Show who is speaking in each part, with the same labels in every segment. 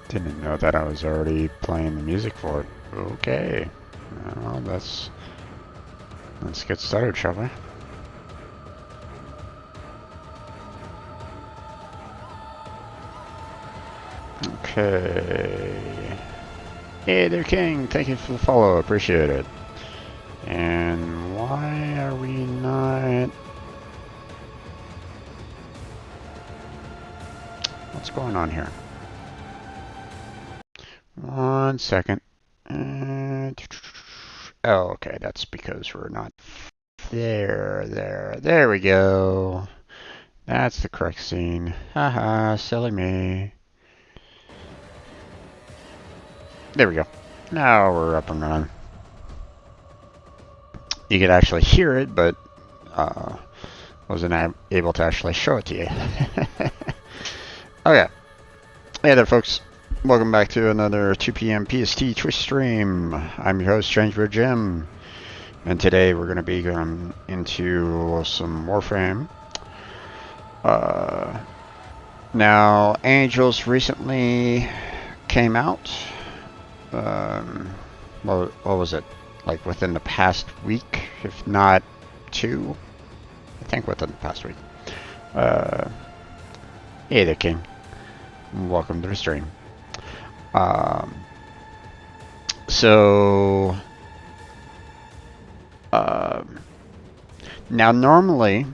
Speaker 1: Didn't know that I was already playing the music for it. Okay. Well, let's get started, shall we? Okay. Hey there, King. Thank you for the follow. Appreciate it. And why are we not... What's going on here? 1 second. Oh, okay, that's because we're not there we go. That's the correct scene. Haha, silly me. There we go. Now we're up and running. You could actually hear it, but wasn't able to actually show it to you. Okay. Hey there, folks. Welcome back to another 2 p.m. PST Twitch stream. I'm your host, Strangebird Jim, and today we're going to be going into some Warframe. Now, Angels recently came out. What was it? Like within the past week, if not 2? I think within the past week. Hey there, King. Welcome to the stream. Now normally,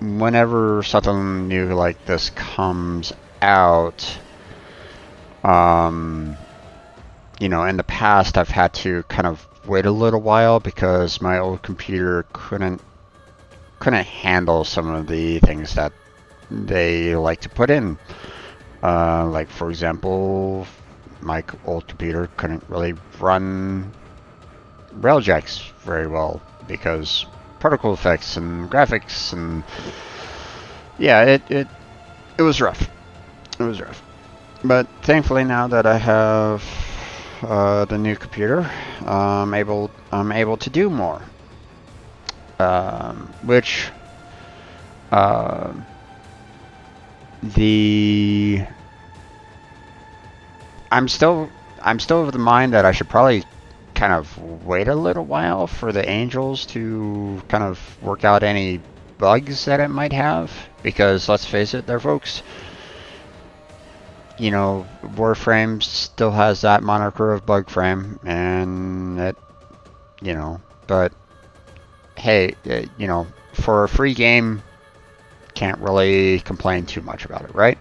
Speaker 1: whenever something new like this comes out, you know, in the past I've had to kind of wait a little while because my old computer couldn't handle some of the things that they like to put in. Like, for example, my old computer couldn't really run Railjacks very well because particle effects and graphics, and yeah, it was rough. It was rough. But thankfully, now that I have the new computer, I'm able to do more, which I'm still of the mind that I should probably kind of wait a little while for the angels to kind of work out any bugs that it might have, because let's face it there, folks, you know, Warframe still has that moniker of bug frame, and it, you know, but hey, you know, for a free game, can't really complain too much about it, right?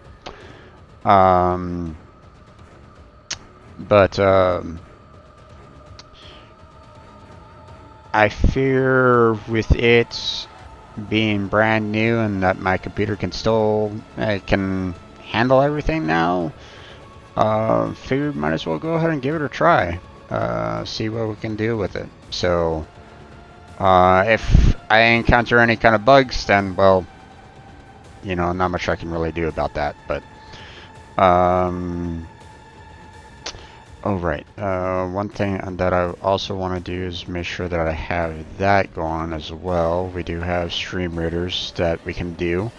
Speaker 1: But I fear with it being brand new and that my computer can still can handle everything now, figure might as well go ahead and give it a try. See what we can do with it. So if I encounter any kind of bugs, then, well, you know, not much I can really do about that. But oh, right. One thing that I also want to do is make sure that I have that going as well. We do have stream raiders that we can do.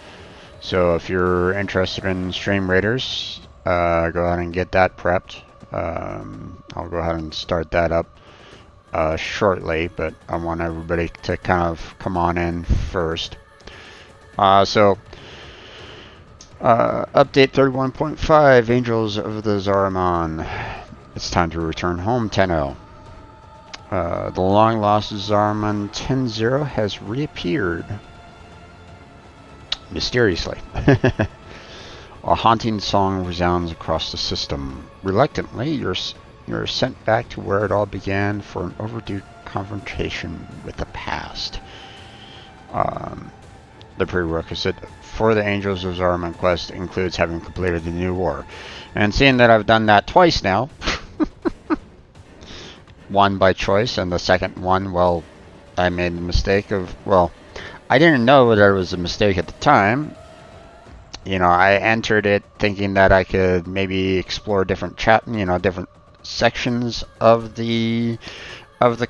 Speaker 1: So if you're interested in stream raiders, go ahead and get that prepped. I'll go ahead and start that up shortly, but I want everybody to kind of come on in first. So update 31.5, Angels of the Zariman. It's time to return home, Tenno. The long-lost Zariman 10-0 has reappeared mysteriously. A haunting song resounds across the system. Reluctantly, you're sent back to where it all began for an overdue confrontation with the past. The prerequisite for the Angels of Zariman quest includes having completed the new war. And seeing that I've done that twice now, one by choice, and the second one, well, I made the mistake of, well, I didn't know that it was a mistake at the time. You know, I entered it thinking that I could maybe explore different different sections of the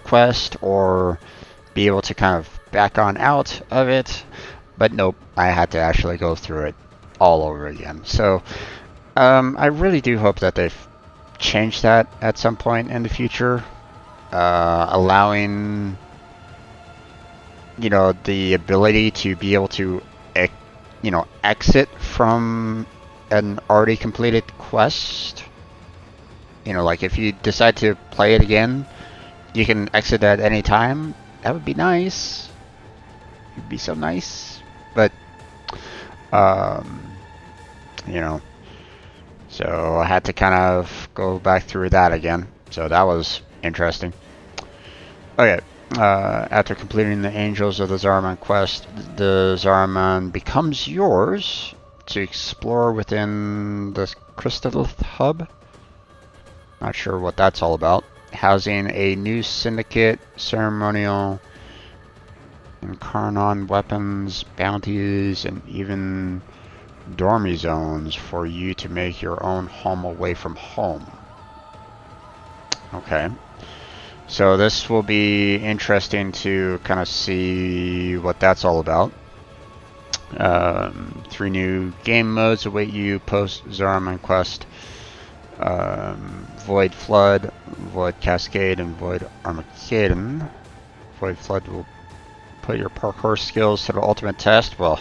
Speaker 1: quest, or be able to kind of back on out of it. But nope, I had to actually go through it all over again. So I really do hope that they've changed that at some point in the future, allowing, you know, the ability to be able to, you know, exit from an already completed quest. You know, like if you decide to play it again, you can exit at any time. That would be nice. It'd be so nice. But you know, so I had to kind of go back through that again. So that was interesting. Okay, after completing the Angels of the Zariman quest, the Zariman becomes yours to explore within the Crystallith Hub. Not sure what that's all about. Housing a new syndicate, ceremonial, Incarnon weapons, bounties, and even dormy zones for you to make your own home away from home. Okay. So this will be interesting to kind of see what that's all about. 3 new game modes await you post Zariman quest. Void Flood, Void Cascade, and Void Armageddon. Void Flood will put your parkour skills to the ultimate test. Well,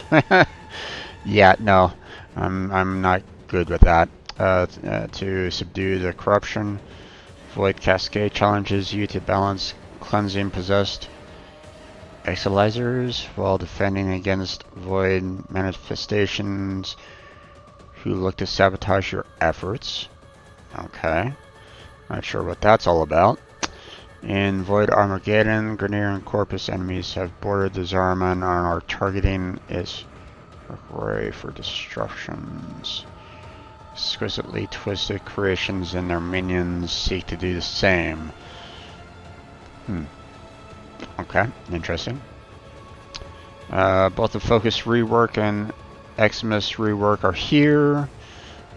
Speaker 1: yeah, no, I'm not good with that. To subdue the corruption, Void Cascade challenges you to balance cleansing possessed exilizers while defending against void manifestations who look to sabotage your efforts. Okay, not sure what that's all about. In Void Armageddon, Grineer and Corpus enemies have boarded the Zariman and are targeting its array for destructions. Exquisitely twisted creations and their minions seek to do the same. Okay, interesting. Both the Focus rework and Xmas rework are here.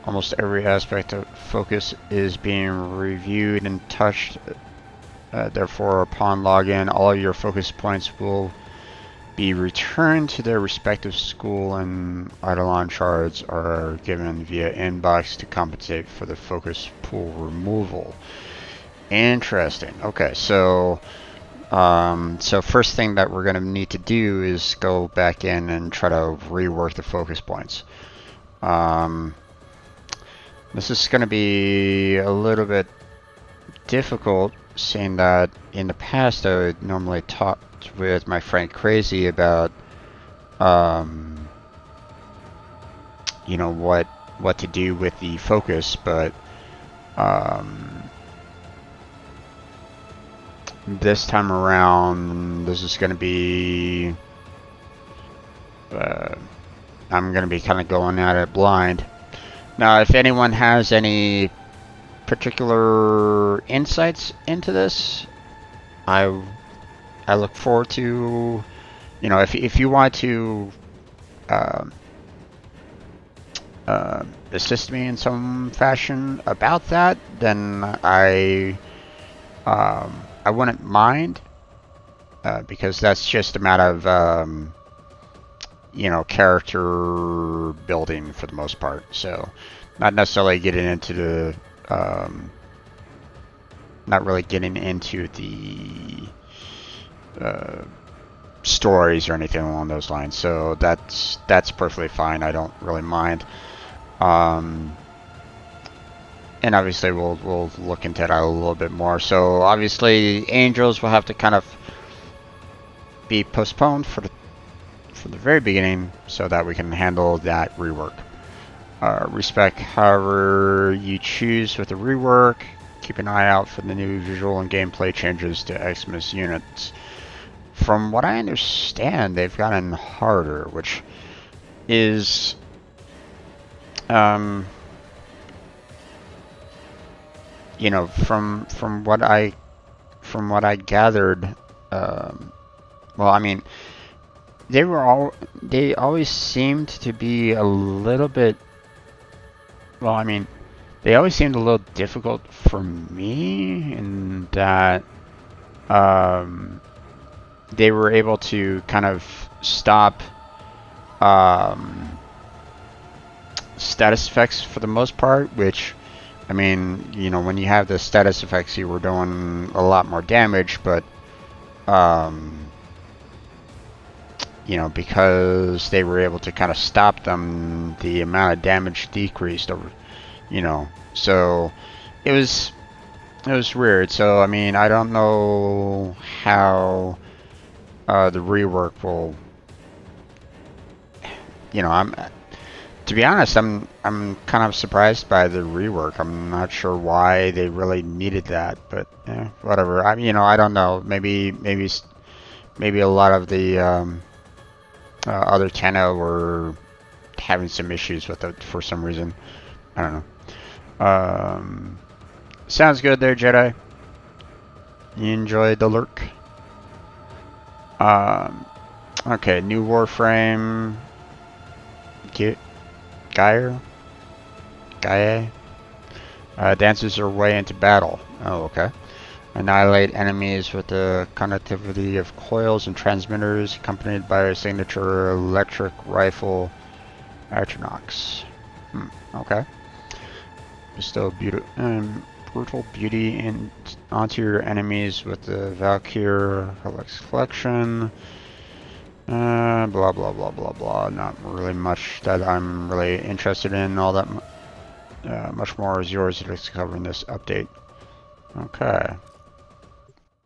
Speaker 1: Almost every aspect of Focus is being reviewed and touched. Therefore, upon login, all of your focus points will be returned to their respective school, and Eidolon shards are given via inbox to compensate for the focus pool removal. Interesting. Okay, so so first thing that we're going to need to do is go back in and try to rework the focus points. This is going to be a little bit difficult, seeing that in the past I would normally talk with my friend Crazy about, you know, what to do with the focus, but this time around, this is going to be, I'm going to be kind of going at it blind. Now, if anyone has any particular insights into this, I look forward to, you know, if you want to assist me in some fashion about that, then I wouldn't mind, because that's just a matter of you know, character building for the most part. So not necessarily getting into the not really getting into the stories or anything along those lines. So that's perfectly fine. I don't really mind. And obviously we'll look into that a little bit more. So obviously Angels will have to kind of be postponed for the very beginning, so that we can handle that rework. Respec however you choose with the rework. Keep an eye out for the new visual and gameplay changes to Xmas units. From what I understand, they've gotten harder, which is you know, from what I gathered, well, I mean, they always seemed to be a little bit, well, I mean, they always seemed a little difficult for me in that they were able to kind of stop status effects for the most part, which, I mean, you know, when you have the status effects, you were doing a lot more damage, but you know, because they were able to kind of stop them, the amount of damage decreased over, you know, so it was weird. So I mean, I don't know how the rework will, you know, to be honest, I'm kind of surprised by the rework. I'm not sure why they really needed that, but whatever. I mean, you know, I don't know. Maybe a lot of the other Tenno were having some issues with it for some reason. I don't know. Sounds good there, Jedi. You enjoyed the lurk. Okay, new Warframe. Gaia dances her way into battle. Oh, okay. Annihilate enemies with the conductivity of coils and transmitters, accompanied by a signature electric rifle Atronox. Okay. Bestow brutal beauty onto your enemies with the Valkyr Helix Collection. Blah blah blah blah blah. Not really much that I'm really interested in. All that much more is yours to discover in this update. Okay.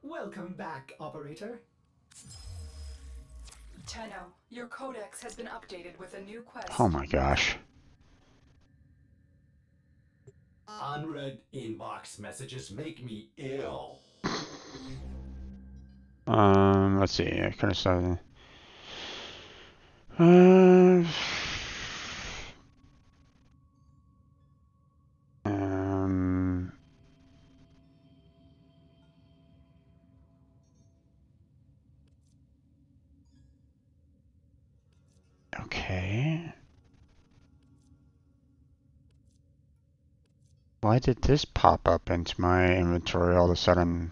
Speaker 2: Welcome back, operator.
Speaker 3: Tenno, your codex has been updated with a new quest.
Speaker 1: Oh my gosh.
Speaker 2: Unread inbox messages make me ill.
Speaker 1: Let's see. I could have started. Okay. Why did this pop up into my inventory all of a sudden?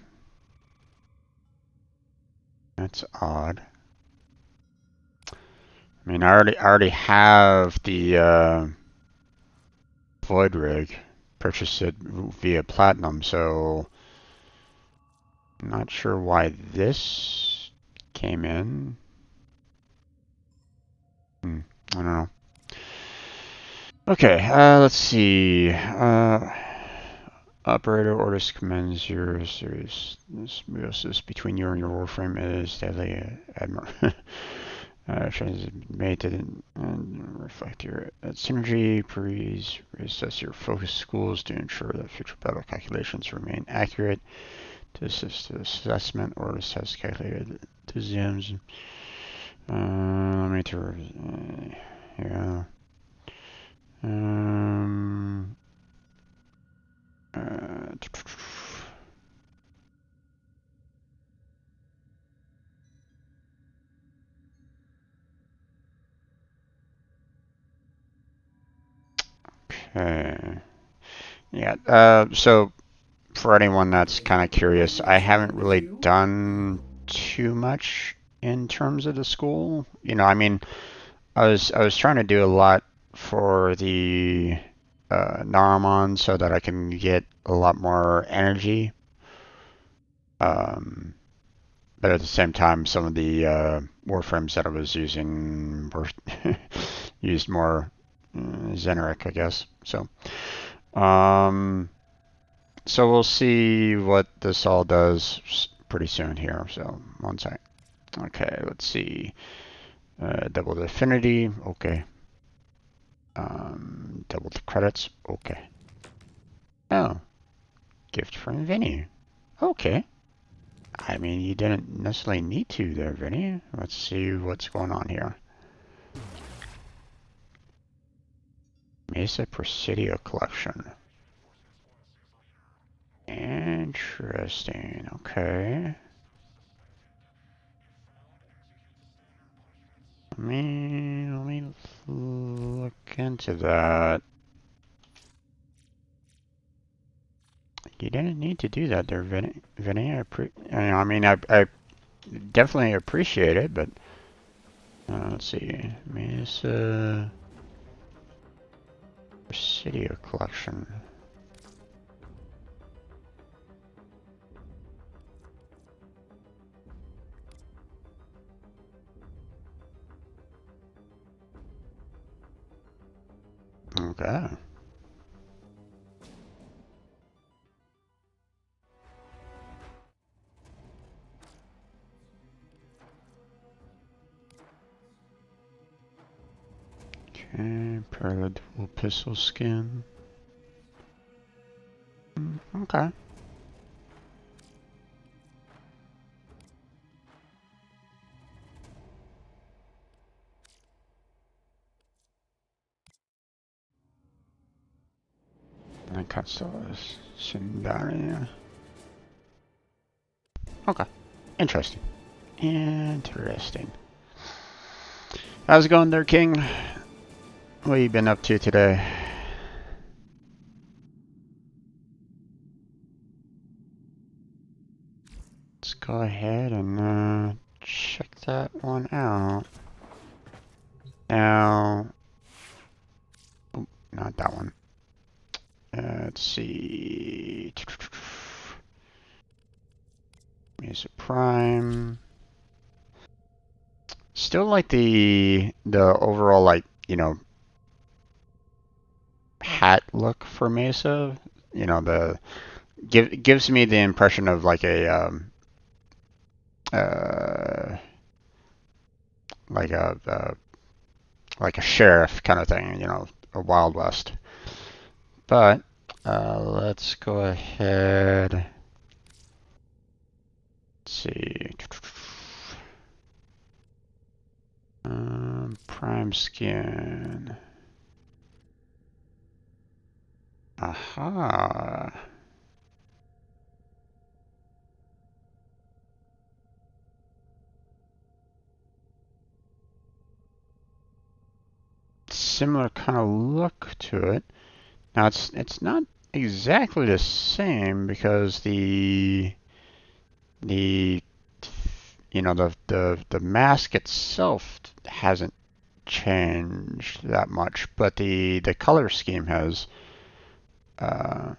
Speaker 1: That's odd. I mean, I already have the Void rig, purchased it via Platinum, so I'm not sure why this came in. I don't know. Okay, let's see. Operator orders commends your series. Symbiosis between you and your Warframe is deadly, Admiral. Changes made to and reflect your synergy. Please reassess your focus schools to ensure that future battle calculations remain accurate. To assist the assessment, orders has calculated the zooms. Let me yeah. Uh, okay. Yeah. So for anyone that's kind of curious, I haven't really done too much in terms of the school. You know, I mean, I was trying to do a lot for the Naramon so that I can get a lot more energy. Um, but at the same time, some of the Warframes that I was using were used more generic, I guess. Um, so we'll see what this all does pretty soon here. So one sec. Okay, let's see. Double the affinity. Okay. Double the credits. Okay. Oh, gift from Vinny. Okay. I mean, you didn't necessarily need to there, Vinny. Let's see what's going on here. Mesa Presidio collection. Interesting. Okay. Let me look into that. You didn't need to do that there, Vinny. I mean, I definitely appreciate it, but let's see. Mesa Presidio collection. Okay. Okay, parallel dual pistol skin. Okay. And Katsuo's Shindaria. Okay. Interesting. Interesting. How's it going there, King? What have you been up to today? Let's go ahead and check that one out. Now, oh, not that one. Let's see. Mesa Prime. Still like the overall, like, you know, hat look for Mesa. You know, the gives me the impression of like uh like a sheriff kind of thing, you know, a Wild West. But let's go ahead. Let's see. Prime skin. Aha. Similar kind of look to it. Now it's not exactly the same because the you know the mask itself hasn't changed that much, but the color scheme has kind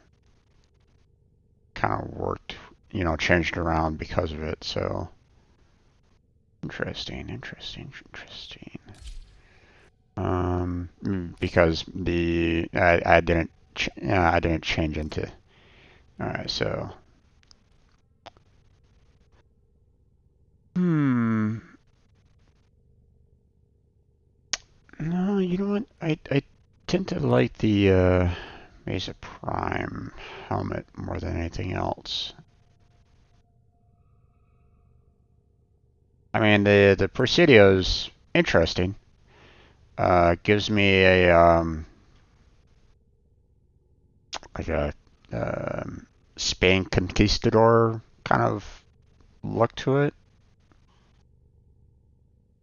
Speaker 1: of worked, changed around because of it. So interesting. Because I didn't change into. All right, so no, you know what? I tend to like the Mesa Prime helmet more than anything else. I mean, the Presidio's interesting. Gives me a like a Spain conquistador kind of look to it.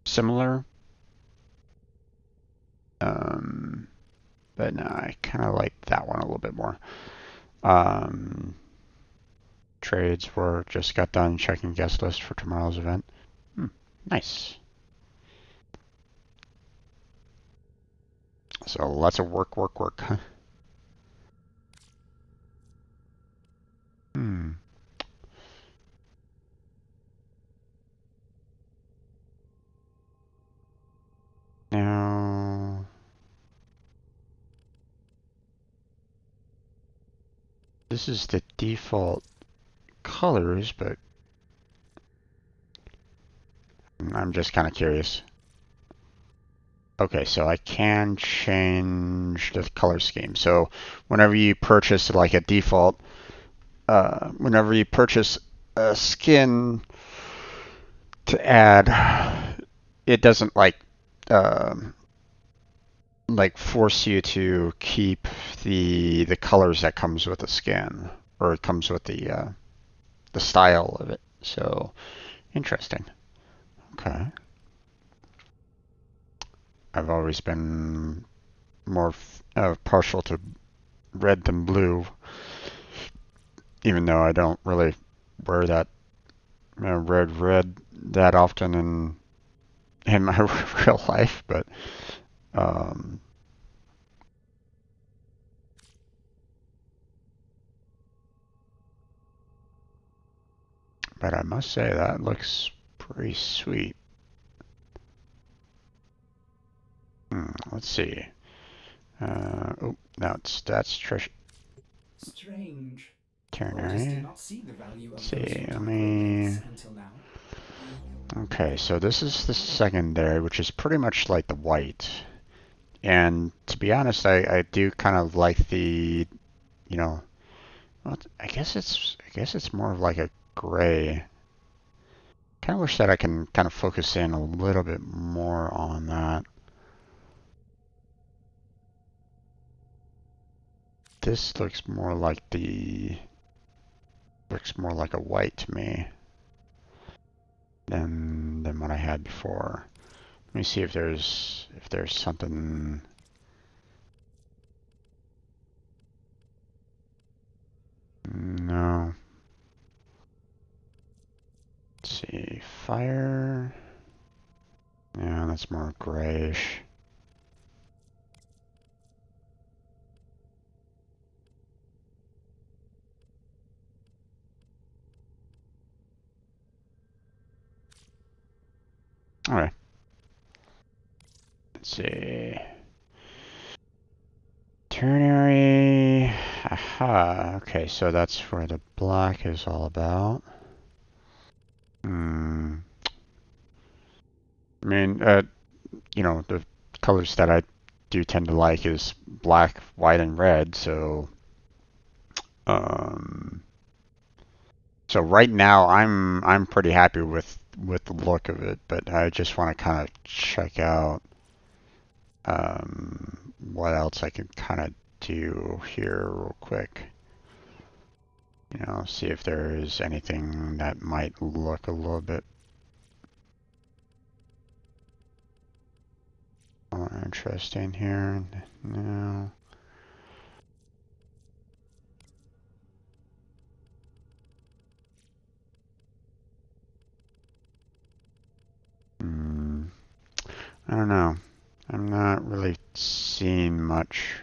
Speaker 1: Similar. But no, I kind of like that one a little bit more. Trades were just got done checking guest list for tomorrow's event. Nice. So lots of work. Now, this is the default colors, but I'm just kind of curious. Okay, so I can change the color scheme. So whenever you purchase like a default, whenever you purchase a skin to add, it doesn't like force you to keep the colors that comes with the skin, or it comes with the style of it. So interesting. Okay. I've always been more partial to red than blue, even though I don't really wear that red that often in my real life, but but I must say that looks pretty sweet. Let's see. Oh, no, that's Trish.
Speaker 2: Strange. Voters
Speaker 1: Ternary.
Speaker 2: did not see the value of
Speaker 1: Let's
Speaker 2: those
Speaker 1: see. Let
Speaker 2: utility
Speaker 1: me.
Speaker 2: links until now.
Speaker 1: Okay, so this is the secondary, which is pretty much like the white. And to be honest, I do kind of like the, well, I guess it's more of like a gray. Kind of wish that I can kind of focus in a little bit more on that. This looks more like a white to me than what I had before. Let me see if there's something. No. Let's see, fire. Yeah, that's more grayish. Alright. Let's see. Ternary. Aha. Okay, so that's where the black is all about. I mean, the colors that I do tend to like is black, white, and red. So right now I'm pretty happy with the look of it, but I just want to kind of check out what else I can kind of do here real quick. See if there is anything that might look a little bit more interesting here. No. I don't know. I'm not really seeing much.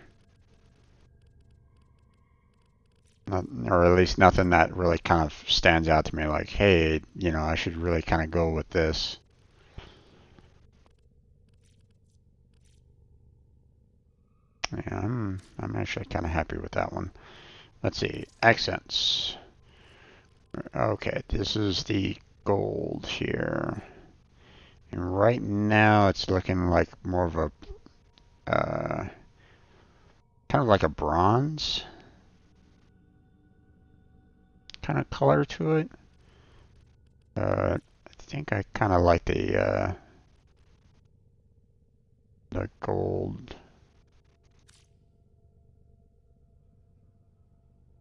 Speaker 1: Or at least nothing that really kind of stands out to me like, hey, you know, I should really kind of go with this. Yeah, I'm actually kind of happy with that one. Let's see, accents. Okay, this is the gold here. And right now it's looking like more of a, kind of like a bronze kind of color to it. I think I kind of like the gold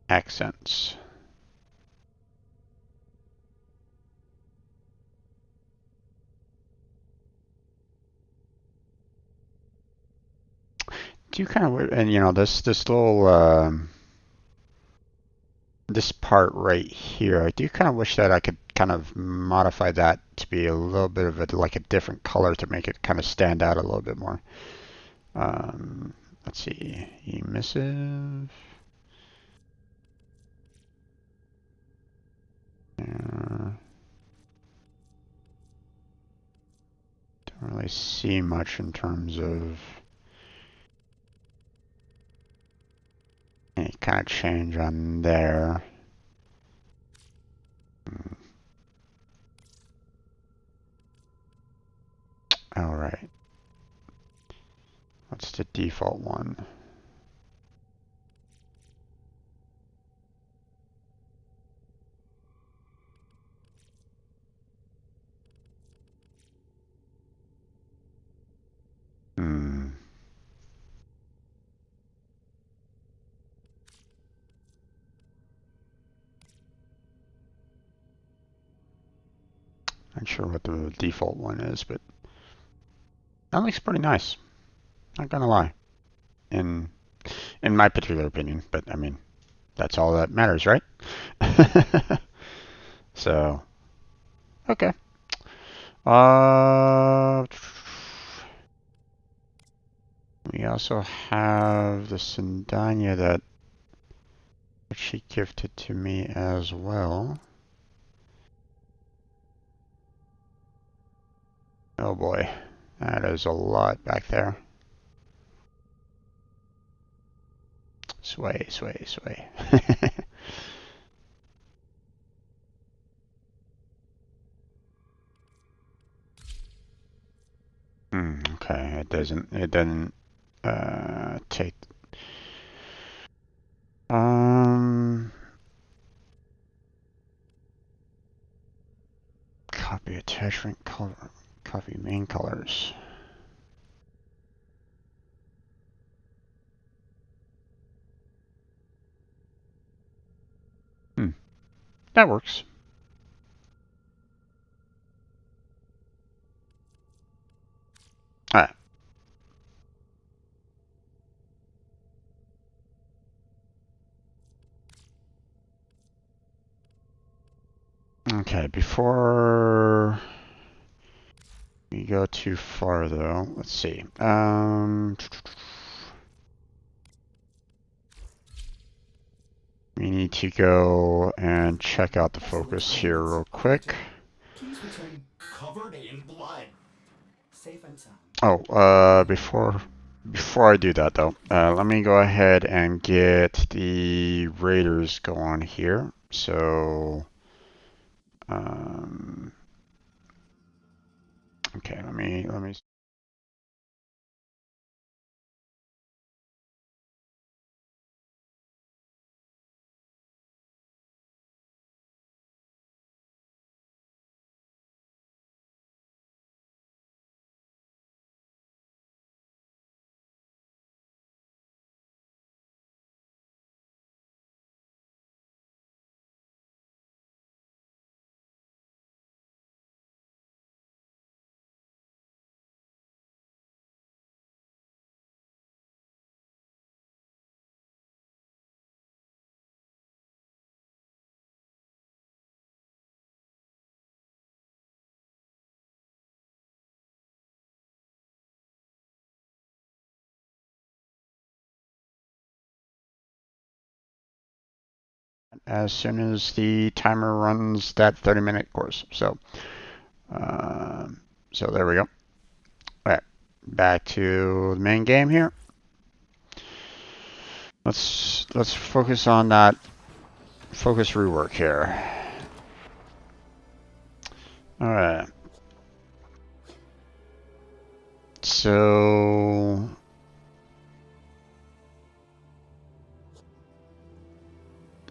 Speaker 1: accents. Do you kind of, and you know, this little, this part right here, I do kind of wish that I could kind of modify that to be a little bit of a, like a different color to make it kind of stand out a little bit more. Let's see, emissive. Don't really see much in terms of any kind of change on there. All right. What's the default one? Hmm. Not sure what the default one is, but that looks pretty nice. Not gonna lie. In in my particular opinion, but I mean, that's all that matters, right? So, okay. Uh, we also have the Sindanya that she gifted to me as well. Oh boy, that is a lot back there. Sway, sway, sway. Okay, it doesn't take, um, copy attachment color, copy main colors. That works. All right. Okay, before we go too far though, let's see. We need to go and check out the focus here real quick.
Speaker 2: Please return covered in blood. Safe and sound.
Speaker 1: Oh, before I do that though, let me go ahead and get the raiders going here. So, um, okay, let me as soon as the timer runs that 30-minute course. So, so there we go. All right, back to the main game here. Let's focus on that focus rework here. All right. So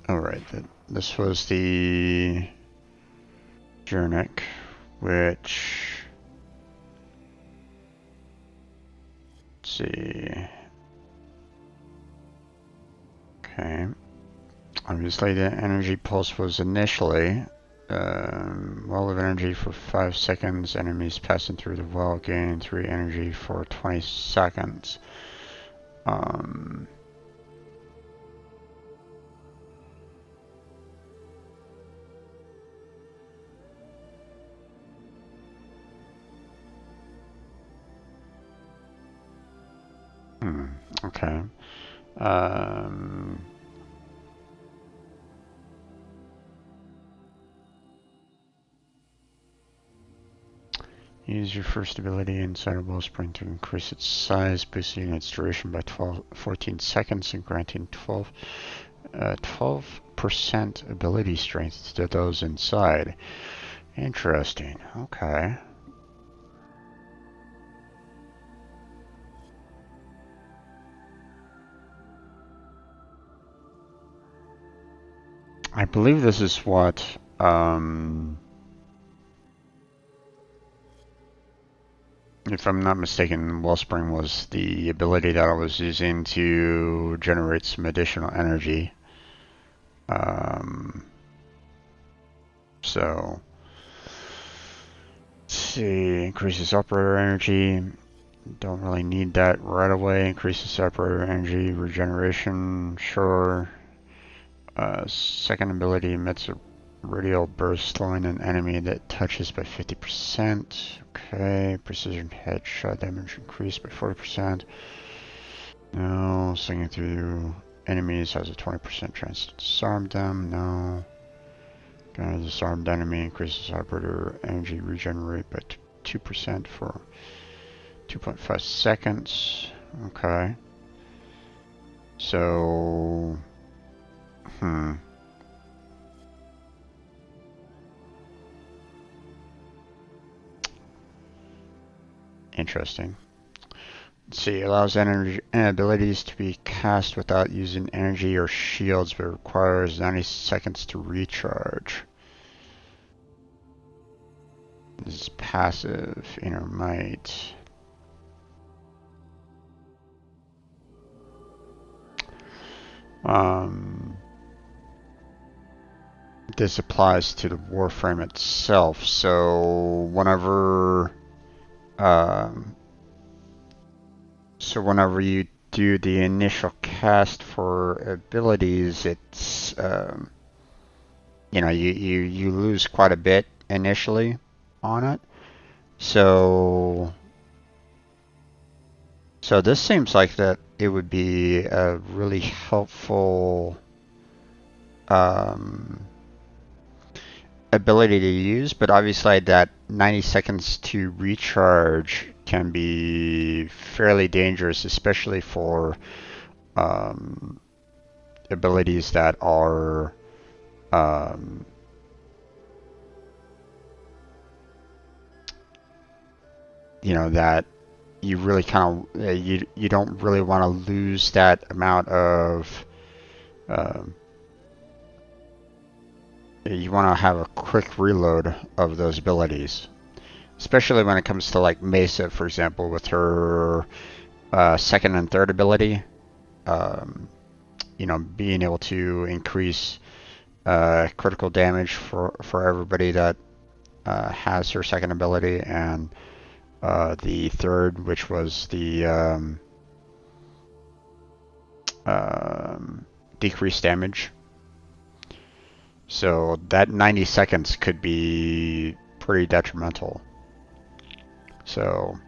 Speaker 1: all right, this was the Jernic, which, let's see. Okay. Obviously, the energy pulse was initially wall of energy for 5 seconds. Enemies passing through the wall gain 3 energy for 20 seconds. Okay. Use your first ability inside a wellspring to increase its size, boosting its duration by 14 seconds and granting 12% ability strength to those inside. Interesting. Okay. I believe this is what if I'm not mistaken, Wellspring was the ability that I was using to generate some additional energy. So, let's see, increases operator energy. Don't really need that right away. Increases operator energy, regeneration, sure. Second ability emits a radial burst, slowing an enemy that touches by 50%. Okay, precision headshot damage increased by 40%. No, swinging through enemies has a 20% chance to disarm them. No. Gonna disarmed enemy increases operator energy regenerate by 2% for 2.5 seconds. Okay. So, interesting. Let's see, allows energy and abilities to be cast without using energy or shields, but requires 90 seconds to recharge. This is passive, Inner Might. This applies to the Warframe itself, so whenever you do the initial cast for abilities, it's you know, you lose quite a bit initially on it. So this seems like that it would be a really helpful ability to use, but obviously that 90 seconds to recharge can be fairly dangerous, especially for abilities that are you know, that you really kind of you don't really want to lose that amount of you want to have a quick reload of those abilities, especially when it comes to like Mesa, for example, with her second and third ability. You know, being able to increase critical damage for everybody that has her second ability, and the third, which was the decreased damage. So that 90 seconds could be pretty detrimental. So,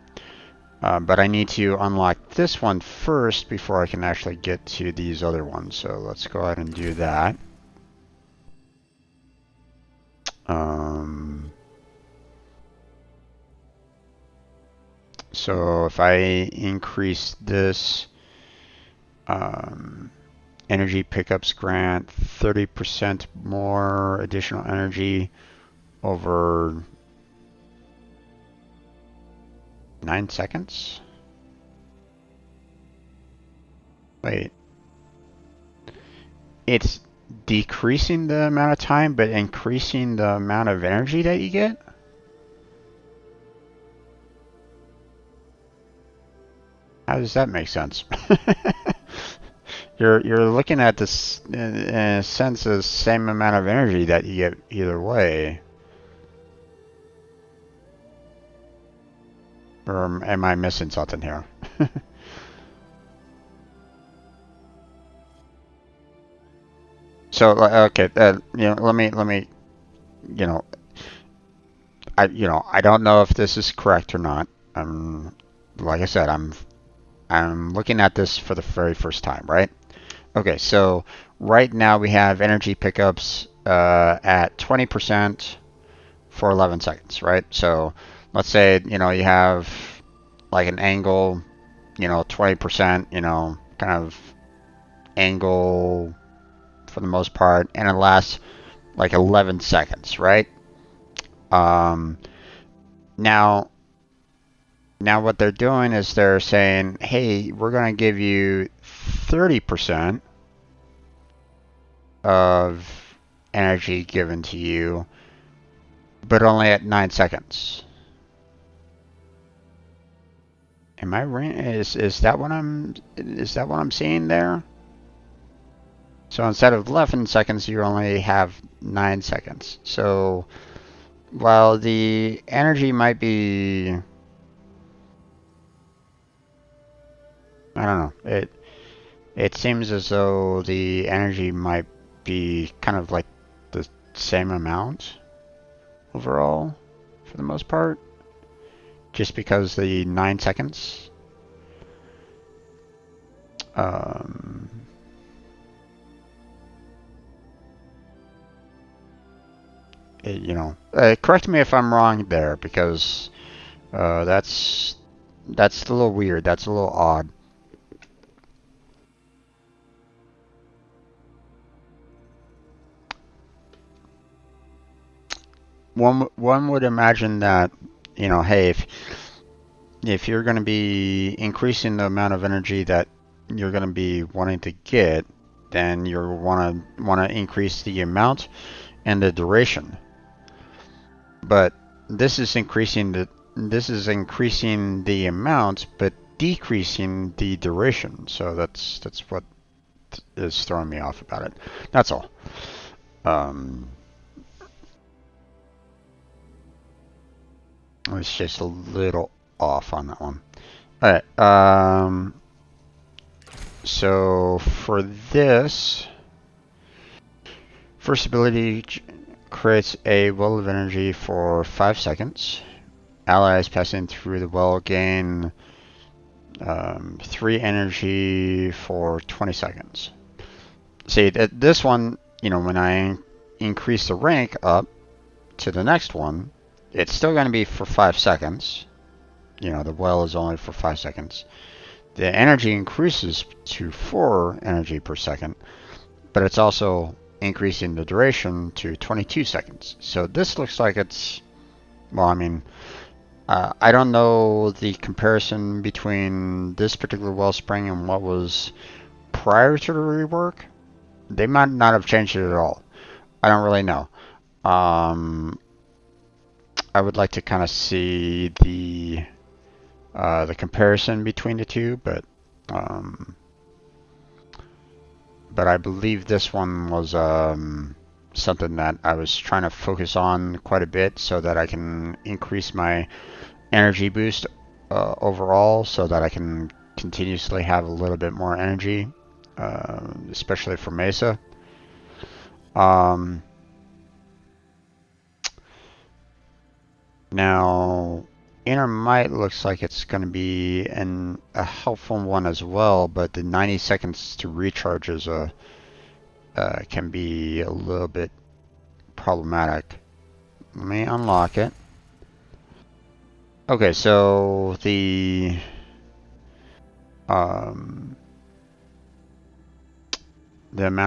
Speaker 1: but I need to unlock this one first before I can actually get to these other ones. So let's go ahead and do that. So if I increase this energy pickups grant 30% more additional energy over 9 seconds? Wait. It's decreasing the amount of time, but increasing the amount of energy that you get? How does that make sense? You're looking at this in a sense the same amount of energy that you get either way. Or am I missing something here? So okay, let me, you know, I don't know if this is correct or not. Like I said, I'm looking at this for the very first time, right? Okay, so right now we have energy pickups at 20% for 11 seconds, right? So let's say, you have like an angle, 20%, kind of angle for the most part, and it lasts like 11 seconds, right? Um, now, now what they're doing is they're saying, hey, we're going to give you 30% of energy given to you, but only at 9 seconds. Am I right? Is that what I'm seeing there? So instead of 11 seconds, you only have 9 seconds. So while the energy might be, I don't know, it seems as though the energy might be kind of like the same amount overall for the most part, just because the 9 seconds. Correct me if I'm wrong there, because that's a little weird. That's a little odd. One would imagine that, hey, if you're going to be increasing the amount of energy that you're going to be wanting to get, then you want to increase the amount and the duration. But this is increasing the amount, but decreasing the duration. So that's what is throwing me off about it. That's all. It's just a little off on that one. All right. So for this, first ability creates a well of energy for 5 seconds. Allies passing through the well gain 3 energy for 20 seconds. See, this one, when I increase the rank up to the next one, it's still going to be for 5 seconds. The well is only for 5 seconds. The energy increases to 4 energy per second, but it's also increasing the duration to 22 seconds. So this looks like it's, well, I mean, I don't know the comparison between this particular wellspring and what was prior to the rework. They might not have changed it at all. I don't really know. I would like to kind of see the comparison between the two, but I believe this one was something that I was trying to focus on quite a bit so that I can increase my energy boost overall, so that I can continuously have a little bit more energy, especially for Mesa. Now, Inner Might looks like it's going to be a helpful one as well, but the 90 seconds to recharge can be a little bit problematic. Let me unlock it. Okay, so the amount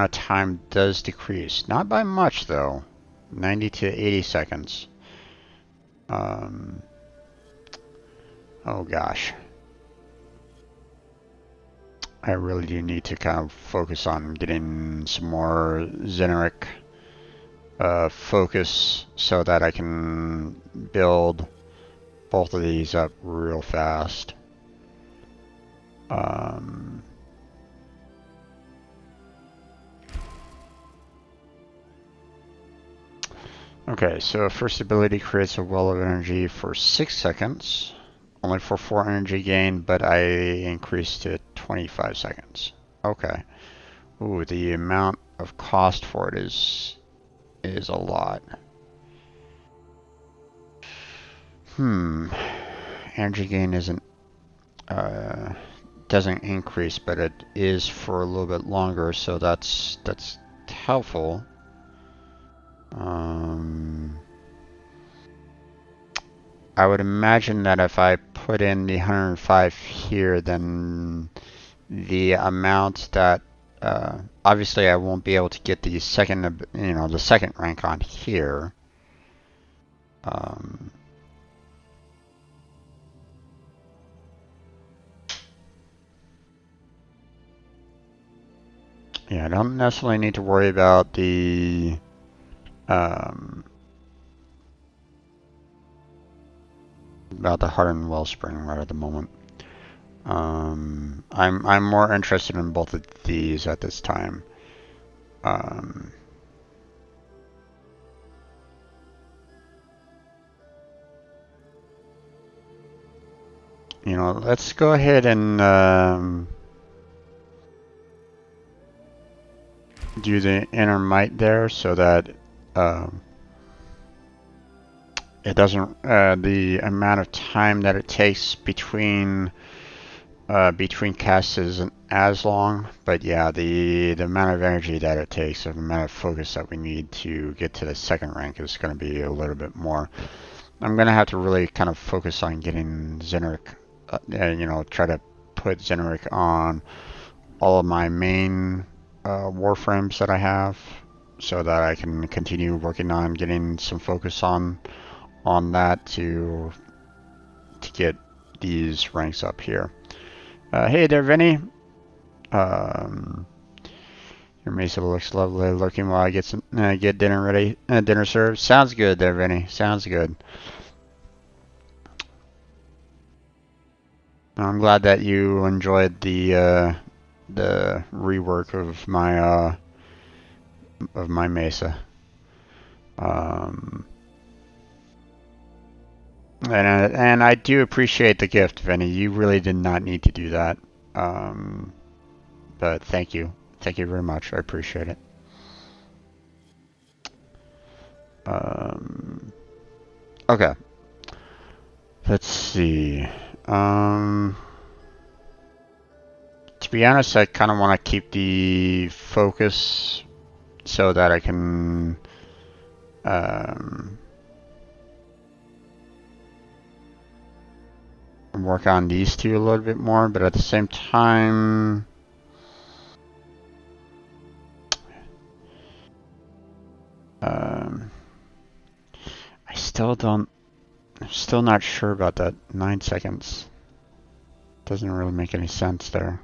Speaker 1: of time does decrease. Not by much though. 90 to 80 seconds. Oh gosh. I really do need to kind of focus on getting some more generic focus so that I can build both of these up real fast. Okay, so first ability creates a well of energy for 6 seconds. Only for 4 energy gain, but I increased to 25 seconds. Okay. Ooh, the amount of cost for it is a lot. Energy gain doesn't increase, but it is for a little bit longer, so that's helpful. I would imagine that if I put in the 105 here, then the amount that obviously I won't be able to get the second, the second rank on here. Yeah, I don't necessarily need to worry about the hardened wellspring right at the moment. I'm more interested in both of these at this time. Let's go ahead and do the inner might there so that it doesn't the amount of time that it takes between casts isn't as long, but yeah, the amount of energy that it takes, the amount of focus that we need to get to the second rank is going to be a little bit more. I'm going to have to really kind of focus on getting Xeneric, try to put Xeneric on all of my main Warframes that I have, so that I can continue working on getting some focus on that to get these ranks up here. Hey there, Vinny. Your mesa looks lovely. Looking while I get dinner ready. Dinner served. Sounds good there, Vinny. Sounds good. I'm glad that you enjoyed the rework of my mesa. And I do appreciate the gift, Vinny. You really did not need to do that. But thank you. Thank you very much. I appreciate it. Okay. Let's see. To be honest, I kind of want to keep the focus so that I can work on these two a little bit more, but at the same time, I'm still not sure about that 9 seconds. Doesn't really make any sense there.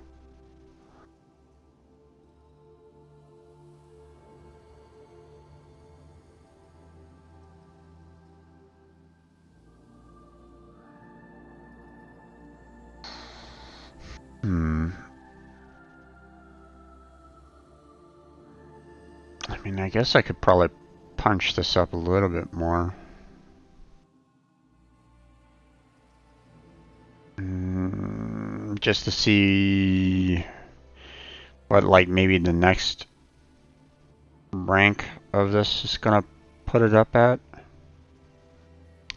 Speaker 1: I mean, I guess I could probably punch this up a little bit more. Just to see what, like, maybe the next rank of this is gonna put it up at.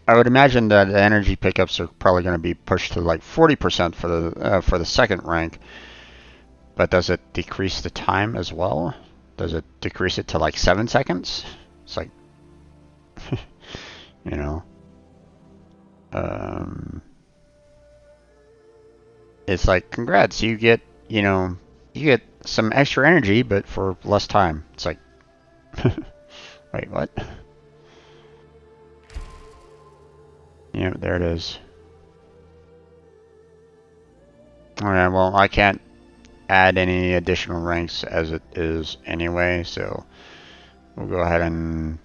Speaker 1: I would imagine that the energy pickups are probably going to be pushed to like 40% for the second rank. But does it decrease the time as well? Does it decrease it to like 7 seconds? It's like you know. It's like, congrats, you get, you know, you get some extra energy, but for less time. It's like, wait, what? Yeah, there it is. Alright, well, I can't add any additional ranks as it is anyway, so we'll go ahead and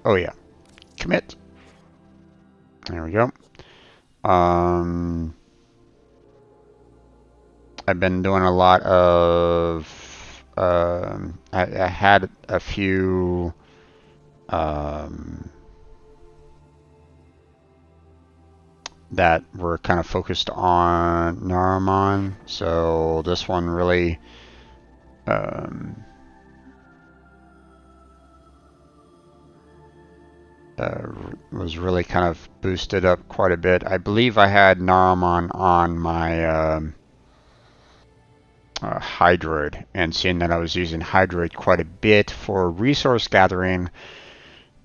Speaker 1: oh yeah, commit. There we go. I've been doing a lot of I had a few that were kind of focused on Naramon, so this one really was really kind of boosted up quite a bit. I believe I had Naramon on my Hydroid, and seeing that I was using Hydroid quite a bit for resource gathering,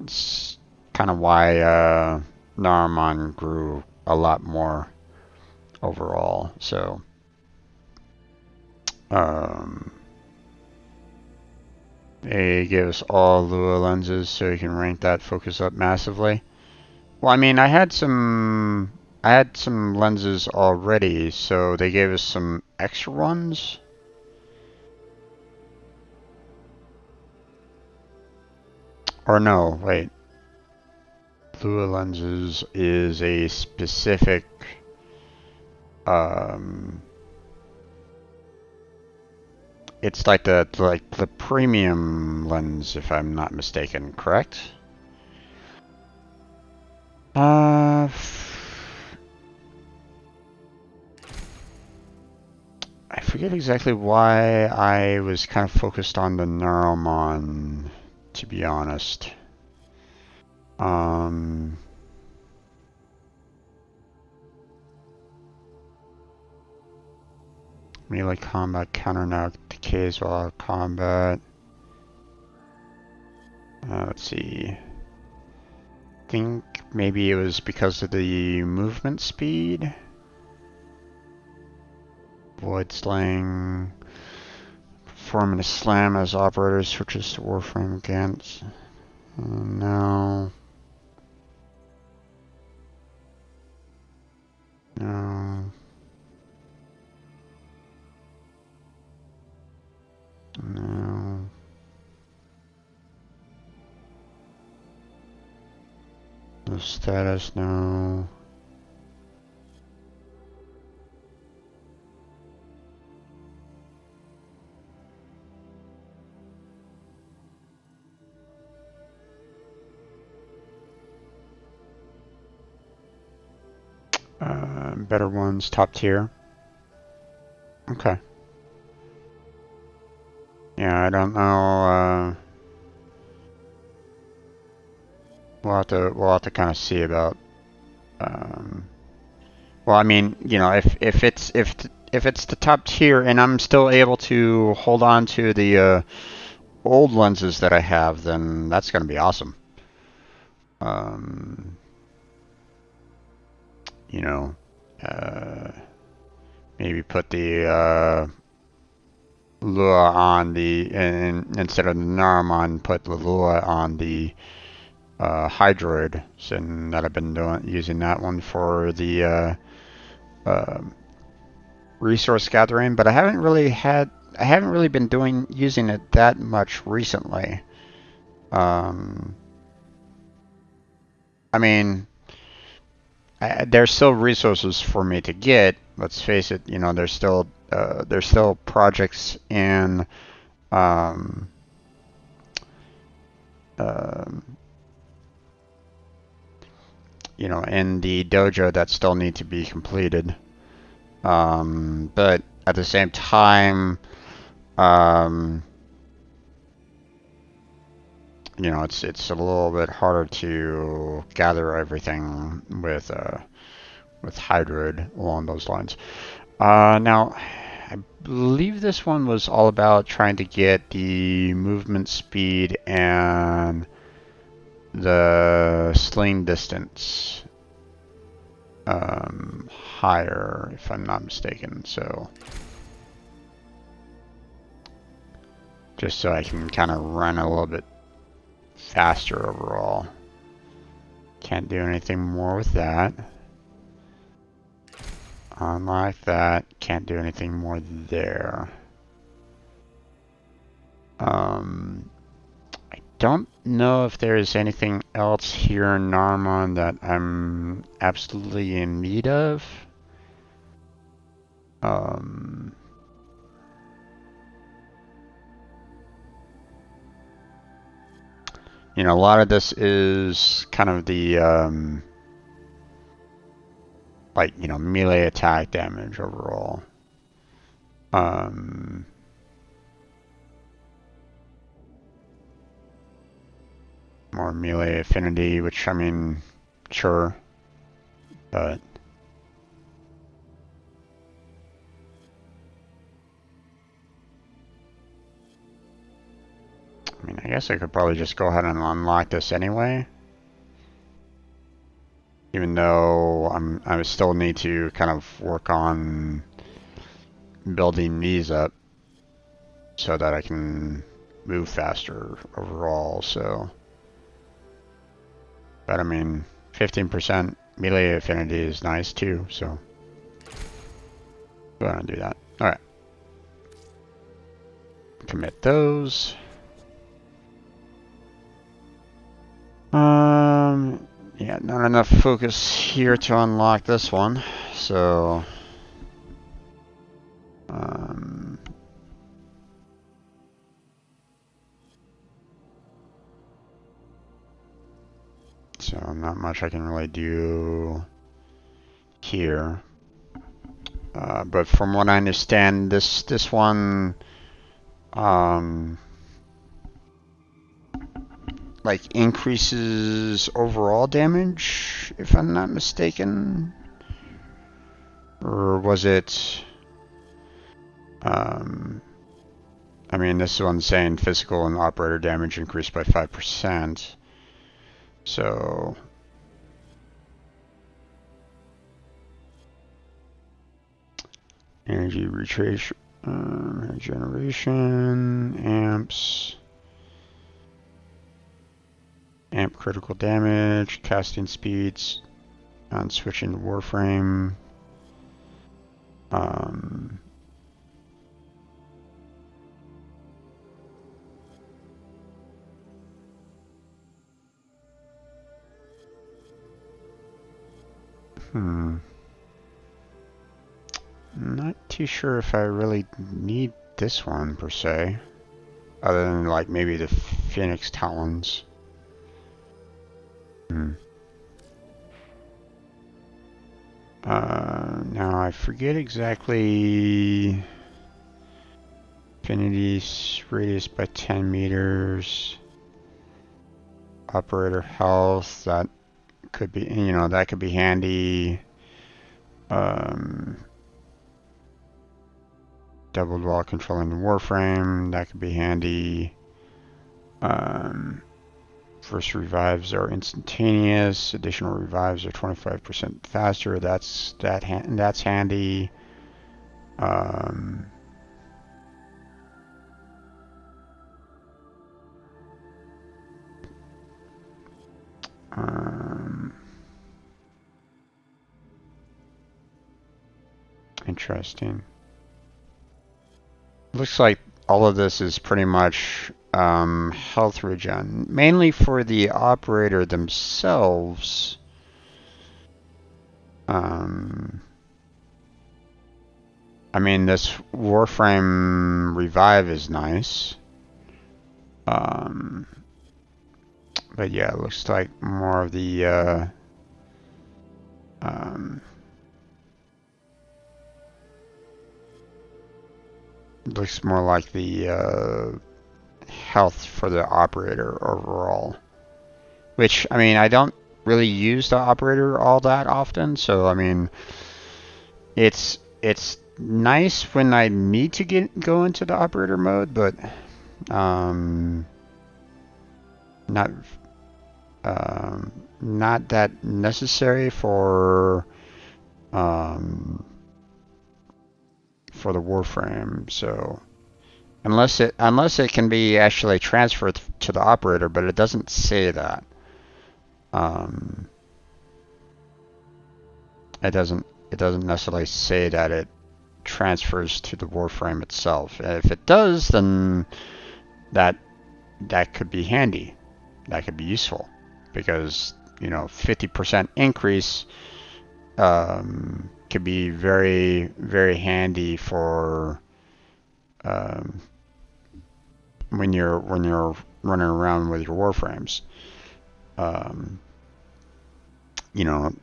Speaker 1: it's kind of why Naramon grew a lot more overall. So they give us all Lua lenses, so you can rank that focus up massively. Well, I mean, I had some lenses already, so they gave us some extra ones. Or no, wait. Lua lenses is a specific it's like the premium lens, if I'm not mistaken, correct? I forget exactly why I was kind of focused on the Neuromon, to be honest. Melee combat, counter knock, decays while out of combat. Let's see. I think maybe it was because of the movement speed. Void slaying. Performing a slam as operator switches to Warframe against. No. No. No. No status, no. Better ones, top tier. Okay. Yeah, I don't know. We'll have to kind of see about. Well, I mean, you know, if it's the top tier and I'm still able to hold on to the old lenses that I have, then that's gonna be awesome. You know, maybe put the Lua on the, and instead of the Naramon, put the Lua on the Hydroid, and that I've been using that one for the resource gathering, but I haven't really been using it that much recently. I mean, there's still resources for me to get. Let's face it, you know, there's still projects in you know, in the dojo that still need to be completed. But at the same time, you know, it's a little bit harder to gather everything with Hydroid along those lines. Now, I believe this one was all about trying to get the movement speed and the sling distance higher, if I'm not mistaken. So just so I can kind of run a little bit faster overall. Can't do anything more with that. Unlike that, can't do anything more there. I don't know if there's anything else here in Narmon that I'm absolutely in need of. You know, a lot of this is kind of the like, you know, melee attack damage overall. More melee affinity, which, I mean, sure, but I mean, I guess I could probably just go ahead and unlock this anyway. Even though I still need to kind of work on building these up so that I can move faster overall, so. But I mean, 15% melee affinity is nice too, so. Go ahead and do that. Alright. Commit those. Yeah, not enough focus here to unlock this one, so so not much I can really do here. But from what I understand, this one like increases overall damage, if I'm not mistaken. Or was it I mean, this one's saying physical and operator damage increased by 5%. So energy regeneration, amps, amp critical damage, casting speeds, on switching to Warframe. Not too sure if I really need this one per se, other than like maybe the Phoenix Talons. Now I forget exactly. Affinity radius by 10 meters. Operator health, that could be, you know, that could be handy. Doubled while controlling the Warframe, that could be handy. First revives are instantaneous. Additional revives are 25% faster. That's handy. Interesting. Looks like all of this is pretty much health regen, mainly for the operator themselves. I mean, this Warframe revive is nice. But yeah, it looks like more of the looks more like the health for the operator overall. Which, I mean, I don't really use the operator all that often, so I mean, it's nice when I need to go into the operator mode, but not not that necessary for the Warframe. So unless it can be actually transferred to the operator, but it doesn't say that. It doesn't necessarily say that it transfers to the Warframe itself. If it does, then that could be handy. That could be useful, because 50% increase could be very, very handy for when you're running around with your Warframes.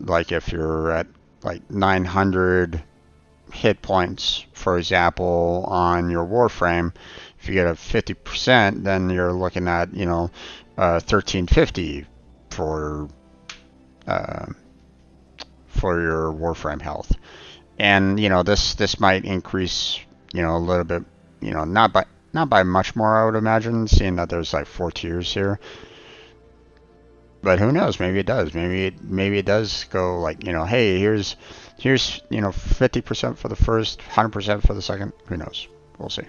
Speaker 1: Like if you're at like 900 hit points, for example, on your Warframe, if you get a 50%, then you're looking at 1350 for your Warframe health. And this might increase a little bit, not by much more, I would imagine, seeing that there's like 4 tiers here. But who knows? Maybe it does. Maybe it does go like, hey, here's 50% for the first, 100% for the second. Who knows? We'll see.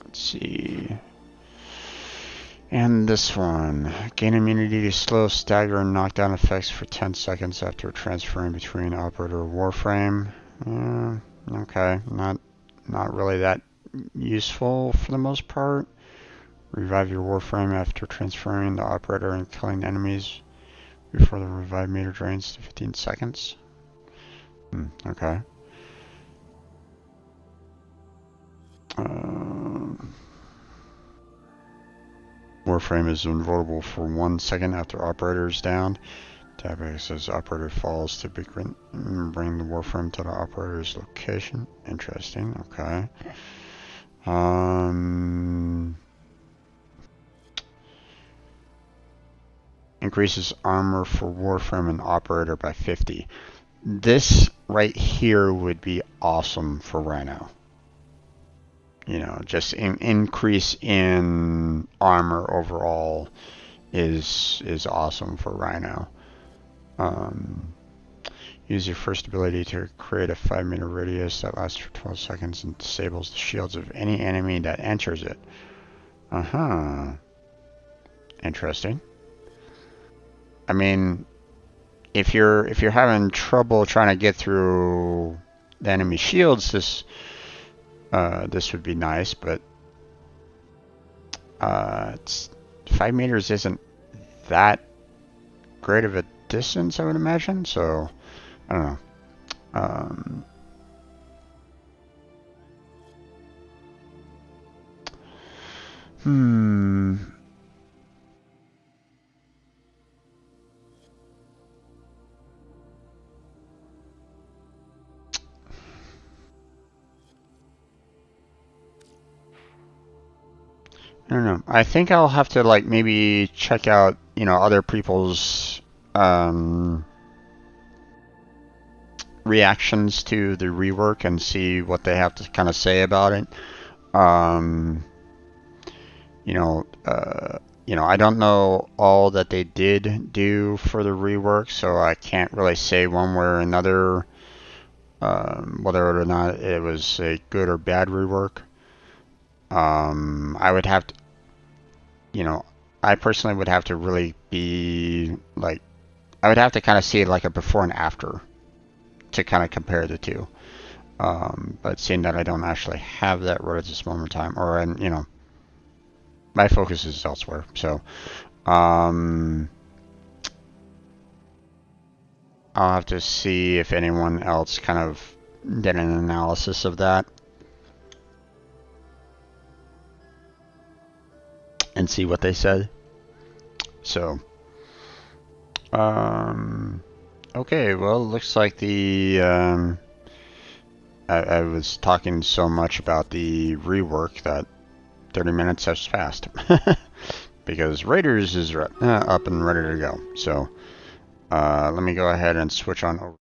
Speaker 1: Let's see. And this one, gain immunity to slow, stagger, and knockdown effects for 10 seconds after transferring between operator or Warframe. Okay, not really that useful for the most part. Revive your Warframe after transferring the operator and killing enemies before the revive meter drains to 15 seconds. Okay. Warframe is invulnerable for 1 second after operator is down. Tab X as operator falls to bring the Warframe to the operator's location. Interesting. Okay. Increases armor for Warframe and operator by 50. This right here would be awesome for Rhino. Just increase in armor overall is awesome for Rhino. Use your first ability to create a 5-meter radius that lasts for 12 seconds and disables the shields of any enemy that enters it. Interesting. I mean, if you're having trouble trying to get through the enemy shields, this would be nice, but 5 meters isn't that great of a distance, I would imagine. So I don't know. I don't know. I think I'll have to like maybe check out, other people's reactions to the rework and see what they have to kind of say about it. I don't know all that they did do for the rework, so I can't really say one way or another whether or not it was a good or bad rework. I would have to, I personally would have to really be like, I would have to kind of see like a before and after to kind of compare the two. But seeing that I don't actually have that right at this moment in time, or my focus is elsewhere. So, I'll have to see if anyone else kind of did an analysis of that and see what they said. So, okay, well, looks like the, I was talking so much about the rework that 30 minutes has passed. Because Raiders is up and ready to go. So, let me go ahead and switch on over.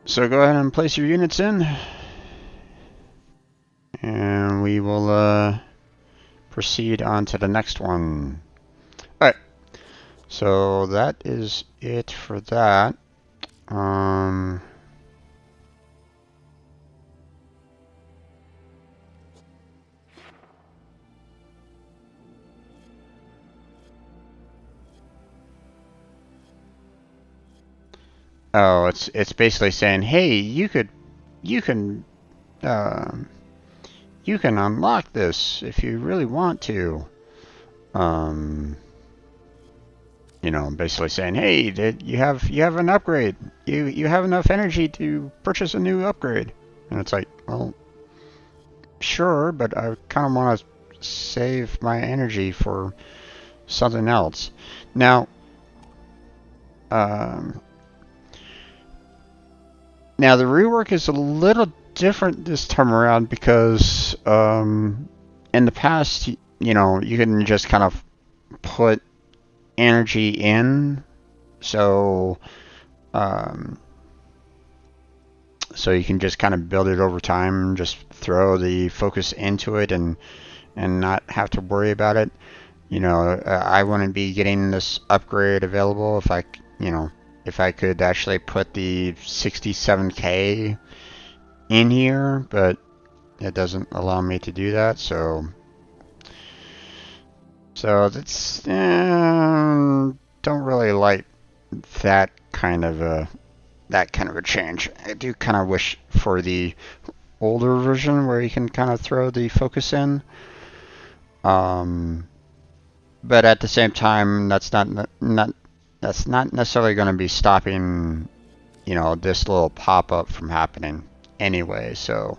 Speaker 1: So go ahead and place your units in, and we will proceed on to the next one. Alright, so that is it for that. Oh, it's basically saying, hey, you can uh, you can unlock this if you really want to. You know, basically saying, hey, you have an upgrade. You have enough energy to purchase a new upgrade. And it's like, well, sure, but I kind of want to save my energy for something else. Now, um, now the rework is a little different this time around because in the past, you know, you can just kind of put energy in, so so you can just kind of build it over time, just throw the focus into it and not have to worry about it. You know, I wouldn't be getting this upgrade available if if I could actually put the 67K in here, but it doesn't allow me to do that, so that's don't really like that kind of a change. I do kind of wish for the older version where you can kind of throw the focus in. But at the same time, that's not necessarily going to be stopping, you know, this little pop up from happening anyway. So,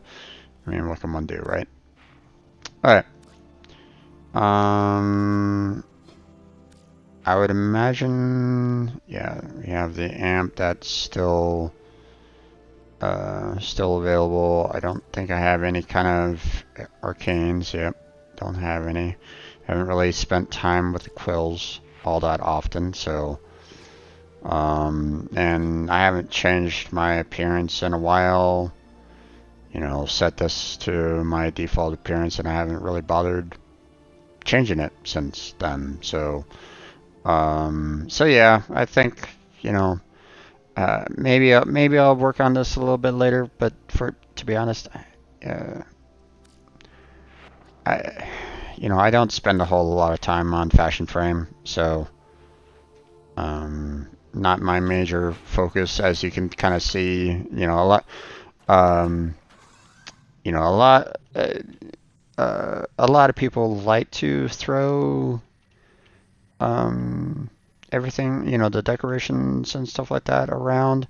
Speaker 1: I mean, what can one do, right? All right. I would imagine, yeah, we have the amp that's still available. I don't think I have any kind of arcanes. Yep, don't have any. Haven't really spent time with the quills all that often, so and I haven't changed my appearance in a while. You know, set this to my default appearance, and I haven't really bothered changing it since then. So so yeah, I think, you know, maybe I'll work on this a little bit later. But to be honest, I you know, I don't spend a whole lot of time on Fashion Frame, so not my major focus, as you can kind of see. You know, a lot, you know, a lot of people like to throw everything, you know, the decorations and stuff like that around.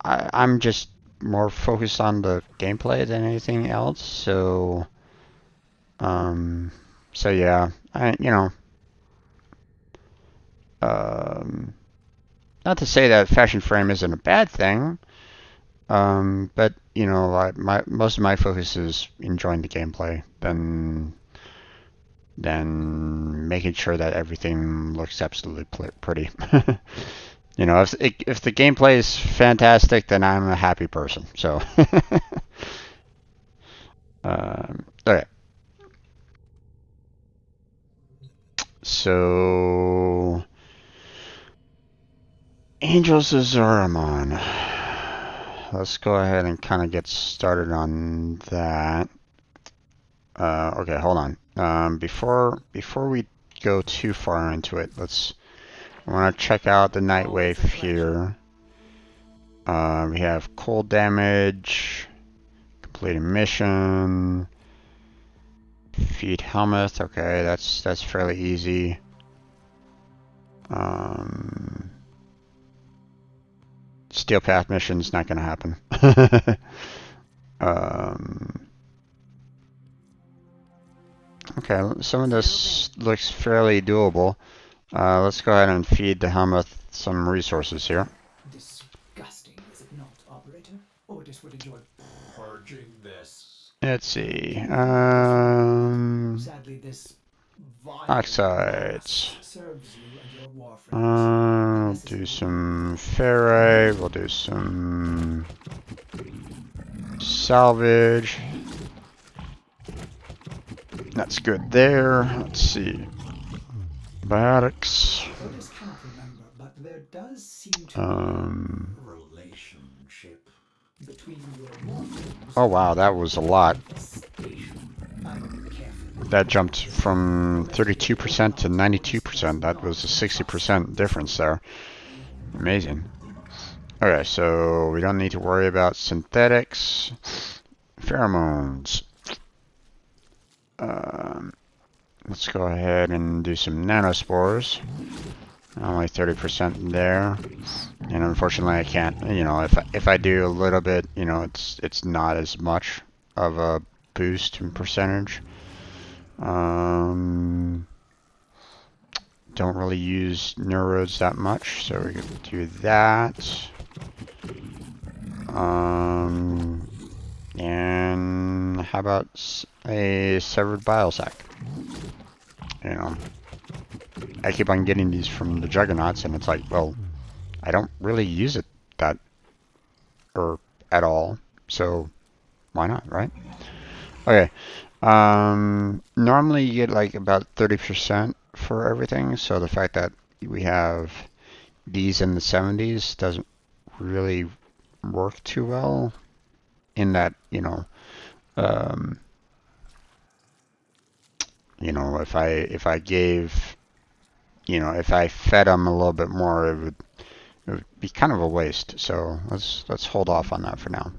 Speaker 1: I'm just more focused on the gameplay than anything else, so so yeah, you know, not to say that Fashion Frame isn't a bad thing, but you know, most of my focus is enjoying the gameplay than making sure that everything looks absolutely pretty. You know, if the gameplay is fantastic, then I'm a happy person. So, okay. So, Angels of Zoramon. Let's go ahead and kind of get started on that. Okay, hold on. Before we go too far into it, I want to check out the Nightwave here. We have cold damage, complete a mission, feed Helmuth. Okay, that's fairly easy. Steel Path mission's not going to happen. Okay, some of this looks fairly doable. Let's go ahead and feed the Helmuth some resources here.
Speaker 2: Disgusting, is it not, operator? Otis would enjoy purging this.
Speaker 1: Let's see.
Speaker 2: Sadly, this vile
Speaker 1: Oxides.
Speaker 2: gas serves you and your Warframes.
Speaker 1: Do some ferrite. We'll do some salvage. That's good there. Let's see. Biotics.
Speaker 2: Otis cannot remember, but there does seem to be a relationship between your Warframes.
Speaker 1: Oh wow, that was a lot.
Speaker 2: I will be careful.
Speaker 1: That jumped from 32% to 92%. That was a 60% difference there. Amazing. Okay, so we don't need to worry about synthetics. Pheromones. Let's go ahead and do some nanospores. Only 30% there. And unfortunately I can't, you know, if I do a little bit, you know, it's not as much of a boost in percentage. Don't really use neurodes that much, so we could do that. And how about a severed bile sac? You know, I keep on getting these from the juggernauts, and it's like, well, I don't really use it that or at all, so why not, right? Okay. Normally you get like about 30% for everything, so the fact that we have these in the 70s doesn't really work too well in that, if I gave, if I fed them a little bit more, it would be kind of a waste. So let's hold off on that for now.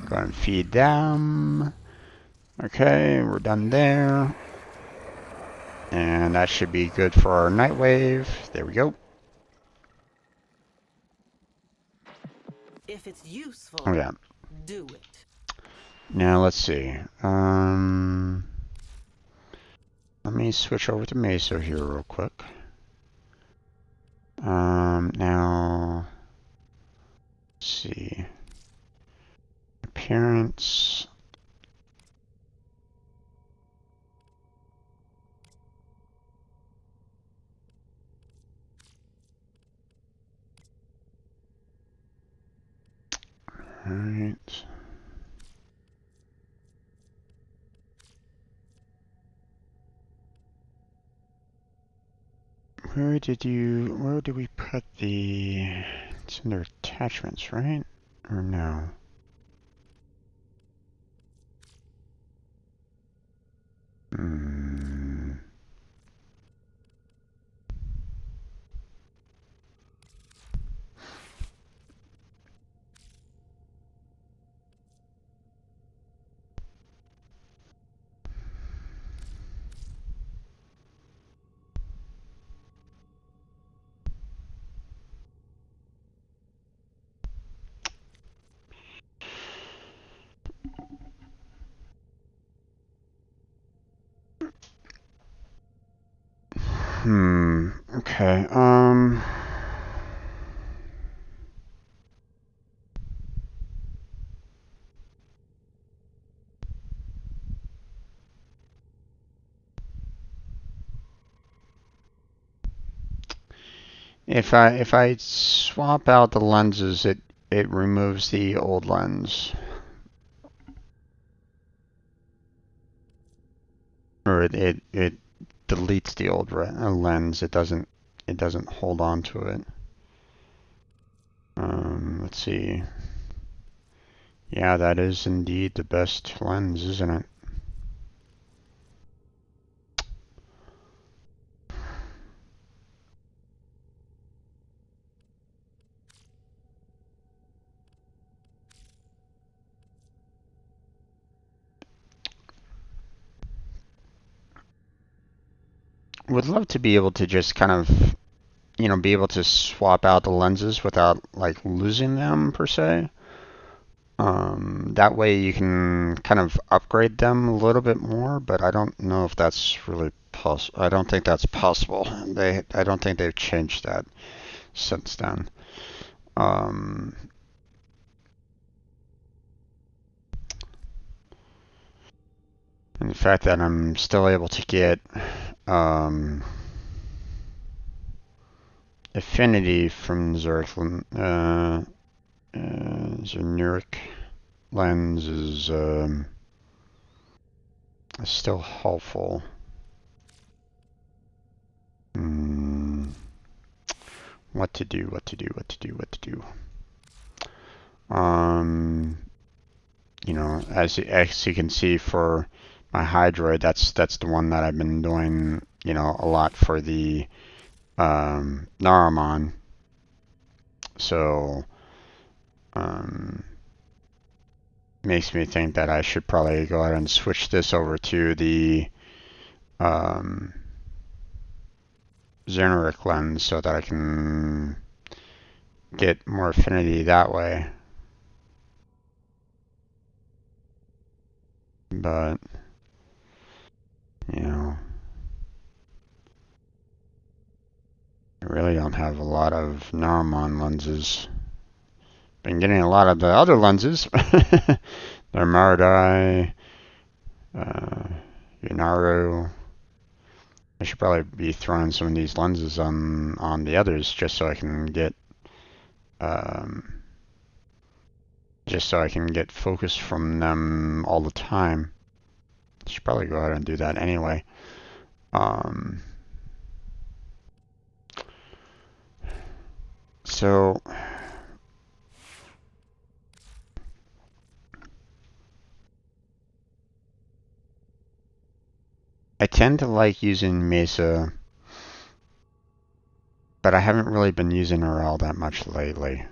Speaker 1: Go ahead and feed them. Okay, we're done there. And that should be good for our night wave. There we go.
Speaker 4: If it's useful,
Speaker 1: Oh yeah.
Speaker 4: do it.
Speaker 1: Now let's see. Let me switch over to Meso here real quick. Now let's see. Appearance. All right. Where did we put the, it's under attachments, right? Or no? Hmm. Okay. If I swap out the lenses, it removes the old lens, or it deletes the old lens. It doesn't hold on to it. Let's see. Yeah, that is indeed the best lens, isn't it? Would love to be able to just kind of, be able to swap out the lenses without like losing them per se. That way you can kind of upgrade them a little bit more, but I don't know if that's really possible. I don't think that's possible. I don't think they've changed that since then. Um, and the fact that I'm still able to get, affinity from Zurich Zurich lens is still helpful. What to do? You know, as you can see for my Hydroid, that's the one that I've been doing, you know, a lot for the Naramon. So makes me think that I should probably go ahead and switch this over to the Xenoric lens so that I can get more affinity that way. But, you know, I really don't have a lot of Naramon lenses. Been getting a lot of the other lenses. The Maridai, Yunaru. I should probably be throwing some of these lenses on the others just so I can get focus from them all the time. I should probably go ahead and do that anyway. So I tend to like using Mesa, but I haven't really been using her all that much lately.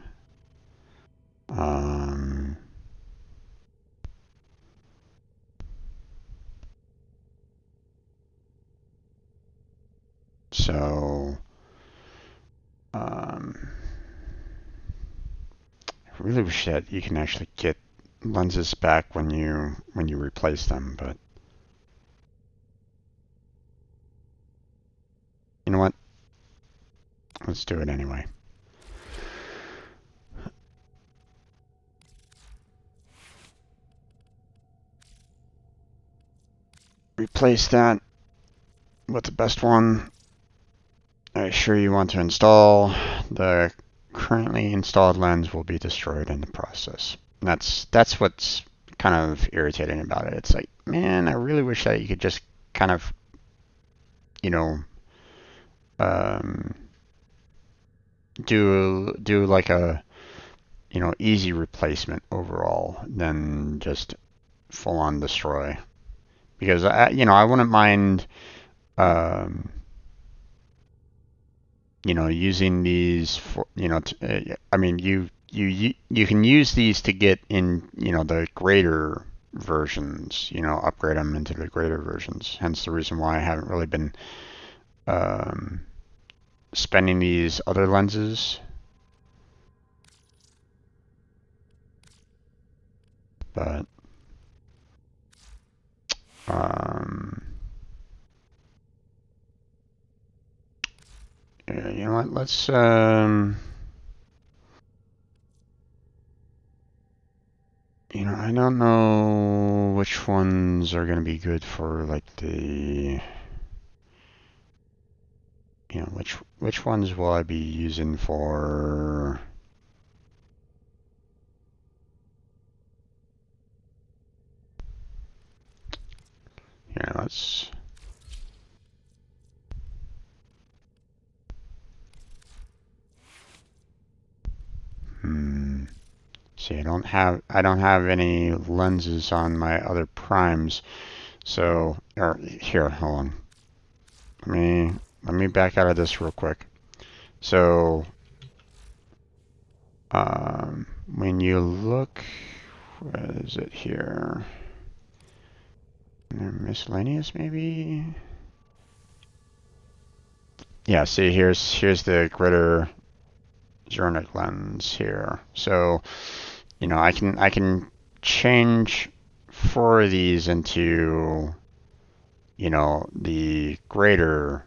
Speaker 1: So I really wish that you can actually get lenses back when you replace them, but you know what? Let's do it anyway. Replace that with the best one. I assure you want to install. The currently installed lens will be destroyed in the process. That's what's kind of irritating about it. It's like, man, I really wish that you could just kind of, you know, do like a, you know, easy replacement overall than just full on destroy. Because you know, I wouldn't mind, you know, using these for, you know, I mean, you can use these to get in, you know, the greater versions, you know, upgrade them into the greater versions. Hence the reason why I haven't really been spending these other lenses. But yeah, you know what? Let's you know, I don't know which ones are going to be good for like the, you know, which ones will I be using for, yeah, let's see. I don't have any lenses on my other primes. So, or here, hold on. Let me back out of this real quick. So, when you look, where is it here? Miscellaneous, maybe? Yeah, see, here's the Gritter Zernic lens here. So, you know, I can change 4 of these into, you know, the greater,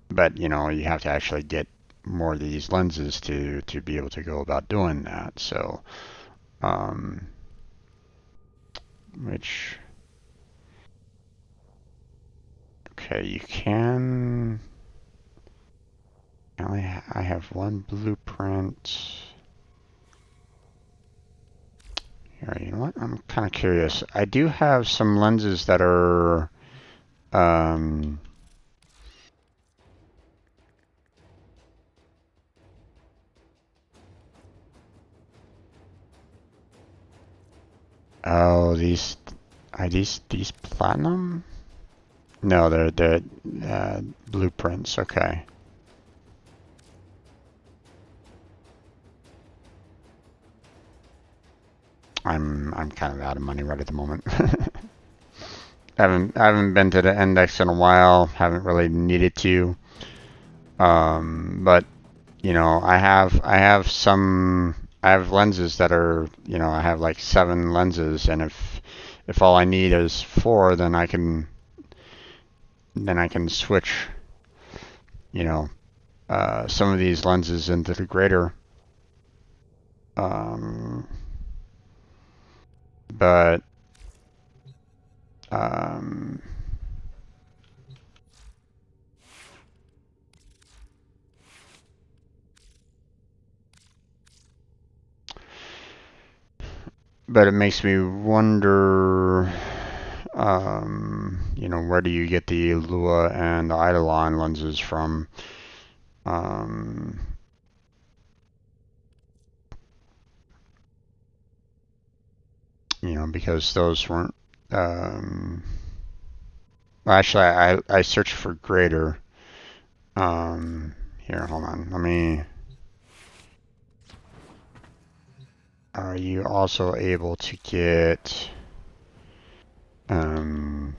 Speaker 1: but you know, you have to actually get more of these lenses to be able to go about doing that. So, which, okay, you can I have one blueprint. Here, you know what? I'm kind of curious. I do have some lenses that are oh, these platinum? No, they're blueprints. Okay. I'm kind of out of money right at the moment. I haven't been to the index in a while. Haven't really needed to. But you know, I have lenses that are, you know, I have like 7 lenses, and if all I need is 4, then I can switch, you know, some of these lenses into the greater. Um, but um, but it makes me wonder, you know, where do you get the Lua and the Eidolon lenses from? Um, you know, because those weren't. Well, actually, I searched for greater. Here, hold on. Let me. Are you also able to get? Um,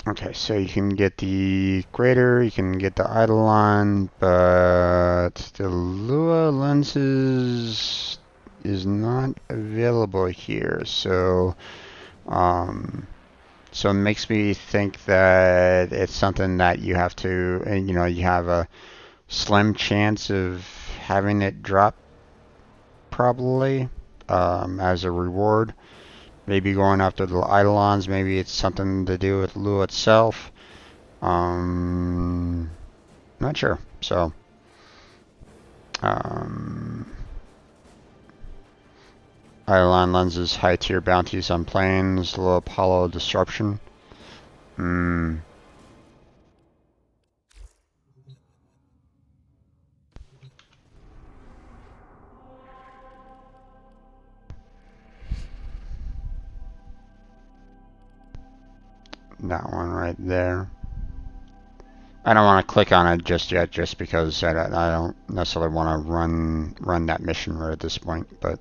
Speaker 1: okay, so you can get the greater, you can get the Eidolon, but the Lua lenses is not available here. Um, so it makes me think that it's something that you have to, and you know, you have a slim chance of having it drop probably as a reward. Maybe going after the Eidolons, maybe it's something to do with Lua itself. Not sure. So, um, Eidolon lenses, high tier bounties on planes, low Apollo disruption. That one right there. I don't want to click on it just yet, just because I don't necessarily want to run that mission right at this point. But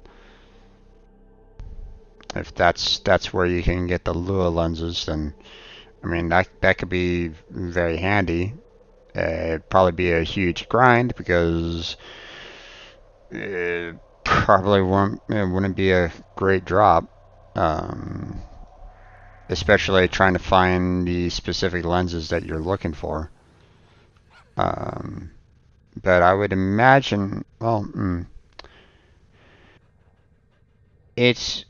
Speaker 1: if that's where you can get the Lua lenses, then I mean that could be very handy. It'd probably be a huge grind because it probably wouldn't be a great drop, especially trying to find the specific lenses that you're looking for. But I would imagine, well, it's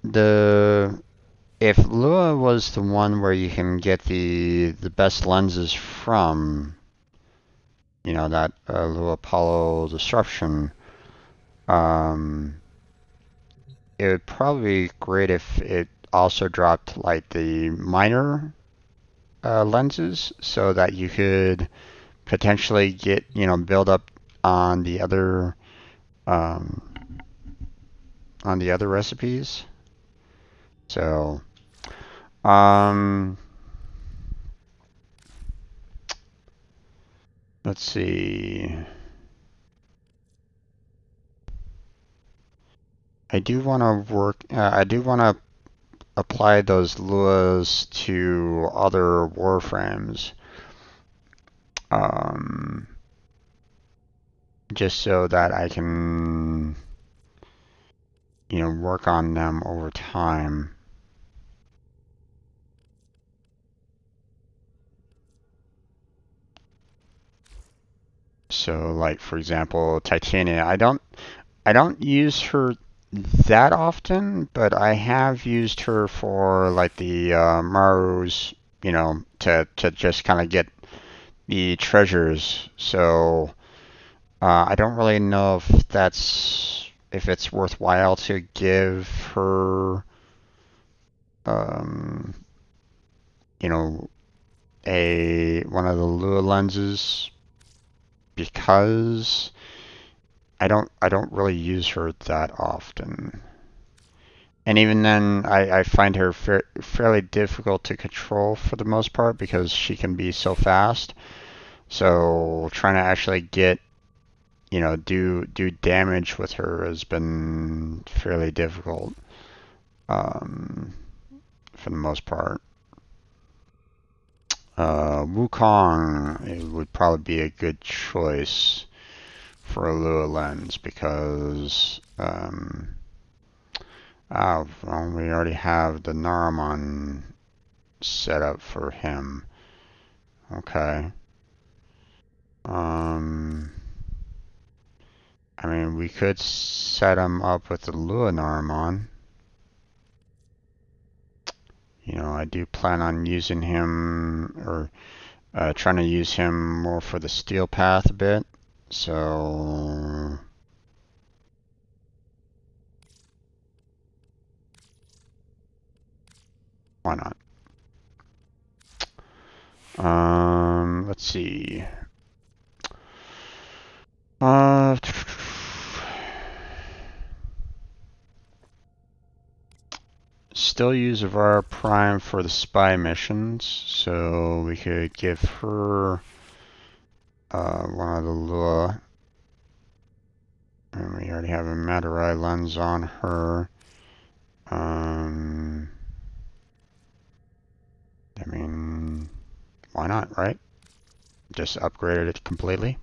Speaker 1: the if Lua was the one where you can get the best lenses from, you know, that Lua Apollo disruption, it would probably be great if it also dropped like the minor lenses so that you could potentially get, you know, build up on the other um, recipes. So, um, let's see. I do want to work. I do want to apply those luas to other warframes, um, just so that I can, you know, work on them over time. So, like for example, titanium. I don't use her that often, but I have used her for like the Maru's, you know, to just kind of get the treasures. So I don't really know if it's worthwhile to give her, um, you know, a one of the Lua lenses because I don't really use her that often. And even then, I find her fairly difficult to control for the most part because she can be so fast. So trying to actually get, do damage with her has been fairly difficult, for the most part. Wukong, it would probably be a good choice for a Lua lens because, well, we already have the Naramon set up for him. Okay. I mean, we could set him up with the Lua Naramon. I do plan on using him, or trying to use him more for the steel path a bit. So why not? Let's see. Still use Avara Prime for the spy missions, so we could give her one of the Lua. And we already have a Madarai lens on her. I mean, why not, right? Just upgraded it completely.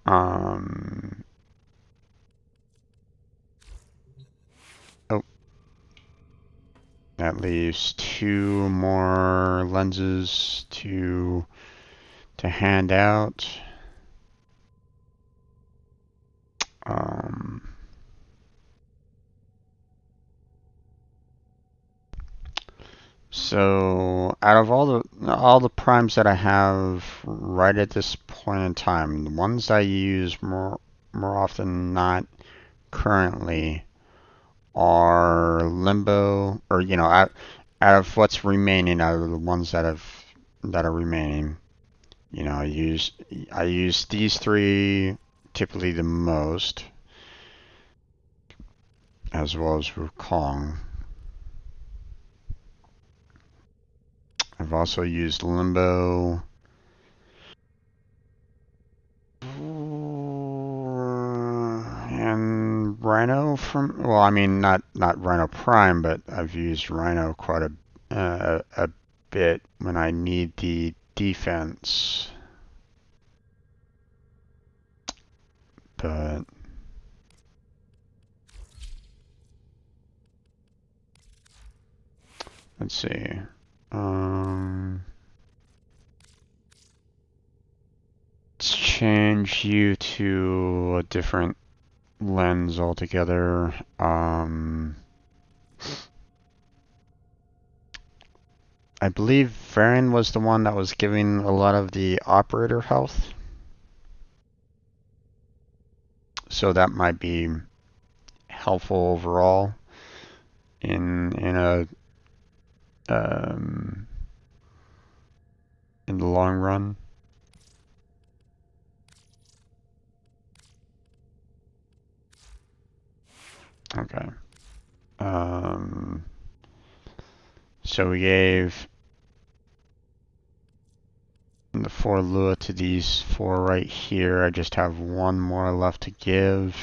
Speaker 1: Oh, that leaves 2 more lenses to hand out. So out of all the primes that I have right at this point in time, the ones I use more often than not currently are Limbo, or out of what's remaining, out of the ones that are remaining, I use these 3 typically the most, as well as Wukong. I've also used Limbo and Rhino well, I mean, not Rhino Prime, but I've used Rhino quite a bit when I need the defense. But let's see. Let's change you to a different lens altogether. I believe Varen was the one that was giving a lot of the operator health. So that might be helpful overall in the long run. Okay. So we gave the 4 Lua to these 4 right here. I just have 1 more left to give.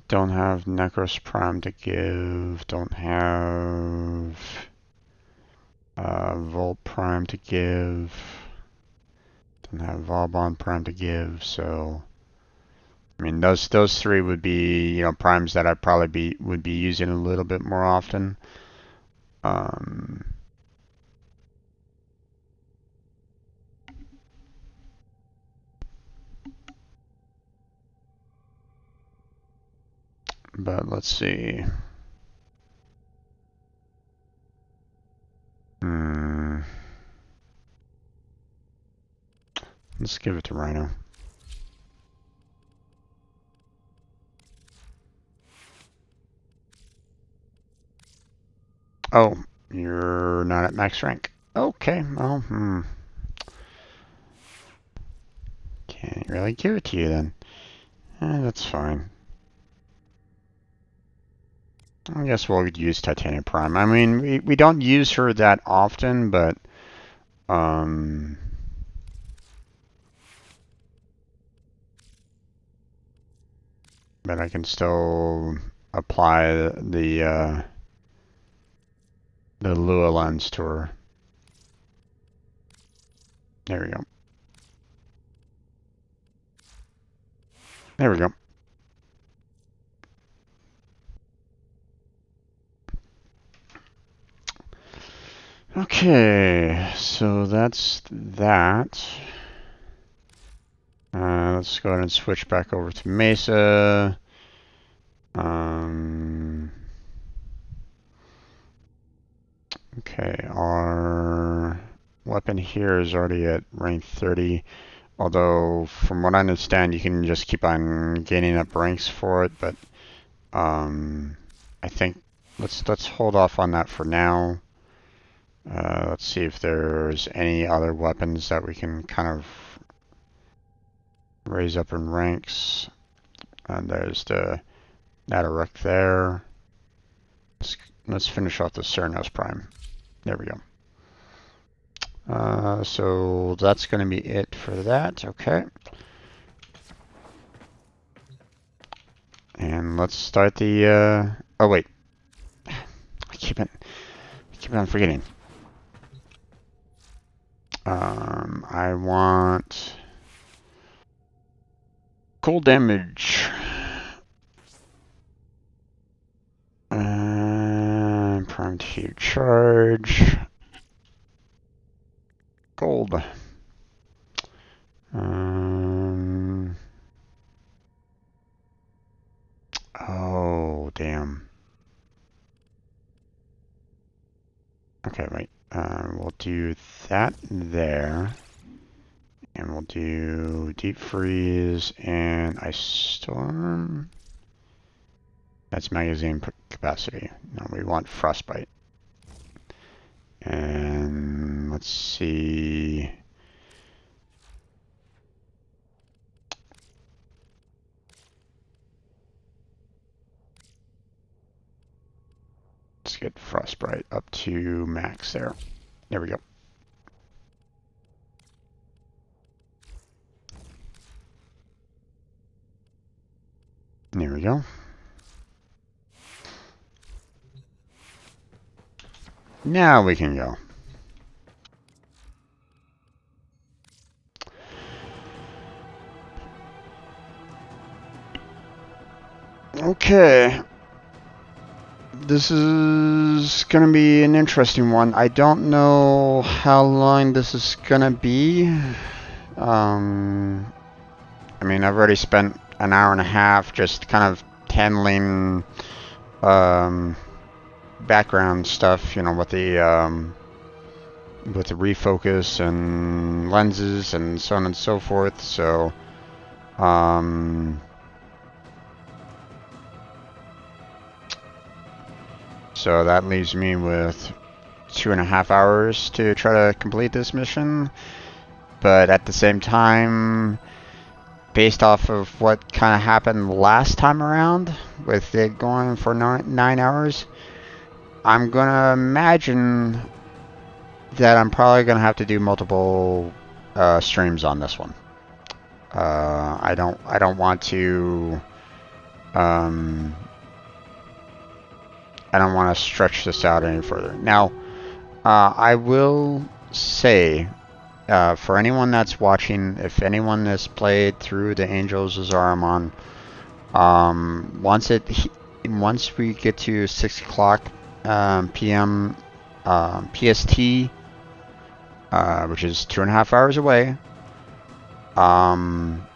Speaker 1: Don't have Necros Prime to give. Don't have Volt Prime to give. Don't have Vauban Prime to give, so I mean those three would be, you know, primes that I probably would be using a little bit more often. But let's see. Let's give it to Rhino. Oh, you're not at max rank. Okay, well, can't really give it to you then. That's fine. I guess we'll use Titanium Prime. I mean, we don't use her that often, but I can still apply the Lua lens to her. There we go. There we go. Okay, so that's that. Let's go ahead and switch back over to Mesa. Okay, our weapon here is already at rank 30. Although, from what I understand, you can just keep on gaining up ranks for it. But I think let's hold off on that for now. Let's see if there's any other weapons that we can kind of raise up in ranks. And there's the Nadarek there. Let's finish off the Cernos Prime. There we go. So that's going to be it for that. Okay. And let's start the. Oh wait, I keep on forgetting. I want cold damage. Prime to charge. Gold. Oh, damn. Okay, wait. We'll do that there. And we'll do Deep Freeze and Ice Storm. That's magazine capacity. No, we want Frostbite. And let's see. Let's get Frostbite up to max there. There we go. There we go. Now we can go. Okay. This is gonna be an interesting one. I don't know how long this is gonna be. I mean, I've already spent an hour and a half just kind of handling background stuff, you know, with the refocus and lenses and so on and so forth. So so that leaves me with 2.5 hours to try to complete this mission. But at the same time, based off of what kind of happened last time around, with it going for 9 hours, I'm gonna imagine that I'm probably gonna have to do multiple streams on this one. I don't want to. I don't want to stretch this out any further. Now, I will say, for anyone that's watching, if anyone has played through the Angels of Zariman, once we get to 6 o'clock p.m. PST, which is 2.5 hours away, I'm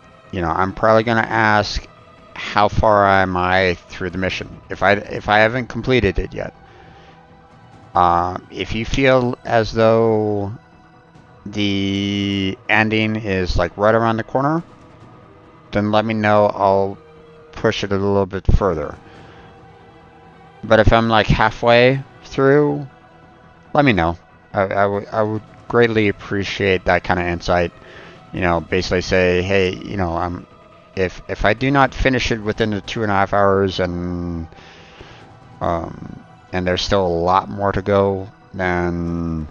Speaker 1: probably gonna ask how far am I through the mission if I haven't completed it yet. If you feel as though the ending is like right around the corner, then let me know. I'll push it a little bit further. But if I'm like halfway through, let me know. I would greatly appreciate that kind of insight. Basically say, hey, if I do not finish it within the 2.5 hours and there's still a lot more to go, then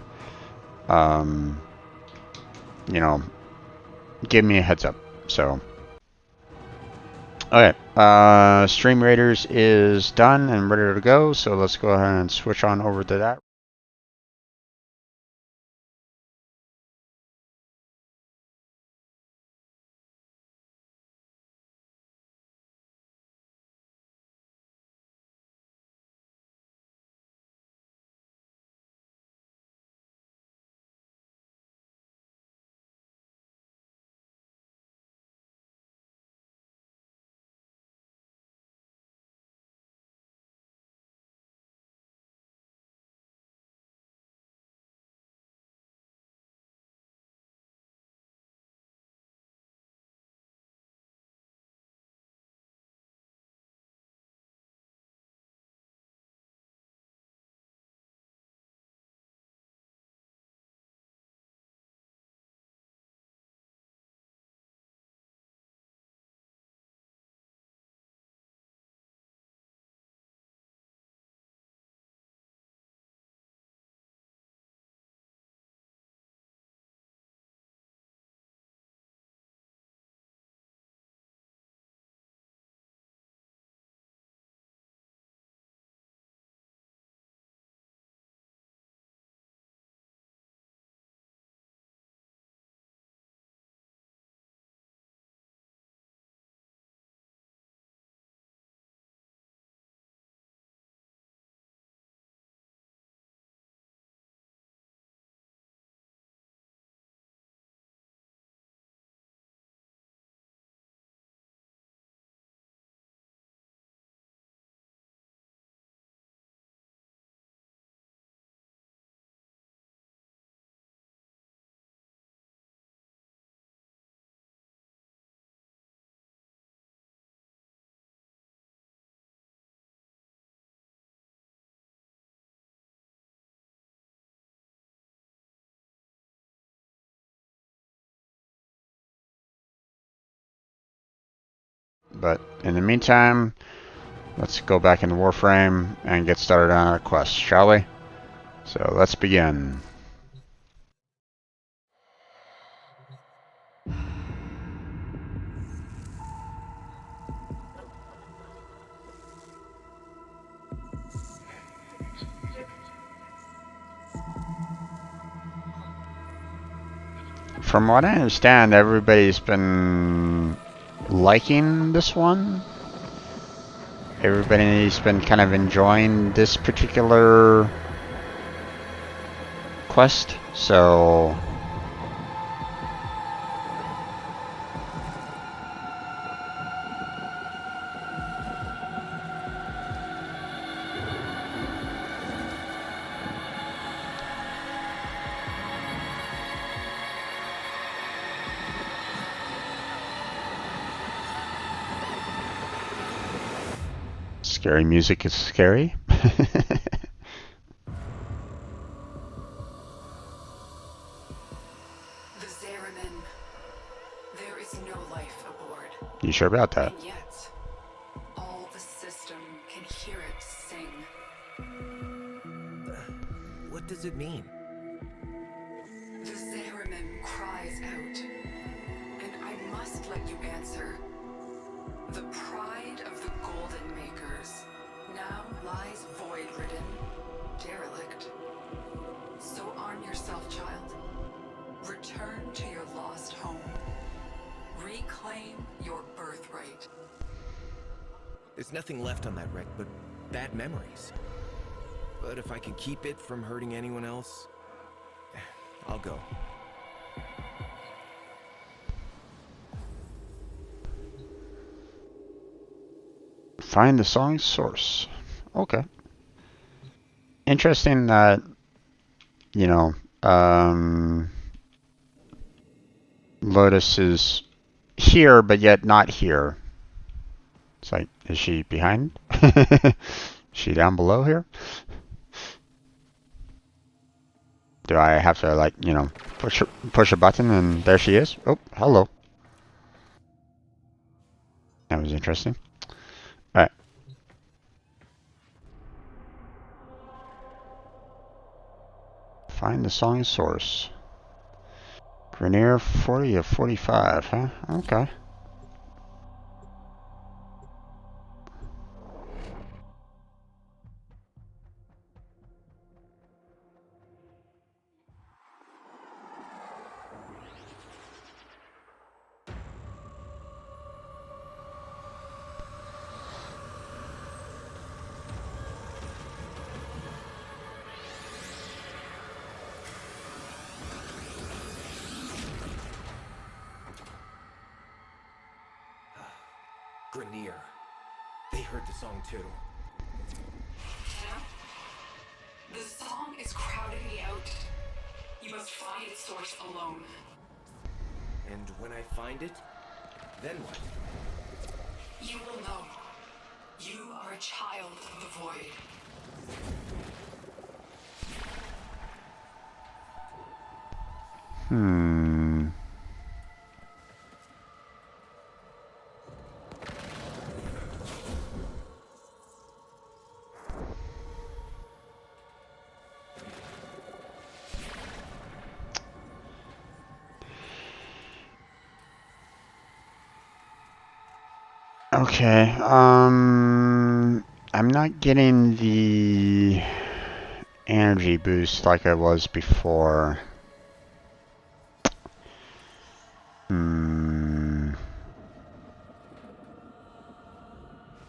Speaker 1: give me a heads up. So, okay, Stream Raiders is done and ready to go. So let's go ahead and switch on over to that. But in the meantime, let's go back into Warframe and get started on our quest, shall we? So let's begin. From what I understand, everybody's been liking this one. Everybody's been kind of enjoying this particular quest, so scary music is scary.
Speaker 3: The Zariman. There is no life aboard.
Speaker 1: You sure about that?
Speaker 3: And yet, all the system can hear it sing.
Speaker 5: What does it mean?
Speaker 3: The Zariman cries out, and I must let you answer. The pride of the Golden Makers now lies void-ridden, derelict. So arm yourself, child. Return to your lost home. Reclaim your birthright.
Speaker 5: There's nothing left on that wreck but bad memories. But if I can keep it from hurting anyone else, I'll go.
Speaker 1: Find the song's source. Okay. Interesting that, you know, Lotus is here, but yet not here. It's like, is she behind? Is she down below here? Do I have to, like, you know, push a button and there she is? Oh, hello. That was interesting. Alright. Find the song source. Grenier 40 of 45, huh? Okay.
Speaker 5: Grenier. They heard the song too.
Speaker 3: The song is crowding me out. You must find its source alone.
Speaker 5: And when I find it, then what?
Speaker 3: You will know. You are a child of the void.
Speaker 1: Okay, I'm not getting the energy boost like I was before.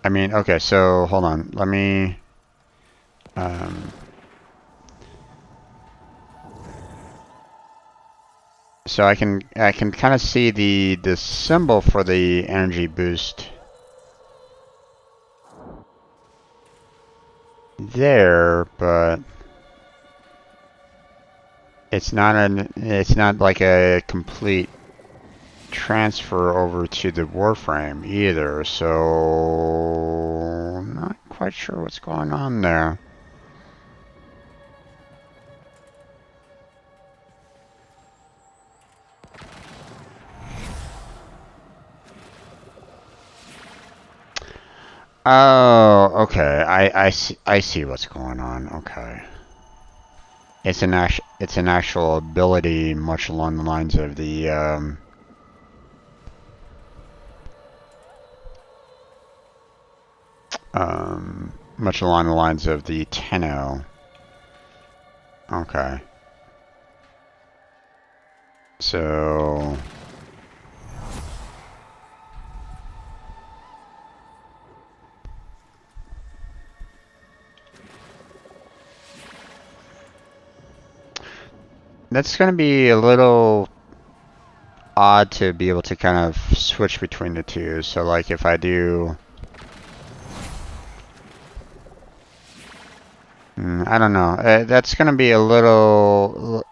Speaker 1: I mean, okay, so hold on. Let me so I can kind of see the symbol for the energy boost there, but it's not like a complete transfer over to the Warframe either, so I'm not quite sure what's going on there. Oh, okay. I see what's going on. Okay. It's an actual ability, much along the lines of the much along the lines of the Tenno. Okay. So that's going to be a little odd to be able to kind of switch between the two. So like if I do, I don't know. That's going to be a little.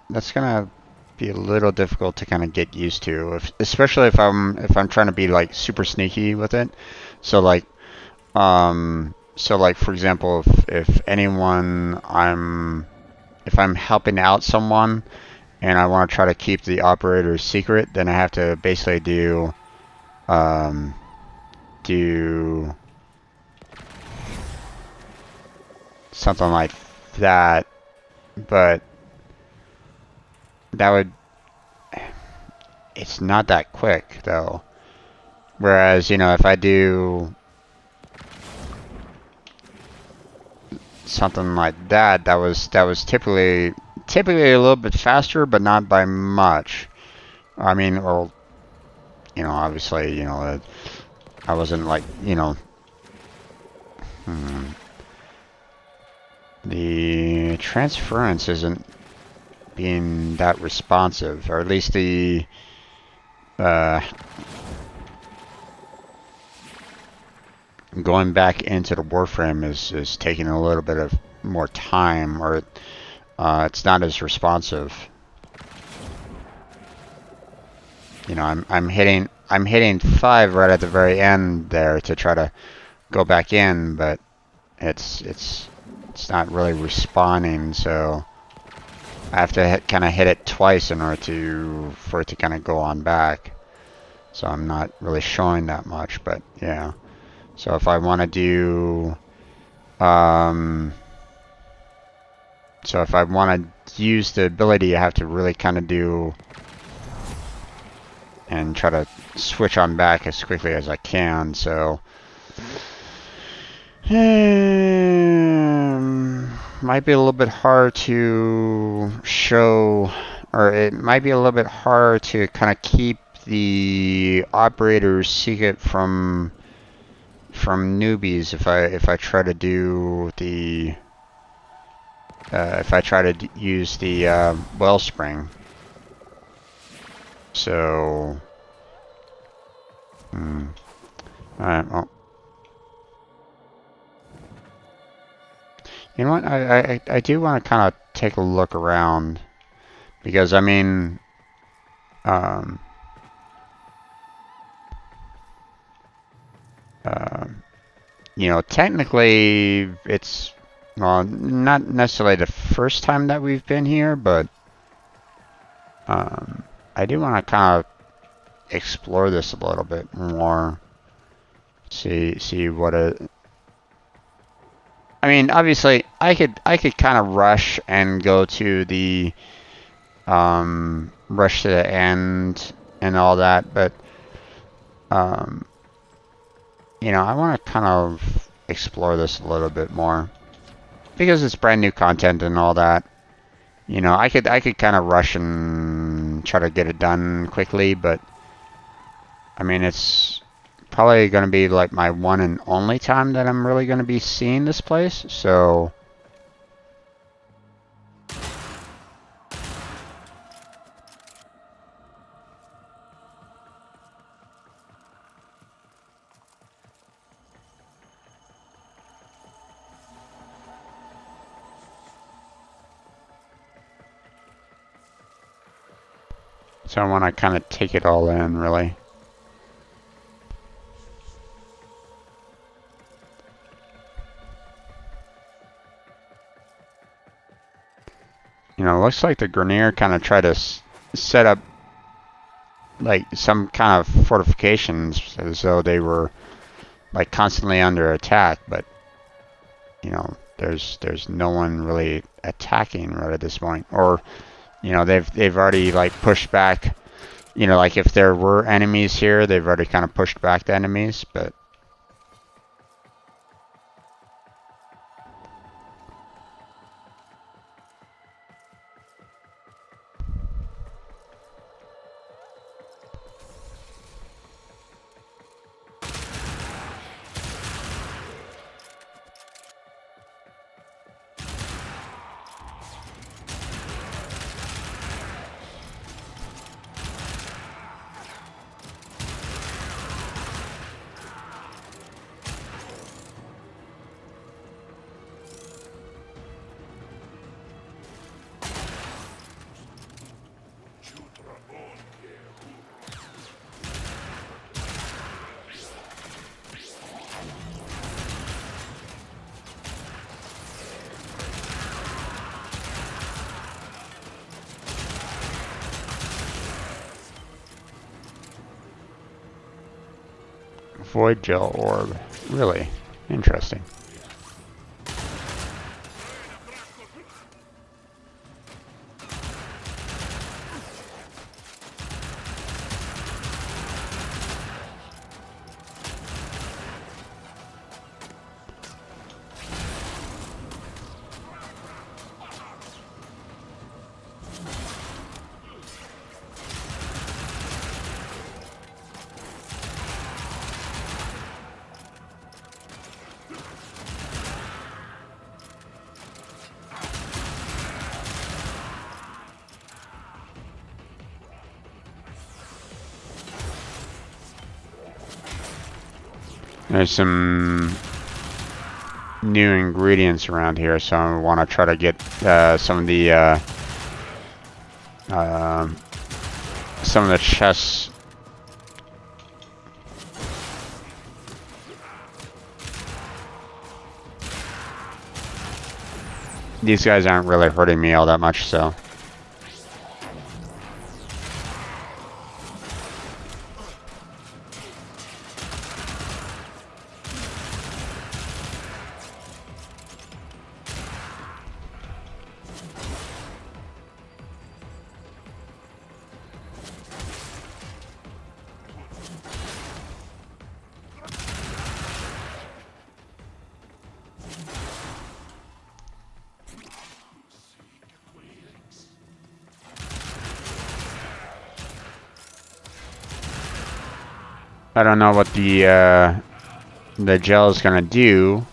Speaker 1: That's going to be a little difficult to kind of get used to, especially if I'm trying to be like super sneaky with it. So like, for example, if I'm helping out someone and I want to try to keep the operator secret, then I have to basically do something like that, but it's not that quick though. Whereas, you know, if I do something like that, that was typically typically a little bit faster, but not by much. I mean, or obviously, I wasn't like, the transference isn't being that responsive, or at least the going back into the Warframe is taking a little bit of more time, or it's not as responsive. I'm hitting 5 right at the very end there to try to go back in, but it's not really responding, so I have to kind of hit it twice in order for it to kind of go on back. So I'm not really showing that much, but yeah. So if I want to do, so if I want to use the ability, I have to really kind of do and try to switch on back as quickly as I can. So might be a little bit hard to show, or it might be a little bit hard to kind of keep the operator's secret from newbies if I try to do the if I try to use the wellspring. So alright, well, you know what, I do want to kind of take a look around, because I mean technically it's, well, not necessarily the first time that we've been here, but I do want to kind of explore this a little bit more. See what it. I mean, obviously, I could kind of rush and go to the rush to the end and all that, but I want to kind of explore this a little bit more, because it's brand new content and all that. I could kind of rush and try to get it done quickly, but I mean, it's probably going to be like my one and only time that I'm really going to be seeing this place, so I want to kind of take it all in, really. Looks like the Grenier kind of tried to set up like some kind of fortifications as though they were like constantly under attack, but there's no one really attacking right at this point, or they've already like pushed back. Like if there were enemies here, they've already kind of pushed back the enemies, but Void Gel Orb. Really interesting. There's some new ingredients around here, so I want to try to get some of the chests. These guys aren't really hurting me all that much, so. I don't know what the gel is gonna do.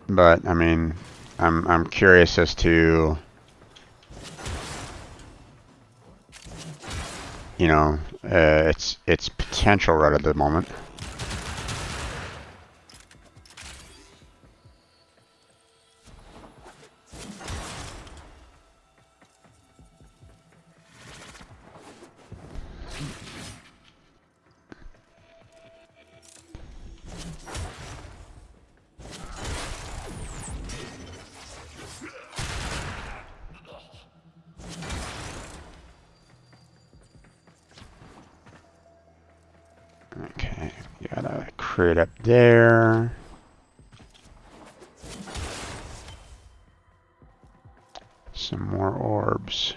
Speaker 1: But I mean, I'm curious as to, you know, its potential right at the moment. Okay, got a crate up there. Some more orbs.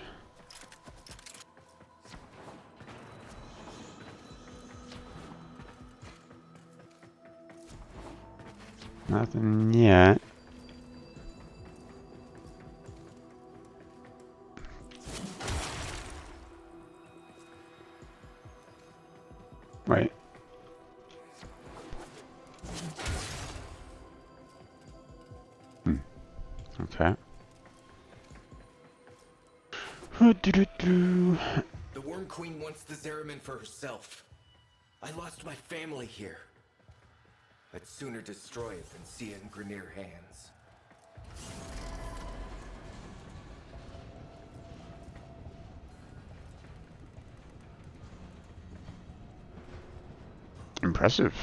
Speaker 1: Nothing yet. Wait. Okay.
Speaker 5: The Worm Queen wants the Zeramin for herself. I lost my family here. I'd sooner destroy it than see it in Grineer hands.
Speaker 1: Impressive.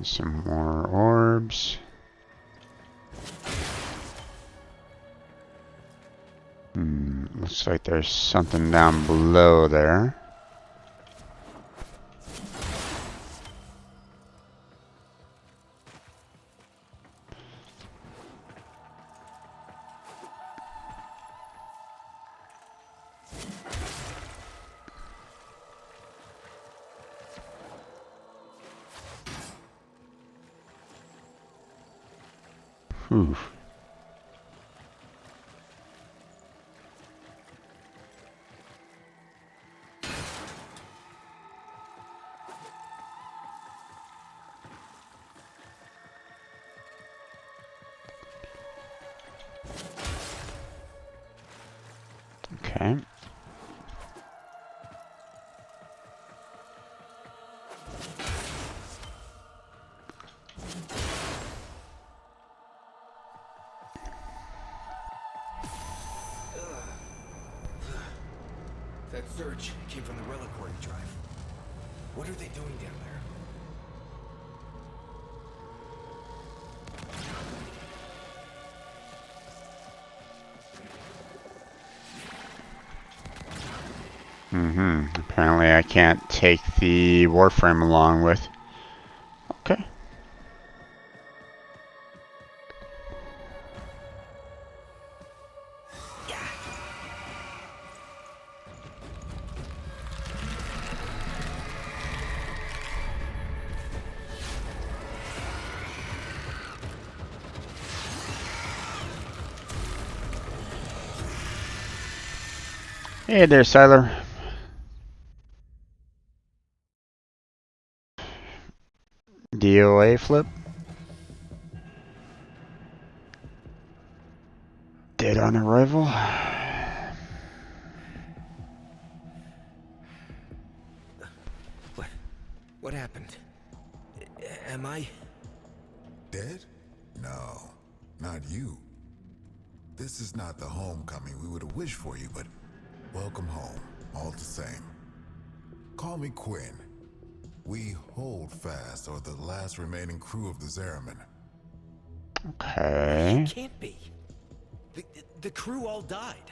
Speaker 1: Some more orbs. Looks like there's something down below there. Whew. Okay.
Speaker 5: That surge came from the reliquary drive. What are they doing down there?
Speaker 1: Apparently I can't take the Warframe along with. Okay. Hey there, Siler. POA flip. Dead on arrival.
Speaker 5: What happened? Am I...
Speaker 6: Dead? No, not you. This is not the homecoming we would have wished for you, but welcome home, all the same. Call me Quinn. We hold fast are the last remaining crew of the Zeraman.
Speaker 1: Okay.
Speaker 5: It can't be. The crew all died.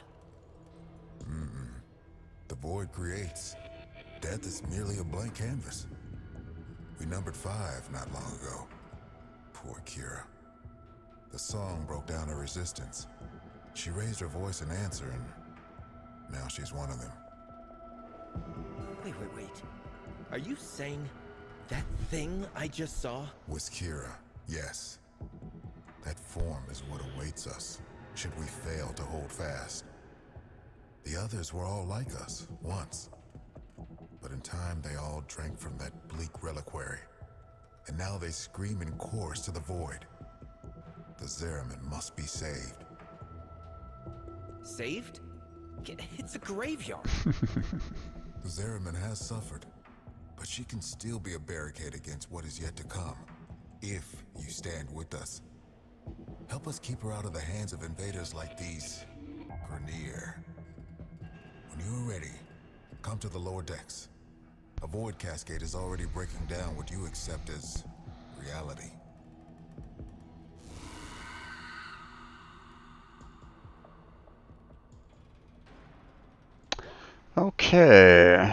Speaker 6: The void creates. Death is merely a blank canvas. We numbered 5 not long ago. Poor Kira. The song broke down her resistance. She raised her voice in answer, and now she's one of them.
Speaker 5: Wait. Are you saying that thing I just saw?
Speaker 6: Was Kira, yes. That form is what awaits us, should we fail to hold fast. The others were all like us, once. But in time, they all drank from that bleak reliquary. And now they scream in chorus to the void. The Zeraman must be saved.
Speaker 5: Saved? It's a graveyard.
Speaker 6: The Zeraman has suffered, but she can still be a barricade against what is yet to come, if you stand with us. Help us keep her out of the hands of invaders like these, Grenier. When you are ready, come to the lower decks. A void cascade is already breaking down what you accept as reality.
Speaker 1: Okay.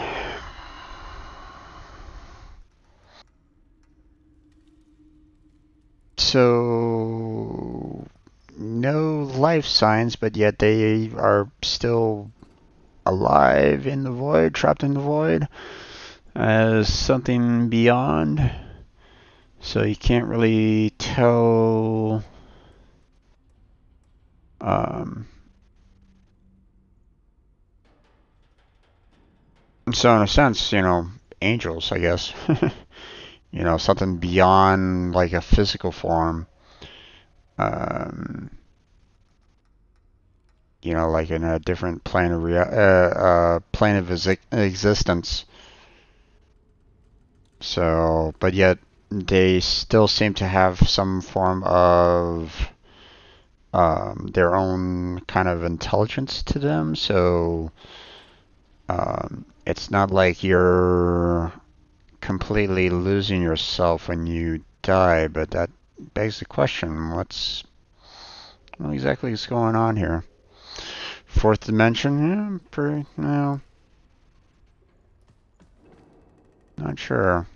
Speaker 1: So, no life signs, but yet they are still alive in the void, trapped in the void, as something beyond. So you can't really tell. So in a sense, angels, I guess. Something beyond like a physical form. Like in a different plane of existence. So, but yet they still seem to have some form of their own kind of intelligence to them. So, it's not like you're completely losing yourself when you die, but that begs the question: what exactly is going on here? Fourth dimension? Yeah, not sure.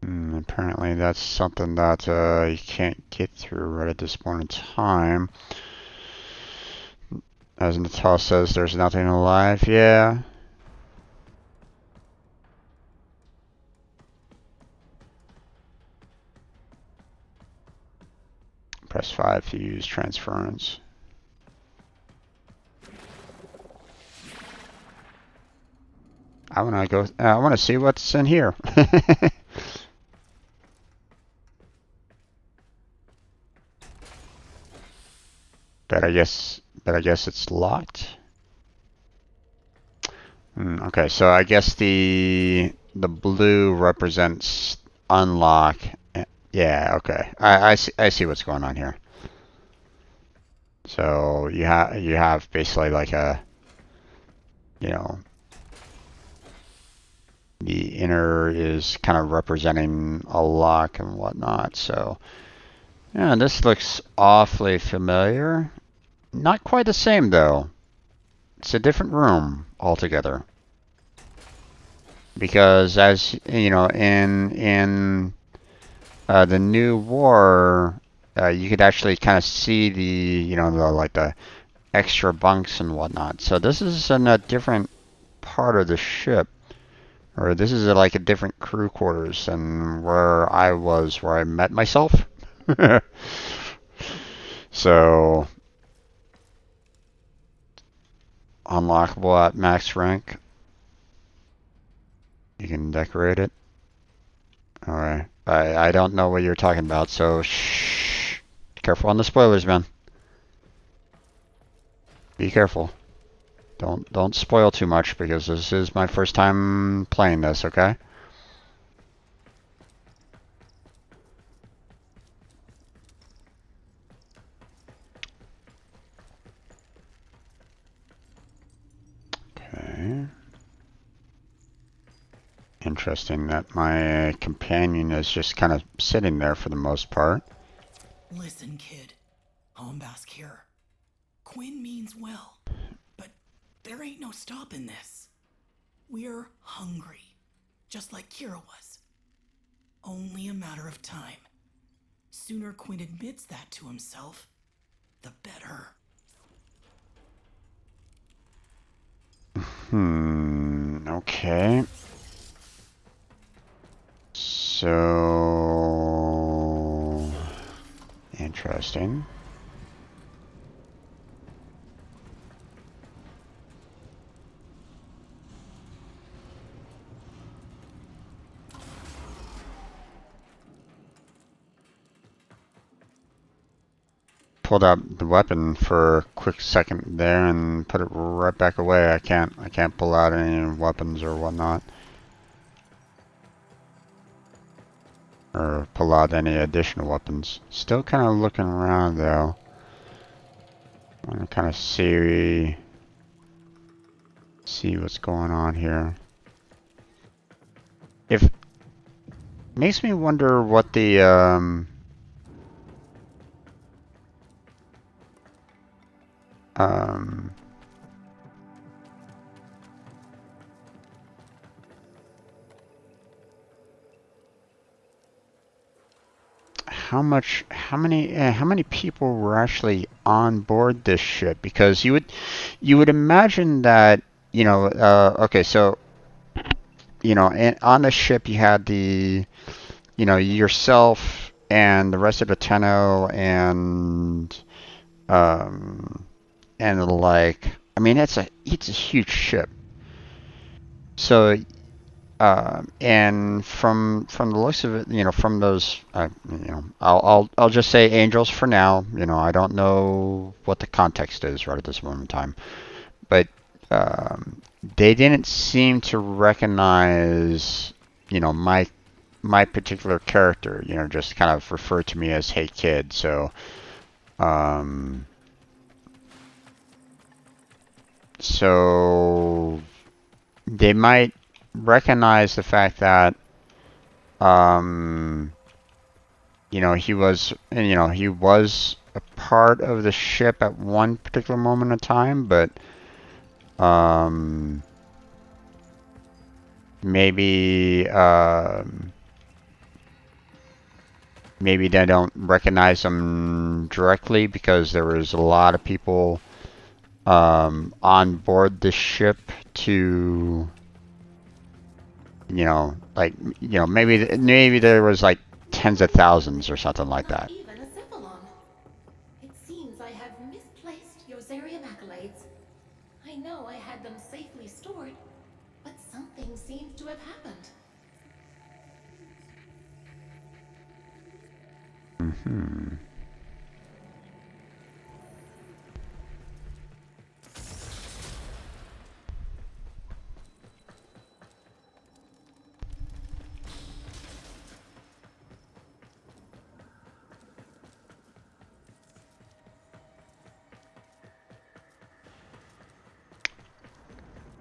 Speaker 1: Apparently that's something that you can't get through right at this point in time. As Natal says, there's nothing alive. Yeah. Press 5 to use transference. I want to see what's in here. But I guess it's locked. Okay, so I guess the blue represents unlock. Yeah, okay. I see what's going on here. So you have basically like a, the inner is kind of representing a lock and whatnot. So yeah, this looks awfully familiar. Not quite the same though. It's a different room altogether. Because as you know, in the new war, you could actually kind of see the extra bunks and whatnot. So this is in a different part of the ship, or this is like a different crew quarters than where I met myself. So unlockable at max rank. You can decorate it. Alright. I don't know what you're talking about, so shh. Careful on the spoilers, man. Be careful. Don't spoil too much because this is my first time playing this, okay? Okay. Interesting that my companion is just kind of sitting there for the most part.
Speaker 7: Listen, kid. Hombask here. Quinn means well, but there ain't no stopping this. We're hungry, just like Kira was. Only a matter of time. Sooner Quinn admits that to himself, the better.
Speaker 1: Okay. So interesting. Pulled out the weapon for a quick second there and put it right back away. I can't pull out any weapons or whatnot. Or pull out any additional weapons. Still kind of looking around though. I want to kind of see what's going on here. If makes me wonder what the how many people were actually on board this ship? Because you would imagine that, you know, okay, so, you know, on the ship you had the, you know, yourself and the rest of the Tenno and like, I mean, it's a huge ship. So, and from the looks of it, you know, from those, you know, I'll just say angels for now. You know, I don't know what the context is right at this moment in time, but they didn't seem to recognize, you know, my particular character. You know, just kind of refer to me as "Hey Kid." So, so they might recognize the fact that you know, he was a part of the ship at one particular moment in time, but maybe maybe they don't recognize him directly because there was a lot of people on board the ship to, you know, like, you know, maybe there was like tens of thousands or something like that.
Speaker 8: Even a Cephalon. It seems I have misplaced your Zarium accolades. I know I had them safely stored, but something seems to have happened.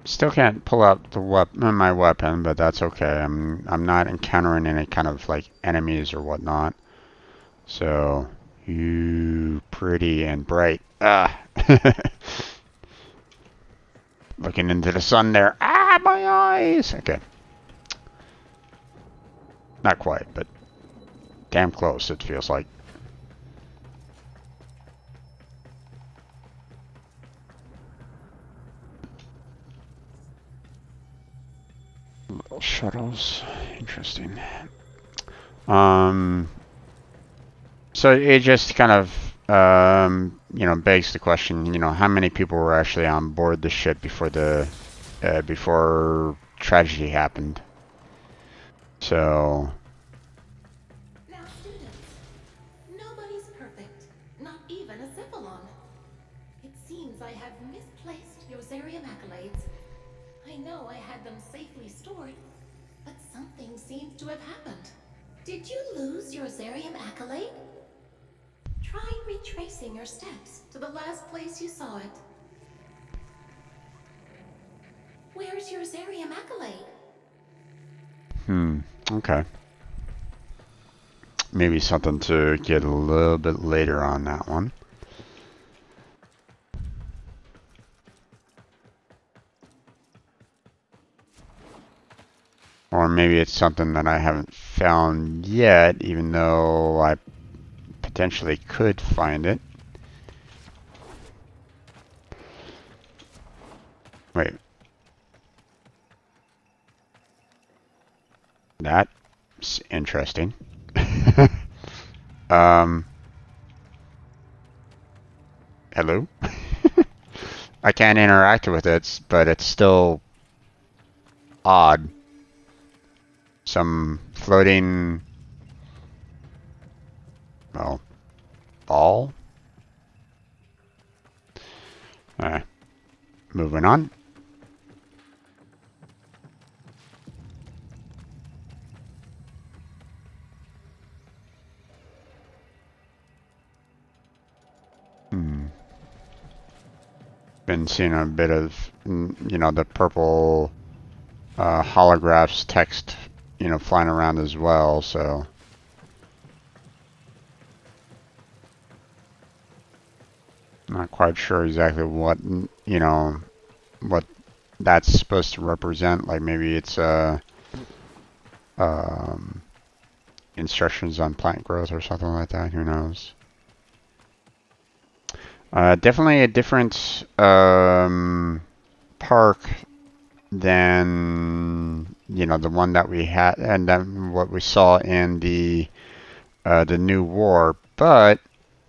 Speaker 1: Still can't pull out the my weapon, but that's okay. I'm not encountering any kind of like enemies or whatnot. So you pretty and bright. Ah, looking into the sun there. Ah, my eyes. Okay, not quite, but damn close. It feels like. Little shuttles. Interesting. So it just kind of, you know, begs the question, you know, how many people were actually on board the ship before the, before tragedy happened? So
Speaker 8: Now, students, nobody's perfect, not even a Cephalon. It seems I have misplaced your Zarium accolades. I know I had them safely stored, but something seems to have happened. Did you lose your Zarium accolade? Try retracing your steps to the last place you saw it. Where's your Zarium accolade?
Speaker 1: okay. Maybe something to get a little bit later on that one. Or maybe it's something that I haven't found yet, even though I potentially could find it. Wait. That's interesting. Hello? I can't interact with it, but it's still odd. Some floating, well, ball? Moving on. Been seeing a bit of, the purple holographs text, flying around as well, so. Not quite sure exactly what, what that's supposed to represent. Like maybe it's instructions on plant growth or something like that. Who knows? Definitely a different park than the one that we had, and then what we saw in the new war. But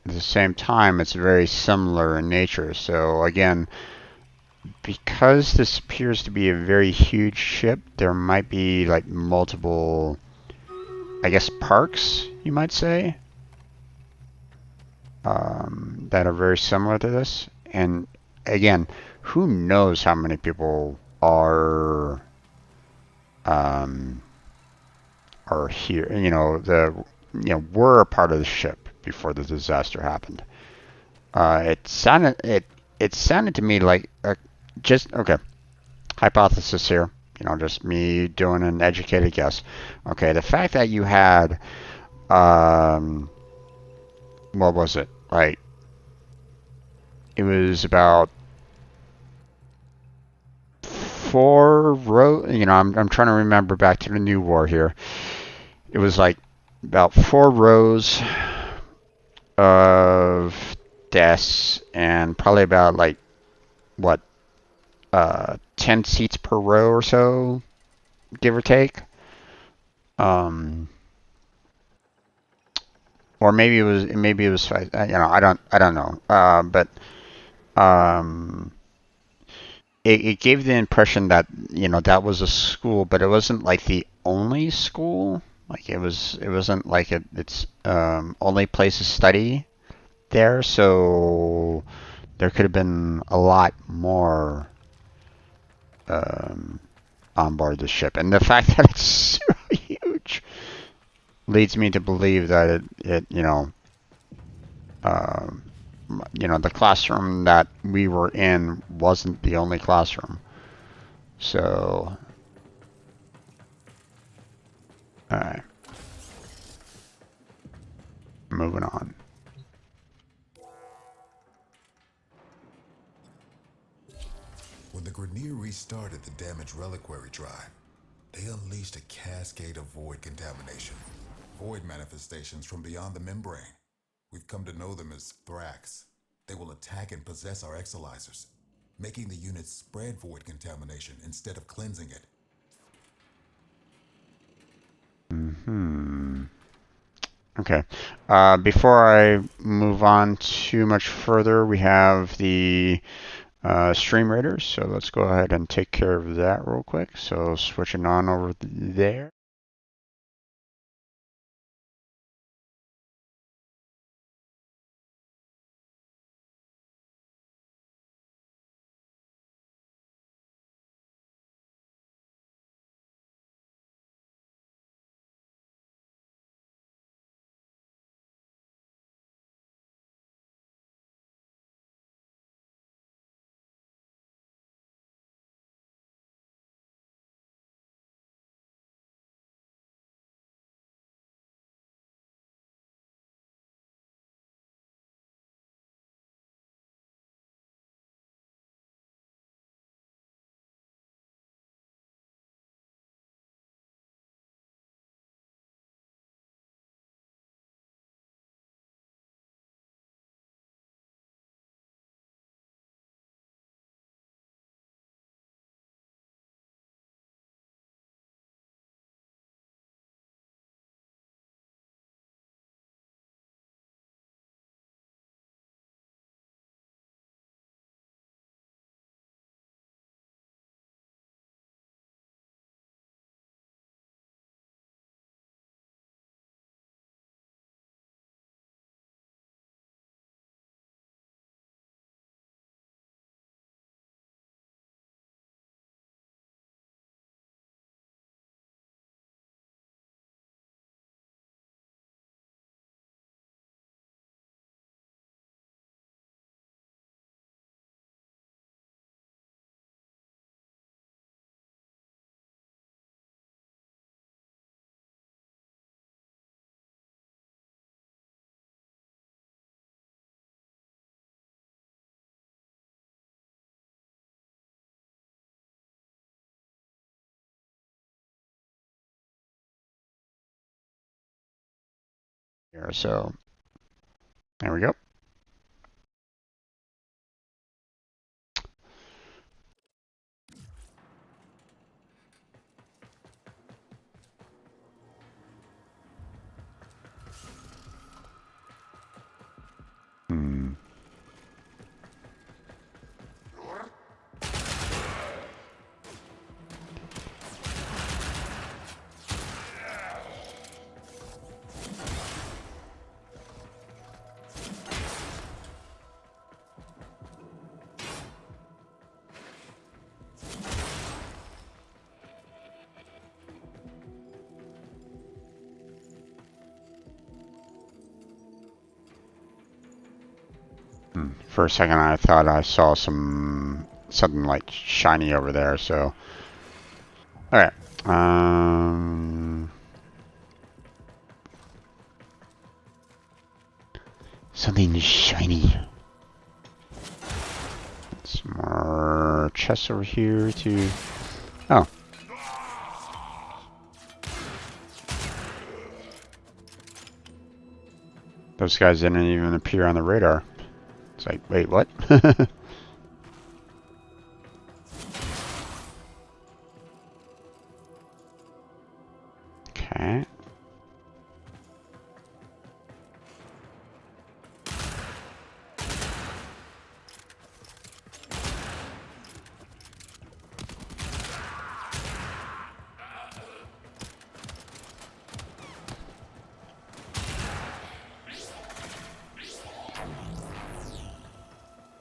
Speaker 1: at the same time, it's very similar in nature. So again, because this appears to be a very huge ship, there might be like multiple, I guess, parks, you might say, that are very similar to this. And again, who knows how many people are here? Were a part of the ship before the disaster happened. It sounded to me like just okay. Hypothesis here. Just me doing an educated guess. Okay, the fact that you had what was it? Like, it was about 4 rows. I'm trying to remember back to the new war here. It was like about 4 rows of desks and probably about like what 10 seats per row or so, give or take. Or maybe it was 5. I don't know. But it gave the impression that that was a school, but it wasn't like the only school. Like it wasn't like it's only place to study there. So there could have been a lot more on board the ship, and the fact that it's so huge leads me to believe that the classroom that we were in wasn't the only classroom. So, alright. Moving on.
Speaker 6: When the Grineer restarted the damaged reliquary drive, they unleashed a cascade of void contamination. Void manifestations from beyond the membrane. We've come to know them as Thrax. They will attack and possess our exolizers, making the unit spread void contamination instead of cleansing it.
Speaker 1: Okay. Before I move on too much further, we have the stream raiders. So let's go ahead and take care of that real quick. So switching on over there. here. So there we go. Hmm. For a second, I thought I saw something like shiny over there. So, all right. Something shiny. Some more chests over here too. Oh. Those guys didn't even appear on the radar. It's like, wait, what? Okay.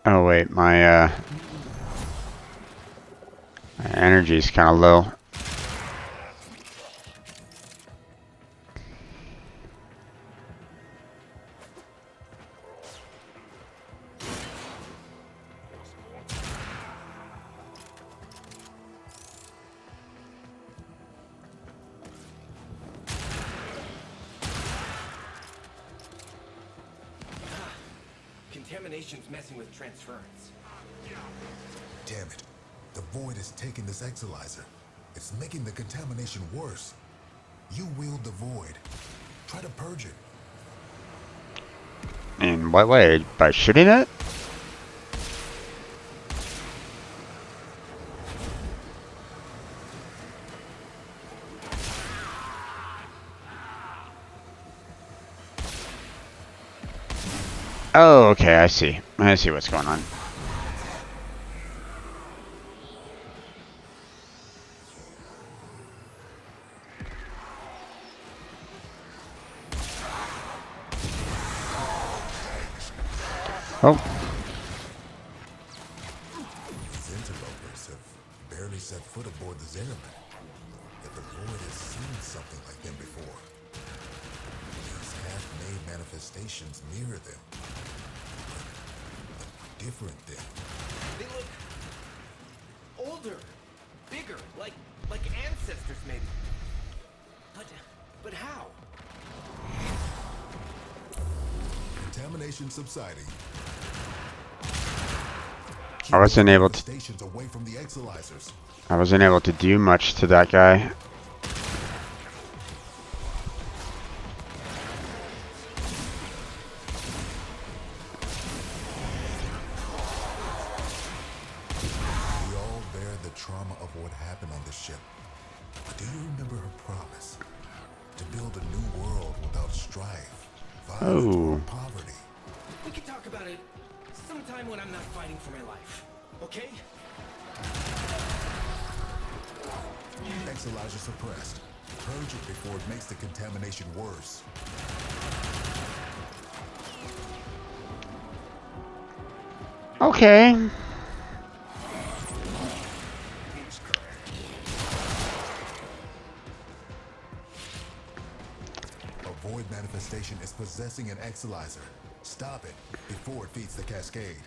Speaker 1: Oh wait, my energy's kind of low.
Speaker 5: Contamination's messing with transference.
Speaker 6: Damn it. The void is taking this exolyzer. It's making the contamination worse. You wield the void. Try to purge it.
Speaker 1: In what way? By shooting it? Oh, okay, I see. I see what's going on. Oh.
Speaker 6: These interlopers have barely set foot aboard the Zeraman. Yet the void has seen something like them before. These half-made manifestations mirror them. But different them.
Speaker 5: They look older, bigger, like ancestors maybe. But how?
Speaker 6: Contamination subsiding.
Speaker 1: I wasn't able to.
Speaker 6: Stations away from the exolyzers.
Speaker 1: I wasn't able to do much to that guy.
Speaker 6: We all bear the trauma of what happened on this ship. But do you remember her promise? To build a new world without strife, violence, or poverty.
Speaker 5: We can talk about it sometime when I'm not fighting for my life. Okay?
Speaker 6: Exolyzer suppressed. Purge it before it makes the contamination worse.
Speaker 1: Okay.
Speaker 6: A void manifestation is possessing an exolyzer. Stop it before it feeds the cascade.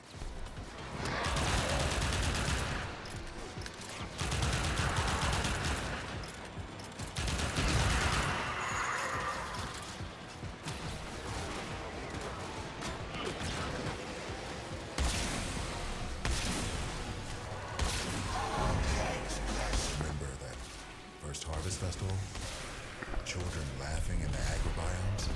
Speaker 6: Remember that first harvest festival? Children laughing in the agrobiomes?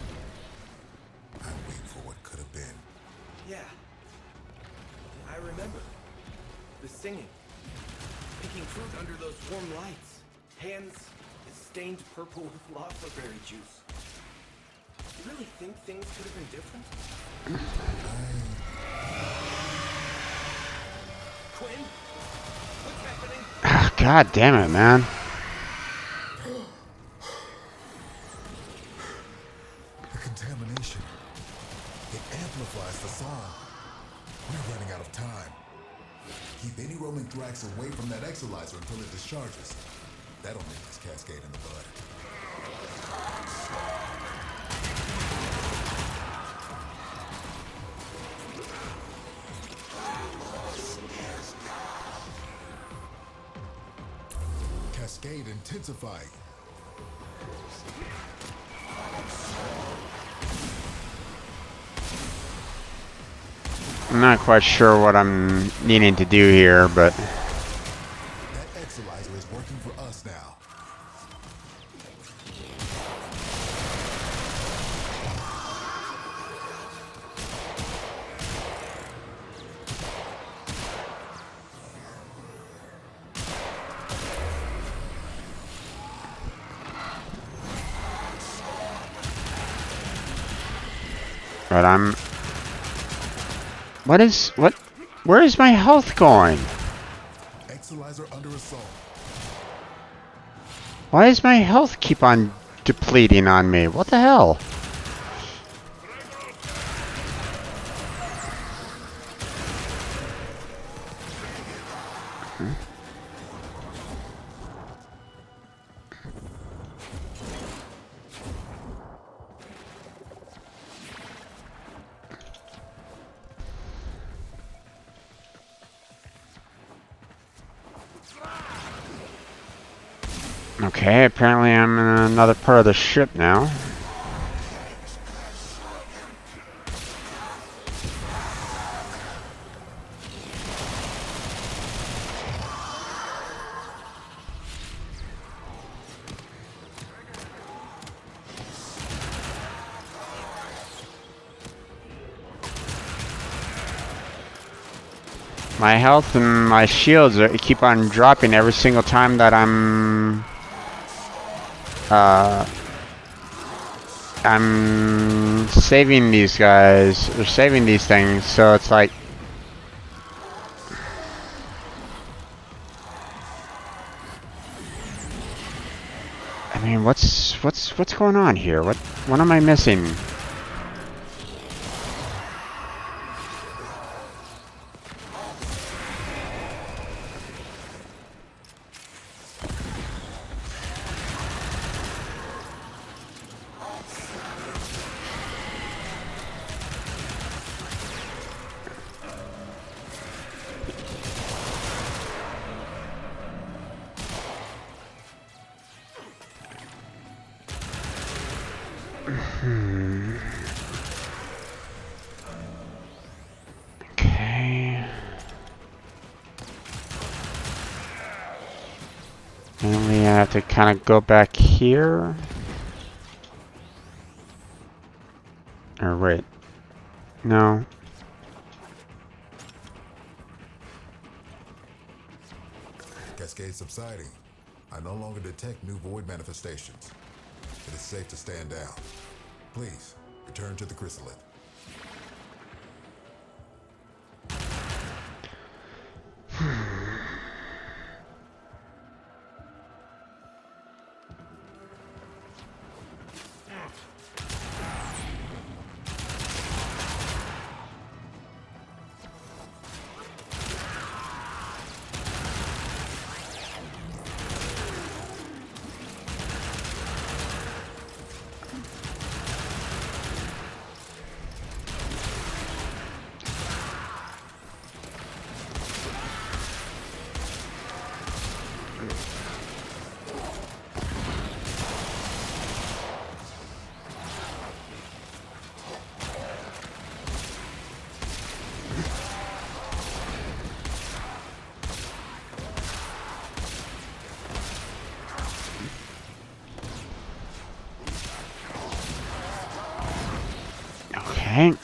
Speaker 5: remember. The singing. Picking fruit under those warm lights. Hands stained purple with lava berry juice. You really think things could have been different? Quinn? What's happening?
Speaker 1: God damn it, man.
Speaker 6: The contamination. It amplifies the song. We're running out of time. Keep any roaming thrax away from that exolyzer until it discharges. That'll make this cascade in the bud. Cascade intensifying.
Speaker 1: I'm not quite sure what I'm needing to do here, but
Speaker 6: That exolyzer is working for us now.
Speaker 1: I'm. What? Where is my health going?
Speaker 6: Exolyzer under assault.
Speaker 1: Why does my health keep on depleting on me? What the hell? Okay, apparently I'm in another part of the ship now. My health and my shields keep on dropping every single time that I'm saving these guys, or saving these things, so it's like... I mean, what's going on here? What am I missing? Okay. And we have to kind of go back here. Or wait. No.
Speaker 6: Cascade subsiding. I no longer detect new void manifestations. It is safe to stand down. Please, return to the chrysalid. Okay.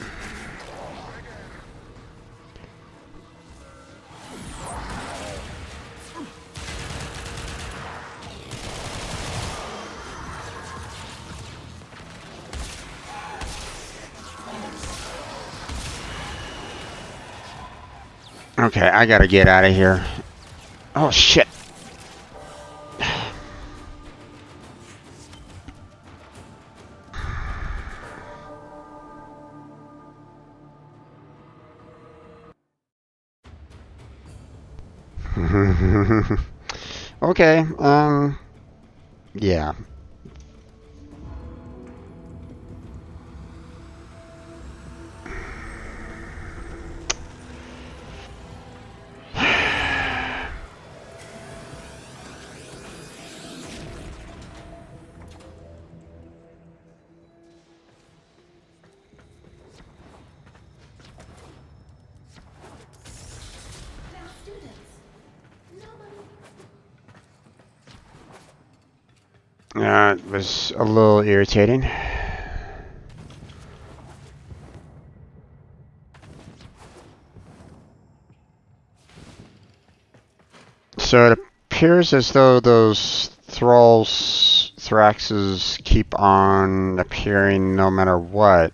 Speaker 1: Okay, I gotta get out of here. Oh shit. Okay, yeah.
Speaker 8: Now, students, nobody.
Speaker 1: It was a little irritating. So it appears as though those Thraxes keep on appearing no matter what,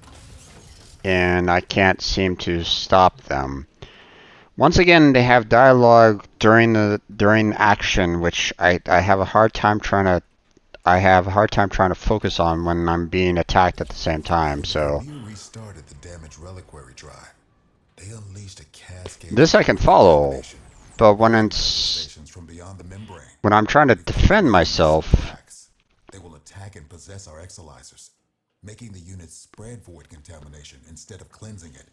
Speaker 1: and I can't seem to stop them. Once again, they have dialogue during action, which I have a hard time trying to focus on when I'm being attacked at the same time. So
Speaker 6: You restarted the damaged reliquary drive. They unleashed a cascade.
Speaker 1: this I can follow,
Speaker 6: contamination.
Speaker 1: but
Speaker 6: Stations from beyond the membrane.
Speaker 1: when I'm trying to defend myself,
Speaker 6: They will attack and possess our exolizers, making the units spread void contamination instead of cleansing it.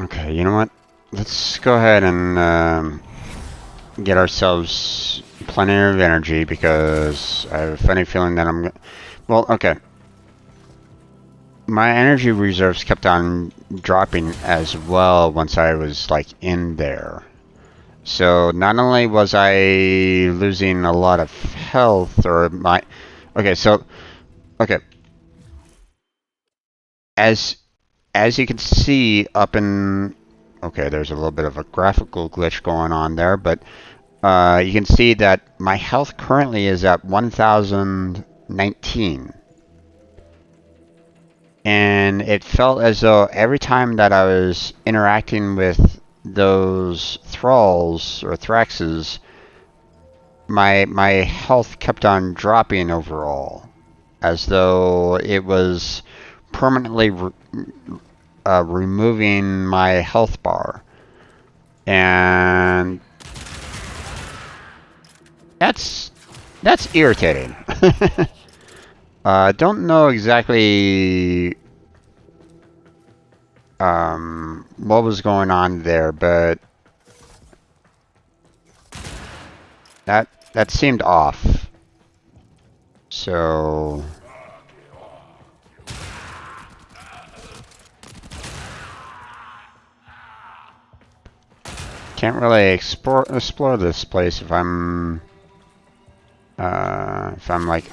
Speaker 1: okay, you know what? Let's go ahead and get ourselves plenty of energy because I have a funny feeling that well, okay. My energy reserves kept on dropping as well once I was like in there. So not only was I losing a lot of health or my okay, so okay. As you can see up in okay, there's a little bit of a graphical glitch going on there, but you can see that my health currently is at 1019. And it felt as though every time that I was interacting with those thralls or thraxes, my health kept on dropping overall, as though it was permanently removing my health bar, and that's irritating. Don't know exactly what was going on there, but that seemed off. So can't really explore this place if I'm like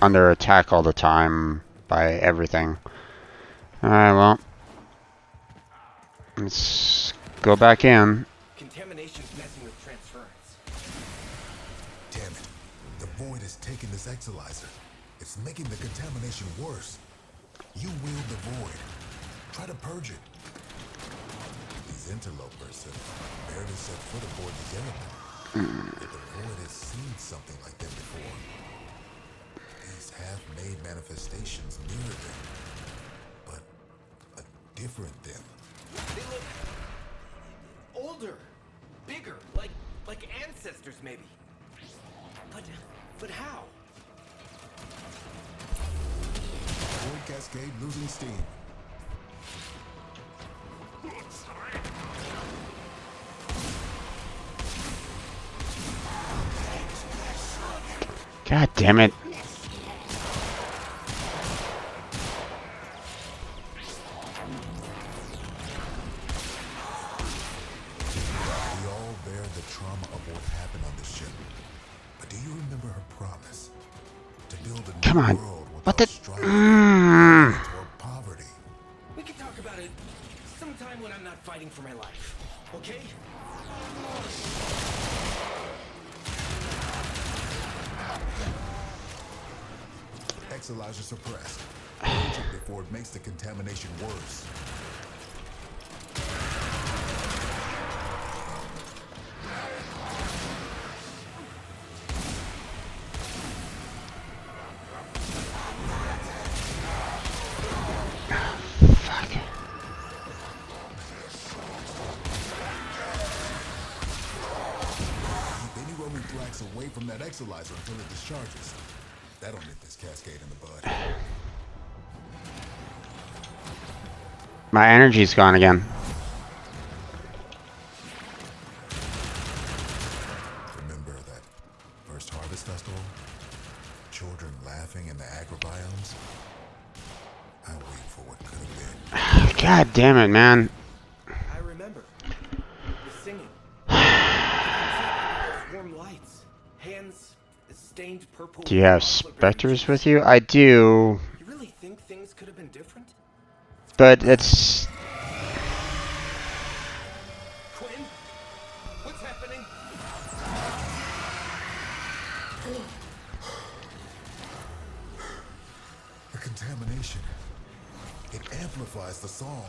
Speaker 1: under attack all the time by everything. Alright, well, let's go back in.
Speaker 5: Contamination's messing with transference.
Speaker 6: Damn it. The void has taken this exolizer. It's making the contamination worse. You wield the void. Try to purge it. These interlopers have barely set foot aboard the Zeraman. Yet the void has seen something like them before. These half-made manifestations mirror them, but a different them.
Speaker 5: They look older, bigger, like ancestors maybe. But how?
Speaker 6: Void cascade losing steam.
Speaker 1: God damn it. come on.
Speaker 6: World
Speaker 1: What
Speaker 6: without
Speaker 1: the?
Speaker 6: strife,
Speaker 1: Mm.
Speaker 6: violence, or poverty.
Speaker 5: We can talk about it sometime when I'm not fighting for my life. Okay?
Speaker 6: Exolizer suppressed. Purge it before it makes the contamination worse.
Speaker 1: Fuck.
Speaker 6: Keep any roaming thrax away from that exolizer until it discharges. That'll nip this cascade in the bud.
Speaker 1: My energy's gone again.
Speaker 6: Remember that first harvest festival? Children laughing in the agrobiomes? I wait for what could have been.
Speaker 1: God damn it, man.
Speaker 5: I remember. The singing. Those warm lights. Hands stained purple.
Speaker 1: Do you have specters with you? I do,
Speaker 5: You really think things could have been different?
Speaker 1: but it's...
Speaker 5: Quinn? What's happening?
Speaker 6: The contamination. It amplifies the song.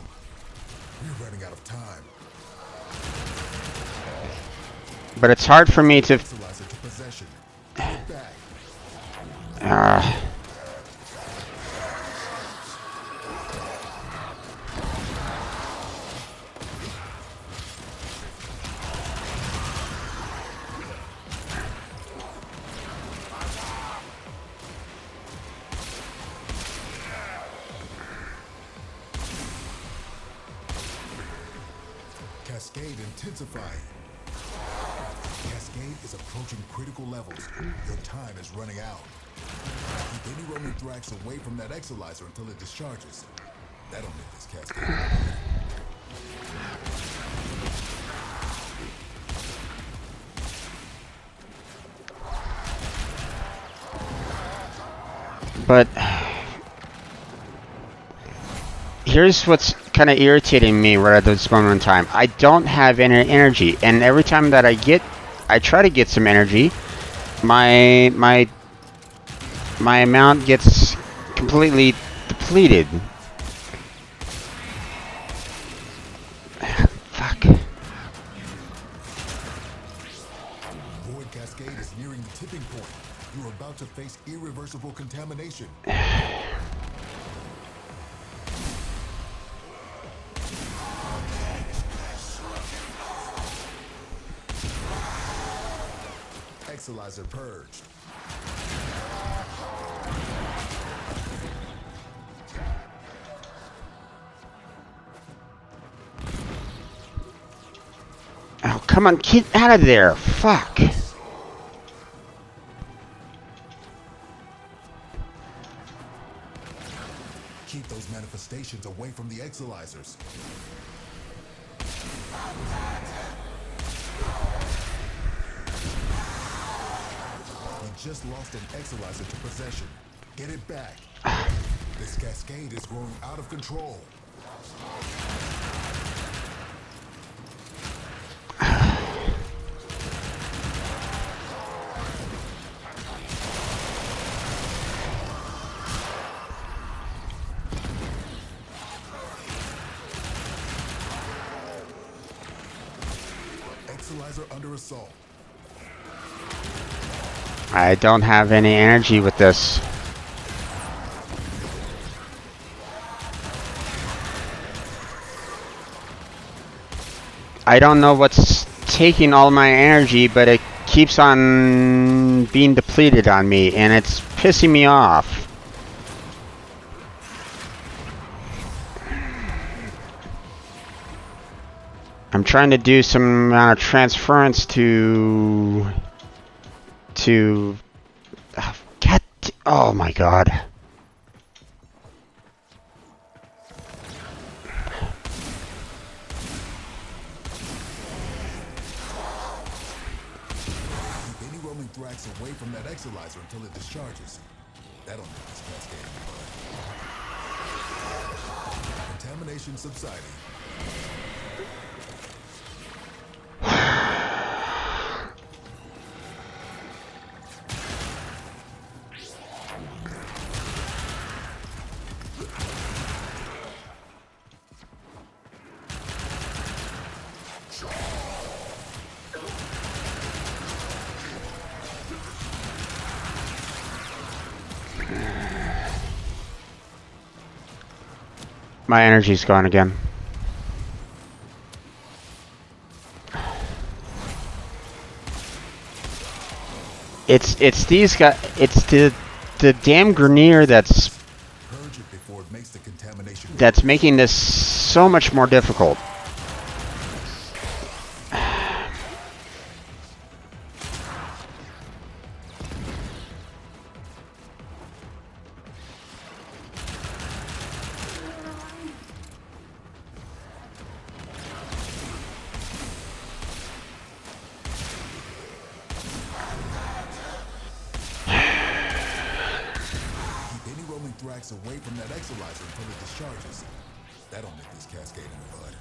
Speaker 6: We're running out of time.
Speaker 1: But it's hard for me to...
Speaker 6: Exolizer to possession. Get it back. Cascade intensifying. Cascade is approaching critical levels. Your time is running out. Keep any roaming thrax away from that exolizer until it discharges. That'll make this cascade.
Speaker 1: But... Here's what's kind of irritating me right at this moment in time. I don't have any energy, and every time that I try to get some energy, my amount gets completely depleted. Fuck.
Speaker 6: Void Cascade is nearing the tipping point. You're about to face irreversible contamination. Exolizer purged.
Speaker 1: Oh, come on, get out of there. Fuck.
Speaker 6: Keep those manifestations away from the exolizers. You just lost an exolizer to possession. Get it back. This cascade is growing out of control. Exolizer under assault.
Speaker 1: I don't have any energy with this. I don't know what's taking all my energy, but it keeps on being depleted on me, and it's pissing me off. I'm trying to do some amount of transference to oh my god.
Speaker 6: Keep any roaming thrax away from that exolizer until it discharges. That'll make this cascade in blood. Contamination subsiding.
Speaker 1: My energy's gone again. It's these guys. It's the damn Grenier that's
Speaker 6: Purge it before it makes the contamination.
Speaker 1: that's making this so much more difficult.
Speaker 6: Keep any roaming thrax away from that exolyzer until it discharges. That'll make this cascade in blood.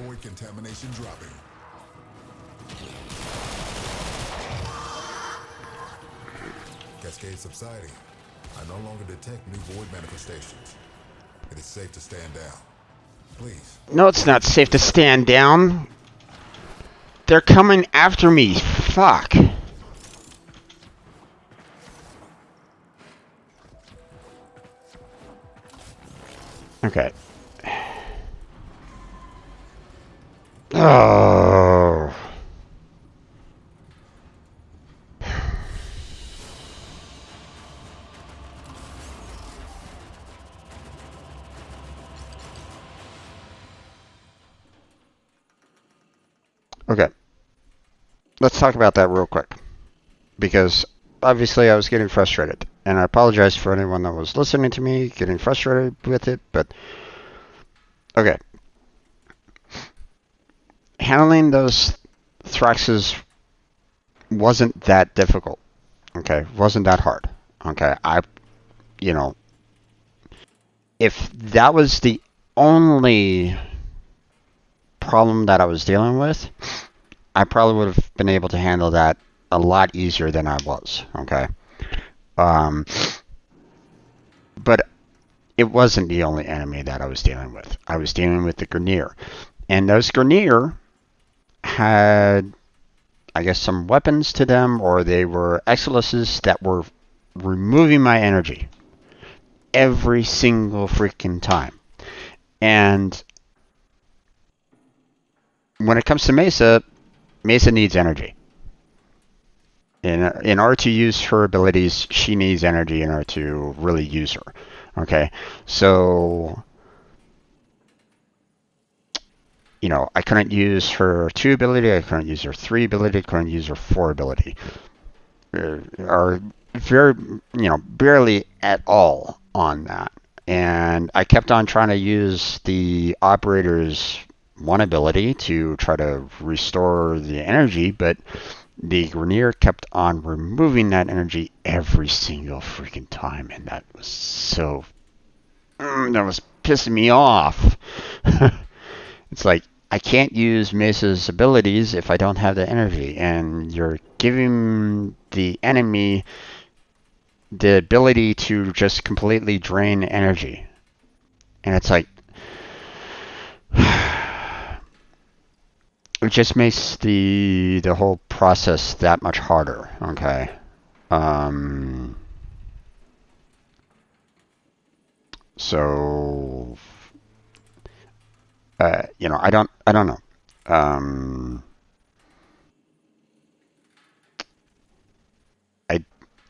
Speaker 6: Void contamination dropping. Cascade subsiding. I no longer detect new void manifestations. It is safe to stand down. Please.
Speaker 1: No, it's not safe to stand down. They're coming after me. Fuck. Okay. Oh. Okay. Let's talk about that real quick. Because obviously I was getting frustrated. And I apologize for anyone that was listening to me getting frustrated with it, but okay. Handling those Thraxes wasn't that difficult. Okay, wasn't that hard. Okay, if that was the only problem that I was dealing with, I probably would have been able to handle that a lot easier than I was. Okay, but it wasn't the only enemy that I was dealing with. I was dealing with the Grenier, and those Grenier had, I guess, some weapons to them, or they were Exoluses that were removing my energy every single freaking time. And when it comes to Mesa, Mesa needs energy. In order to use her abilities, she needs energy in order to really use her. Okay, so I couldn't use her 2 ability, I couldn't use her 3 ability, I couldn't use her 4 ability. Or very, barely at all on that. And I kept on trying to use the operator's 1 ability to try to restore the energy, but the Grenier kept on removing that energy every single freaking time, and that was so... that was pissing me off. It's like, I can't use Mesa's abilities if I don't have the energy, and you're giving the enemy the ability to just completely drain energy. And it's like... it just makes the whole process that much harder. Okay. So I don't know.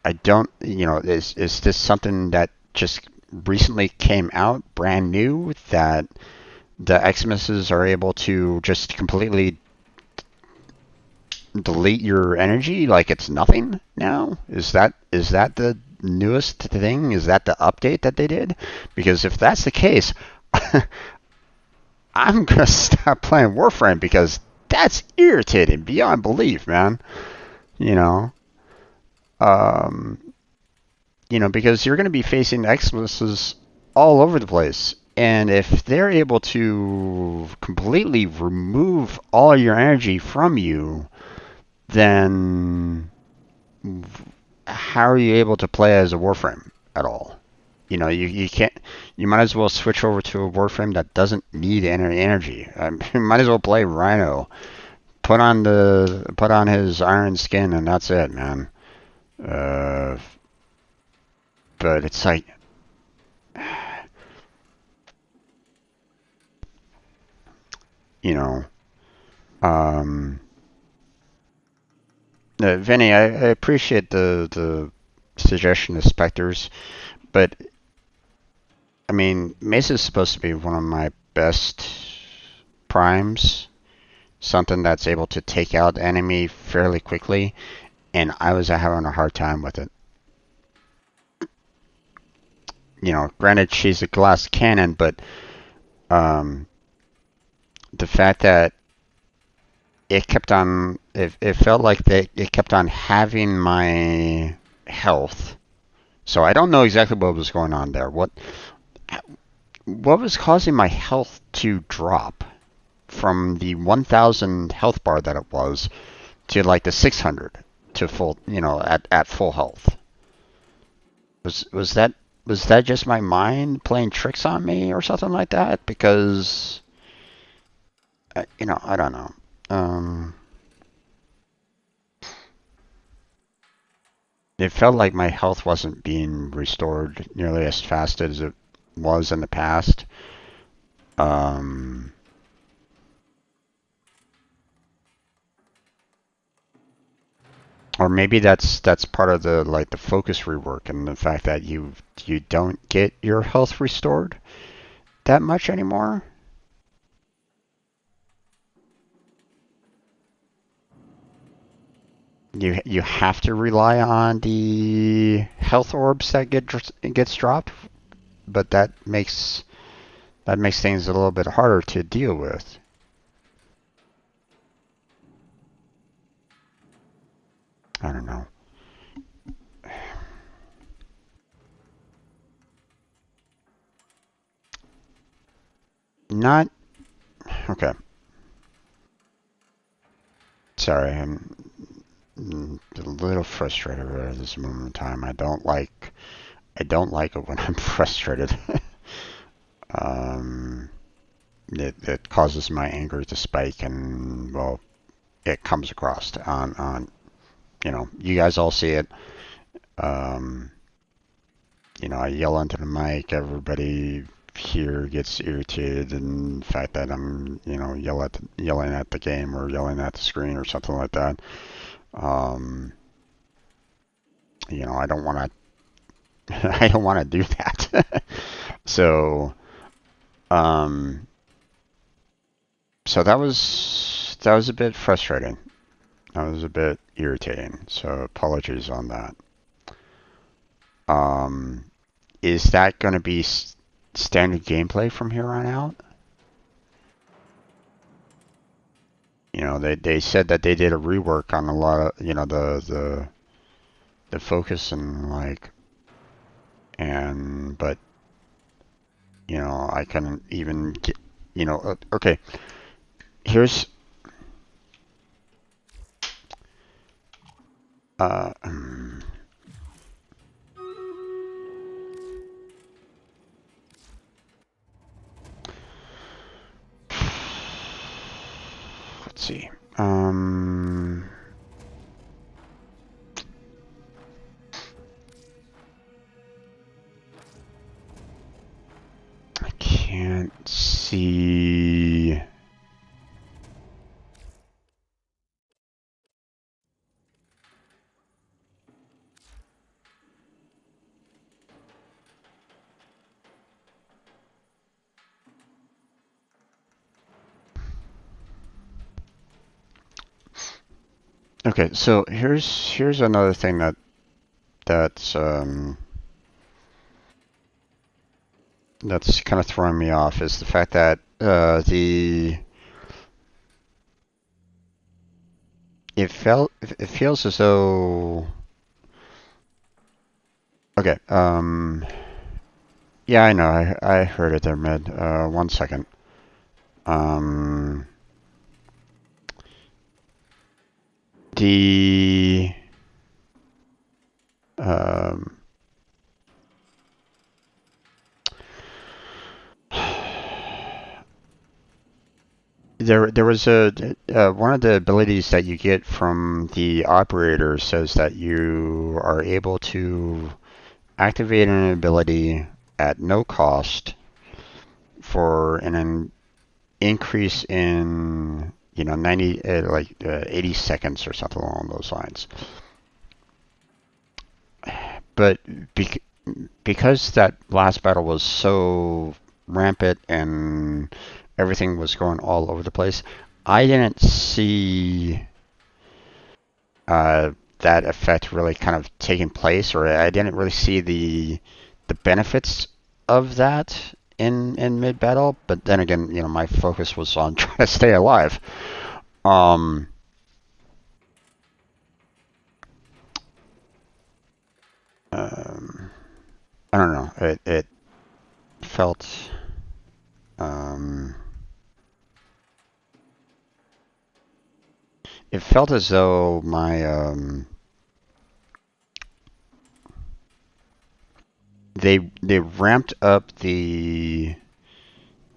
Speaker 1: I don't, is this something that just recently came out, brand new, that the Xmas are able to just completely delete your energy like it's nothing now? Is that the newest thing? Is that the update that they did? Because if that's the case, I'm gonna stop playing Warframe, because that's irritating beyond belief, man. Um, because you're going to be facing Xboxes all over the place. And if they're able to completely remove all your energy from you, then how are you able to play as a Warframe at all? You can't. You might as well switch over to a Warframe that doesn't need any energy. You might as well play Rhino. Put on his iron skin, and that's it, man. Uh, but it's like, you know, um, Vinny, I appreciate the suggestion of specters, but I mean, Mesa is supposed to be one of my best primes, something that's able to take out the enemy fairly quickly, and I was having a hard time with it. Granted, she's a glass cannon, but um, the fact that it felt like it kept on having my health. So I don't know exactly what was going on there. What was causing my health to drop from the 1,000 health bar that it was to like the 600 to full, at full health? Was that just my mind playing tricks on me or something like that? Because I don't know. It felt like my health wasn't being restored nearly as fast as it was in the past. Um, or maybe that's part of the focus rework and the fact that you don't get your health restored that much anymore. You have to rely on the health orbs that gets dropped, but that makes things a little bit harder to deal with. I don't know. Not okay. Sorry, I'm a little frustrated at this moment in time. I don't like it when I'm frustrated. um, it causes my anger to spike, and well, it comes across on you guys all see it. Um, I yell into the mic. Everybody here gets irritated, and the fact that I'm yelling at the game or yelling at the screen or something like that. Um, I don't want to. I don't want to do that. So, um, so that was a bit frustrating. That was a bit irritating. So apologies on that. Um, is that going to be standard gameplay from here on out? They said that they did a rework on a lot of the focus and but I couldn't even get okay. Here's uh let's see. I can't see. Okay, so here's another thing that's kind of throwing me off is the fact that it feels as though Okay. Yeah, I know. I heard it there, mid. 1 second. Um, the um, there was a one of the abilities that you get from the operator says that you are able to activate an ability at no cost for an increase in 90 80 seconds or something along those lines. But bec- because that last battle was so rampant and everything was going all over the place, I didn't see that effect really kind of taking place, or I didn't really see the benefits of that in mid battle. But then again, my focus was on trying to stay alive. Um, um, I don't know. It felt um, it felt as though my they ramped up the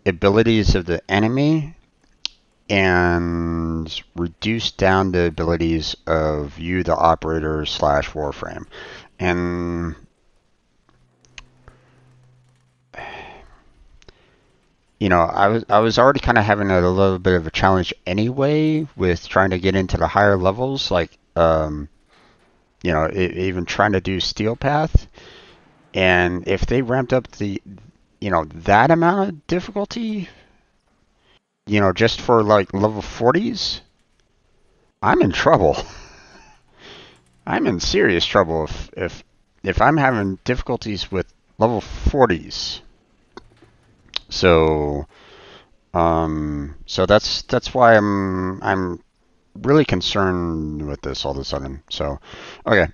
Speaker 1: abilities of the enemy and reduced down the abilities of you, the operator slash Warframe. And I was already kind of having a little bit of a challenge anyway with trying to get into the higher levels, like even trying to do Steel Path. And if they ramped up the that amount of difficulty, just for like level 40s, I'm in trouble. I'm in serious trouble if I'm having difficulties with level 40s. So so that's why I'm really concerned with this all of a sudden. So okay.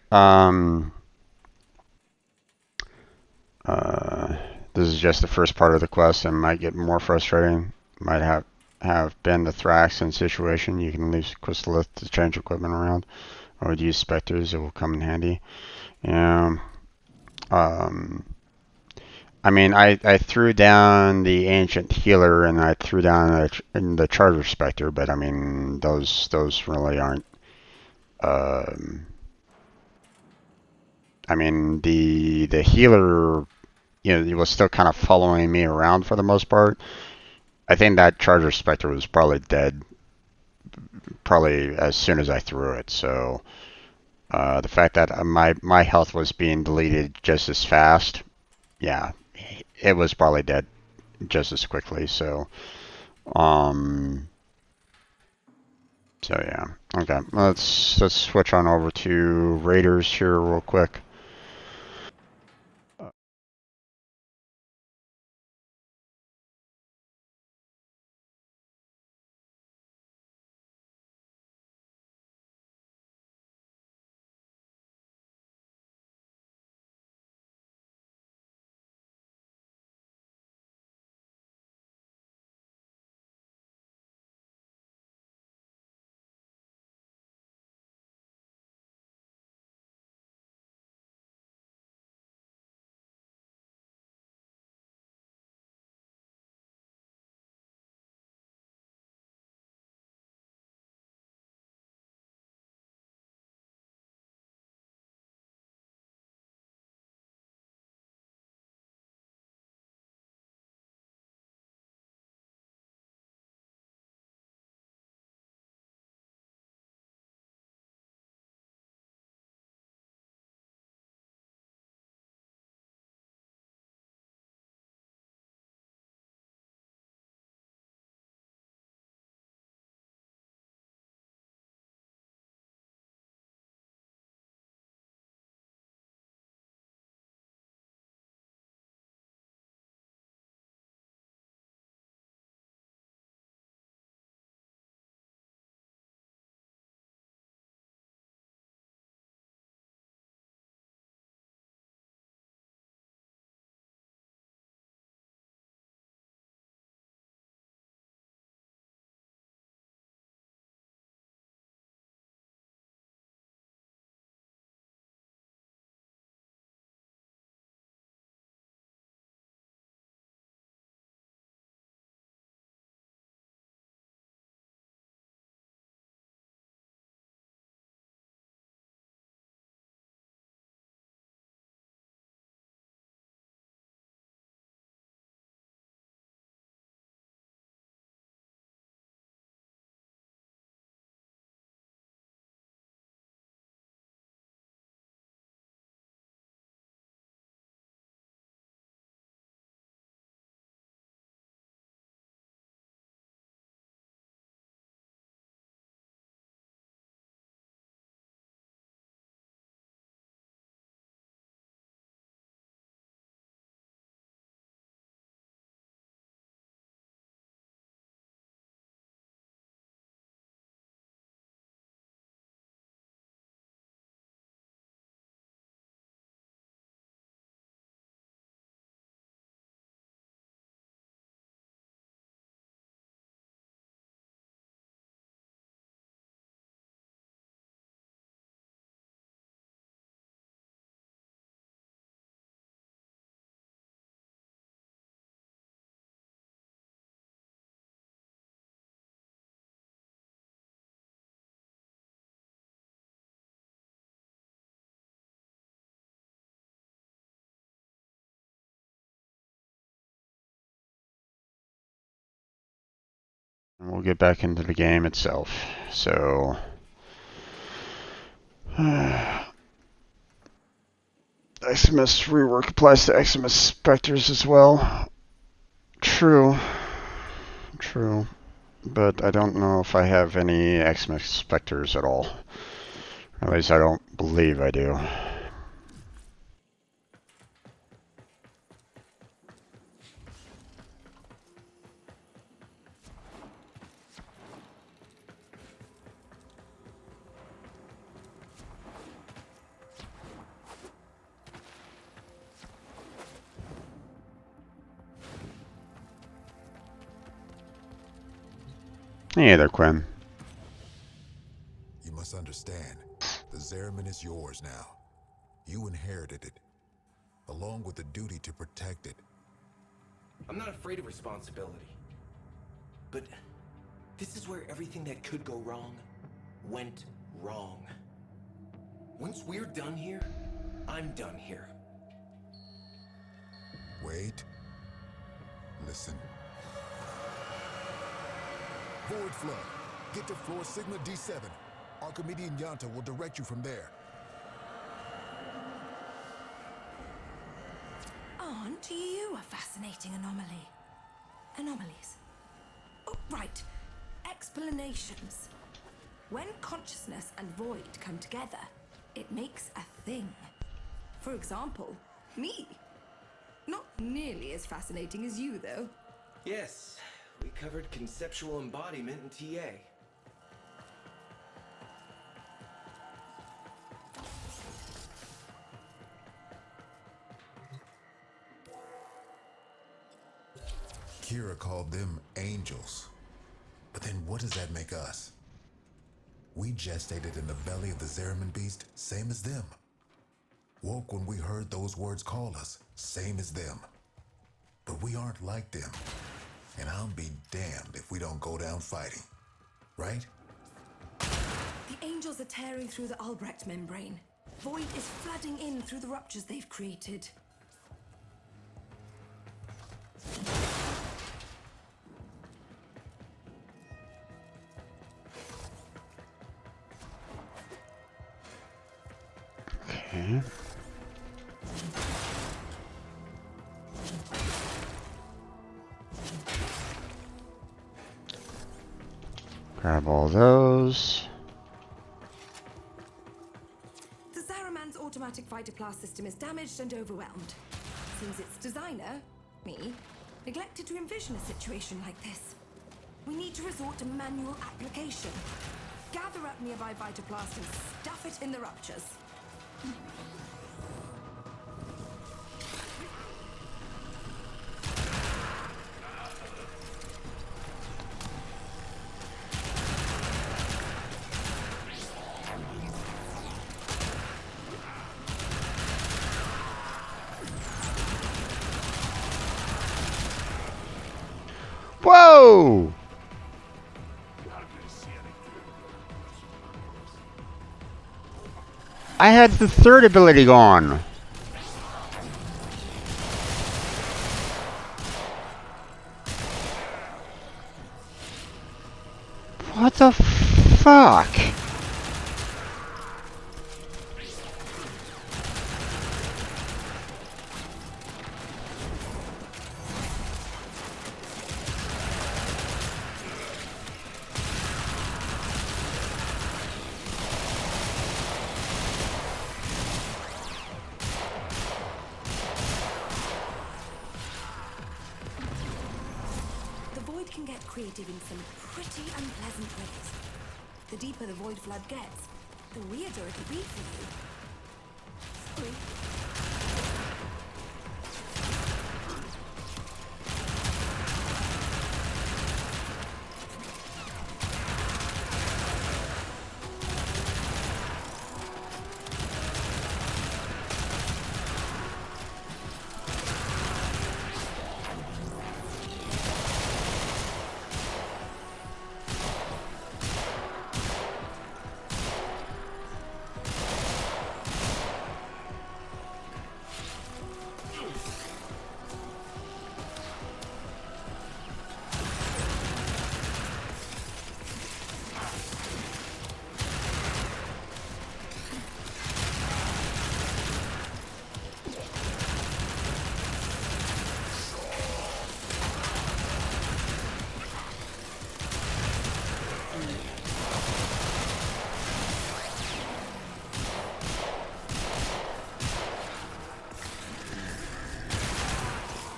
Speaker 1: Uh this is just the first part of the quest and might get more frustrating. Might have been the Thraxan situation. You can leave Crystallith to change equipment around, or would use Spectres. It will come in handy. Yeah. Um, I mean, I threw down the Ancient Healer and I threw down the Charger Spectre, but I mean, those really aren't. Um, I mean, the healer, he was still kind of following me around for the most part. I think that Charger Spectre was probably dead, probably as soon as I threw it. So the fact that my health was being deleted just as fast, yeah, it was probably dead just as quickly. Um, so yeah. Okay, let's switch on over to Raiders here real quick. We'll get back into the game itself. So, Eximus rework applies to Eximus Spectres as well. True. True. But I don't know if I have any Eximus Spectres at all. At least I don't believe I do. Hey there, Quinn.
Speaker 6: You must understand, the Zariman is yours now. You inherited it, along with the duty to protect it.
Speaker 5: I'm not afraid of responsibility. But this is where everything that could go wrong went wrong. Once we're done here, I'm done here.
Speaker 6: Wait. Listen. Void Flood. Get to floor Sigma D7. Archimedean Yanta will direct you from there.
Speaker 9: Aren't you a fascinating anomaly? Anomalies. Oh, right. Explanations. When consciousness and void come together, it makes a thing. For example, me. Not nearly as fascinating as you, though.
Speaker 5: Yes, we covered conceptual embodiment in TA.
Speaker 6: Kira called them angels. But then what does that make us? We gestated in the belly of the Zariman beast, same as them. Woke when we heard those words call us, same as them. But we aren't like them. And I'll be damned if we don't go down fighting. Right?
Speaker 9: The angels are tearing through the Albrecht membrane. Void is flooding in through the ruptures they've created.
Speaker 1: Okay. Grab all those.
Speaker 9: The Zaraman's automatic fighter blast system is damaged and overwhelmed. Seems its designer, me, neglected to envision a situation like this. We need to resort to manual application. Gather up nearby fighter blast and stuff it in the ruptures.
Speaker 1: Whoa! I had the third ability gone. What the fuck?
Speaker 9: Can get creative in some pretty unpleasant ways. The deeper the void flood gets, the weirder it'll be for you. Sorry.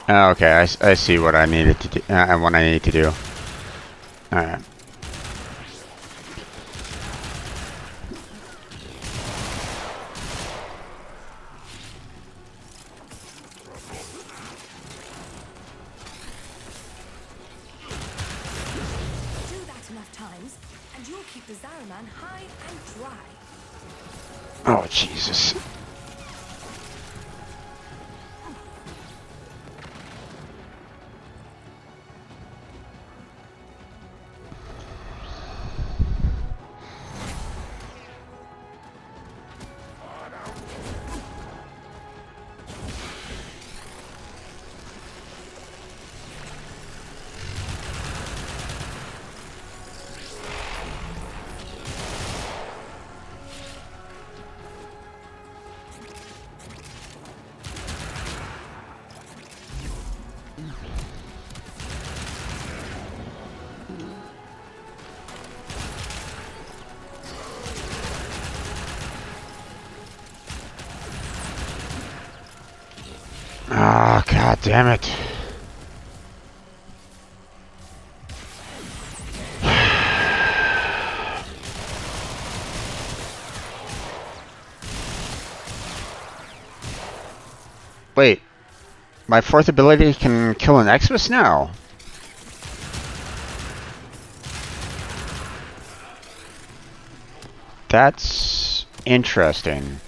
Speaker 1: Oh, okay, I see what I needed to do, and what I need to do. Alright.
Speaker 9: Do that enough times, and you'll keep the Zaraman high and dry.
Speaker 1: Oh, Jesus. Ah, god damn it. Wait, my fourth ability can kill an Exodus now? That's interesting.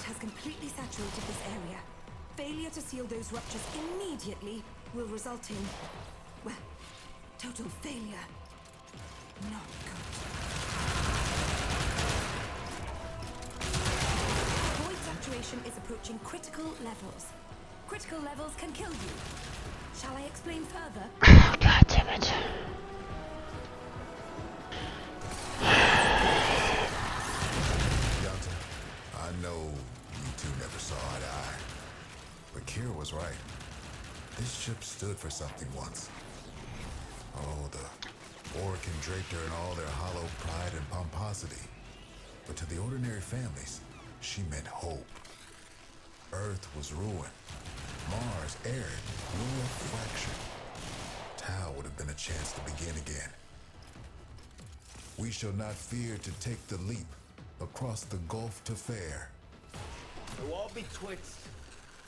Speaker 9: Has completely saturated this area. Failure to seal those ruptures immediately will result in, well, total failure. Not good. Void saturation is approaching critical levels. Critical levels can kill you. Shall I explain further?
Speaker 1: Oh, god damn it.
Speaker 6: I know you two never saw eye to eye, but Kira was right. This ship stood for something once. Oh, the Oracle draped her in all their hollow pride and pomposity. But to the ordinary families, she meant hope. Earth was ruined. Mars arid, world fractured. Tau would have been a chance to begin again. We shall not fear to take the leap across the gulf to fair.
Speaker 5: The wall betwixt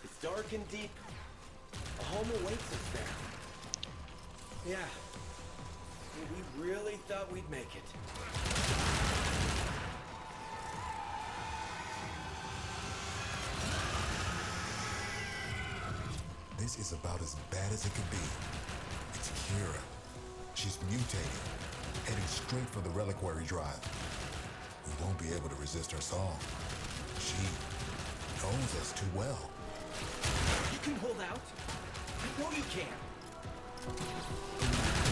Speaker 5: is dark and deep. A home awaits us there. Yeah. We really thought we'd make it.
Speaker 6: This is about as bad as it could be. It's Kira. She's mutating, heading straight for the reliquary drive. We won't be able to resist her song. She knows us too well.
Speaker 5: You can hold out. I know you can.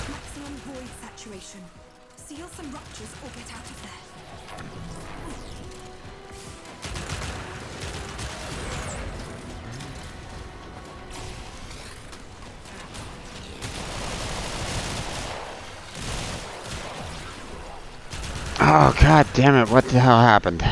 Speaker 9: Maximum void saturation. Seal some ruptures or get out of there.
Speaker 1: Oh, god damn it, what the hell happened?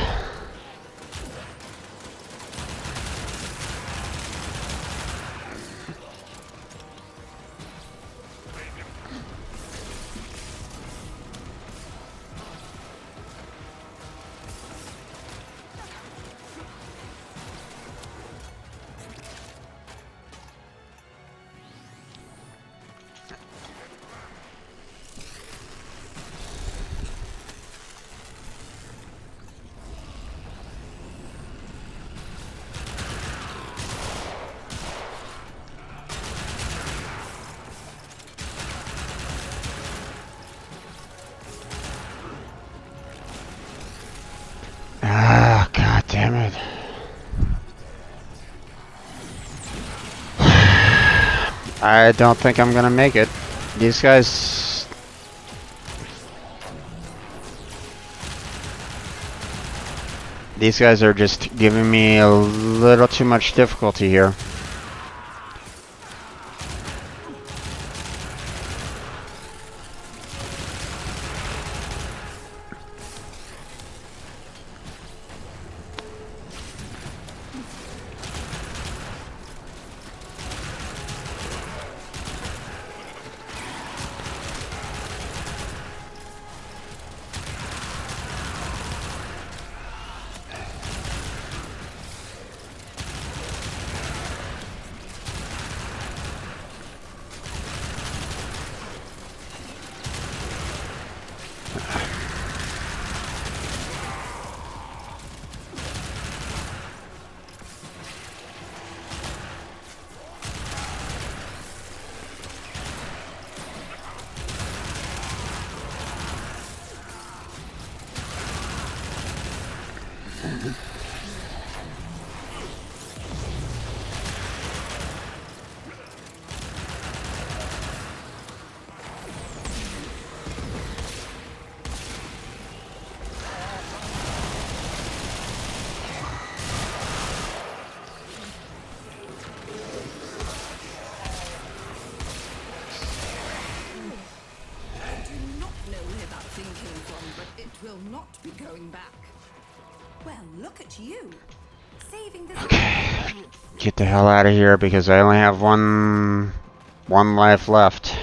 Speaker 1: Ah, god damn it. I don't think I'm gonna make it. These guys... these guys are just giving me a little too much difficulty here.
Speaker 9: Will not be going back. Well, look at you. Saving this.
Speaker 1: Okay. Get the hell out of here because I only have one life left.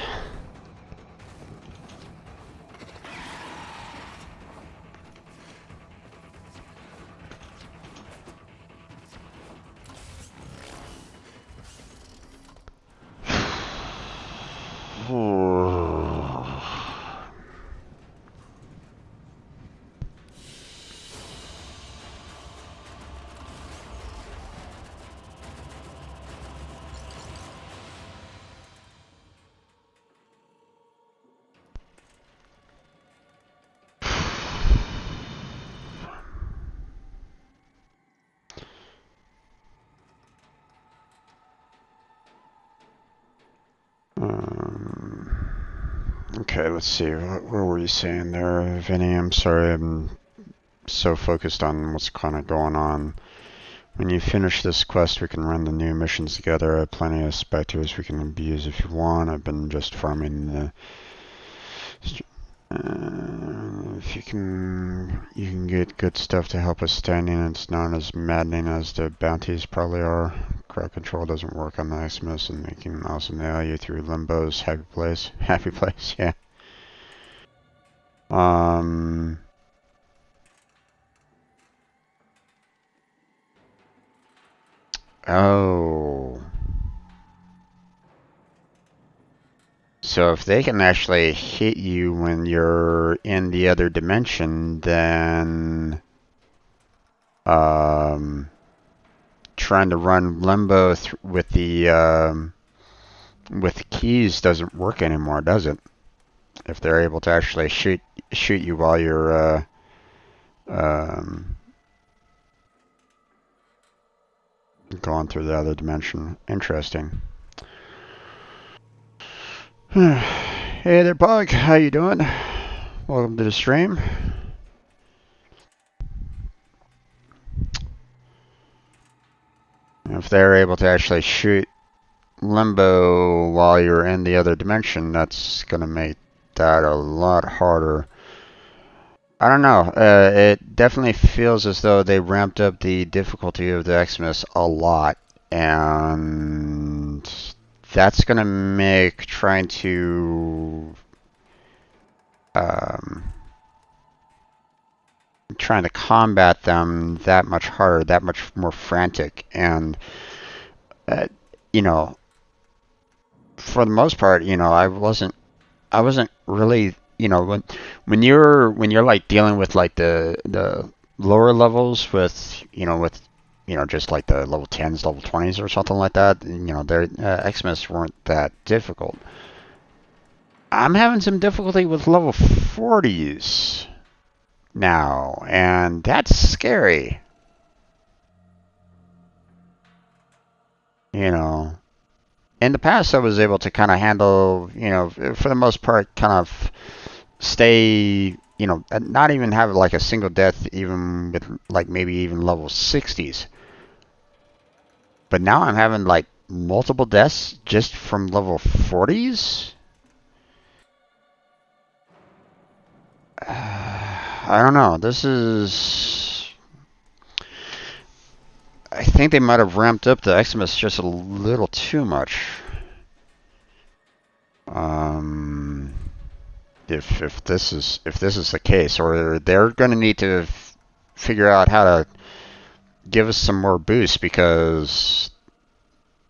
Speaker 1: Okay, let's see. What were you saying there, Vinny? I'm sorry, I'm so focused on what's kind of going on. When you finish this quest, we can run the new missions together. I have plenty of spectators we can abuse if you want. I've been just farming the... if you can get good stuff to help us standing. It's not as maddening as the bounties probably are. Crowd control doesn't work on the Xmas, and they can also nail you through Limbo's happy place. Happy place, yeah. Oh. So if they can actually hit you when you're in the other dimension, then trying to run Limbo with the keys doesn't work anymore, does it? If they're able to actually shoot you while you're going through the other dimension. Interesting. Hey there, Bug. How you doing? Welcome to the stream. If they're able to actually shoot Limbo while you're in the other dimension, that's going to make that a lot harder. I don't know. It definitely feels as though they ramped up the difficulty of the Xmas a lot, and that's going to make trying to combat them that much harder, that much more frantic, and you know, for the most part, you know, I wasn't really, you know, when you're like dealing with like the lower levels with just like the level 10s, level 20s or something like that, you know, their Xmas weren't that difficult. I'm having some difficulty with level 40s now, and that's scary. You know, in the past I was able to kind of handle, you know, for the most part, kind of stay not even have like a single death, even with like maybe even level 60s. But now I'm having like multiple deaths just from level 40s. I don't know. This is. I think they might have ramped up the Xmas just a little too much. If this is the case, or they're going to need to figure out how to give us some more boost, because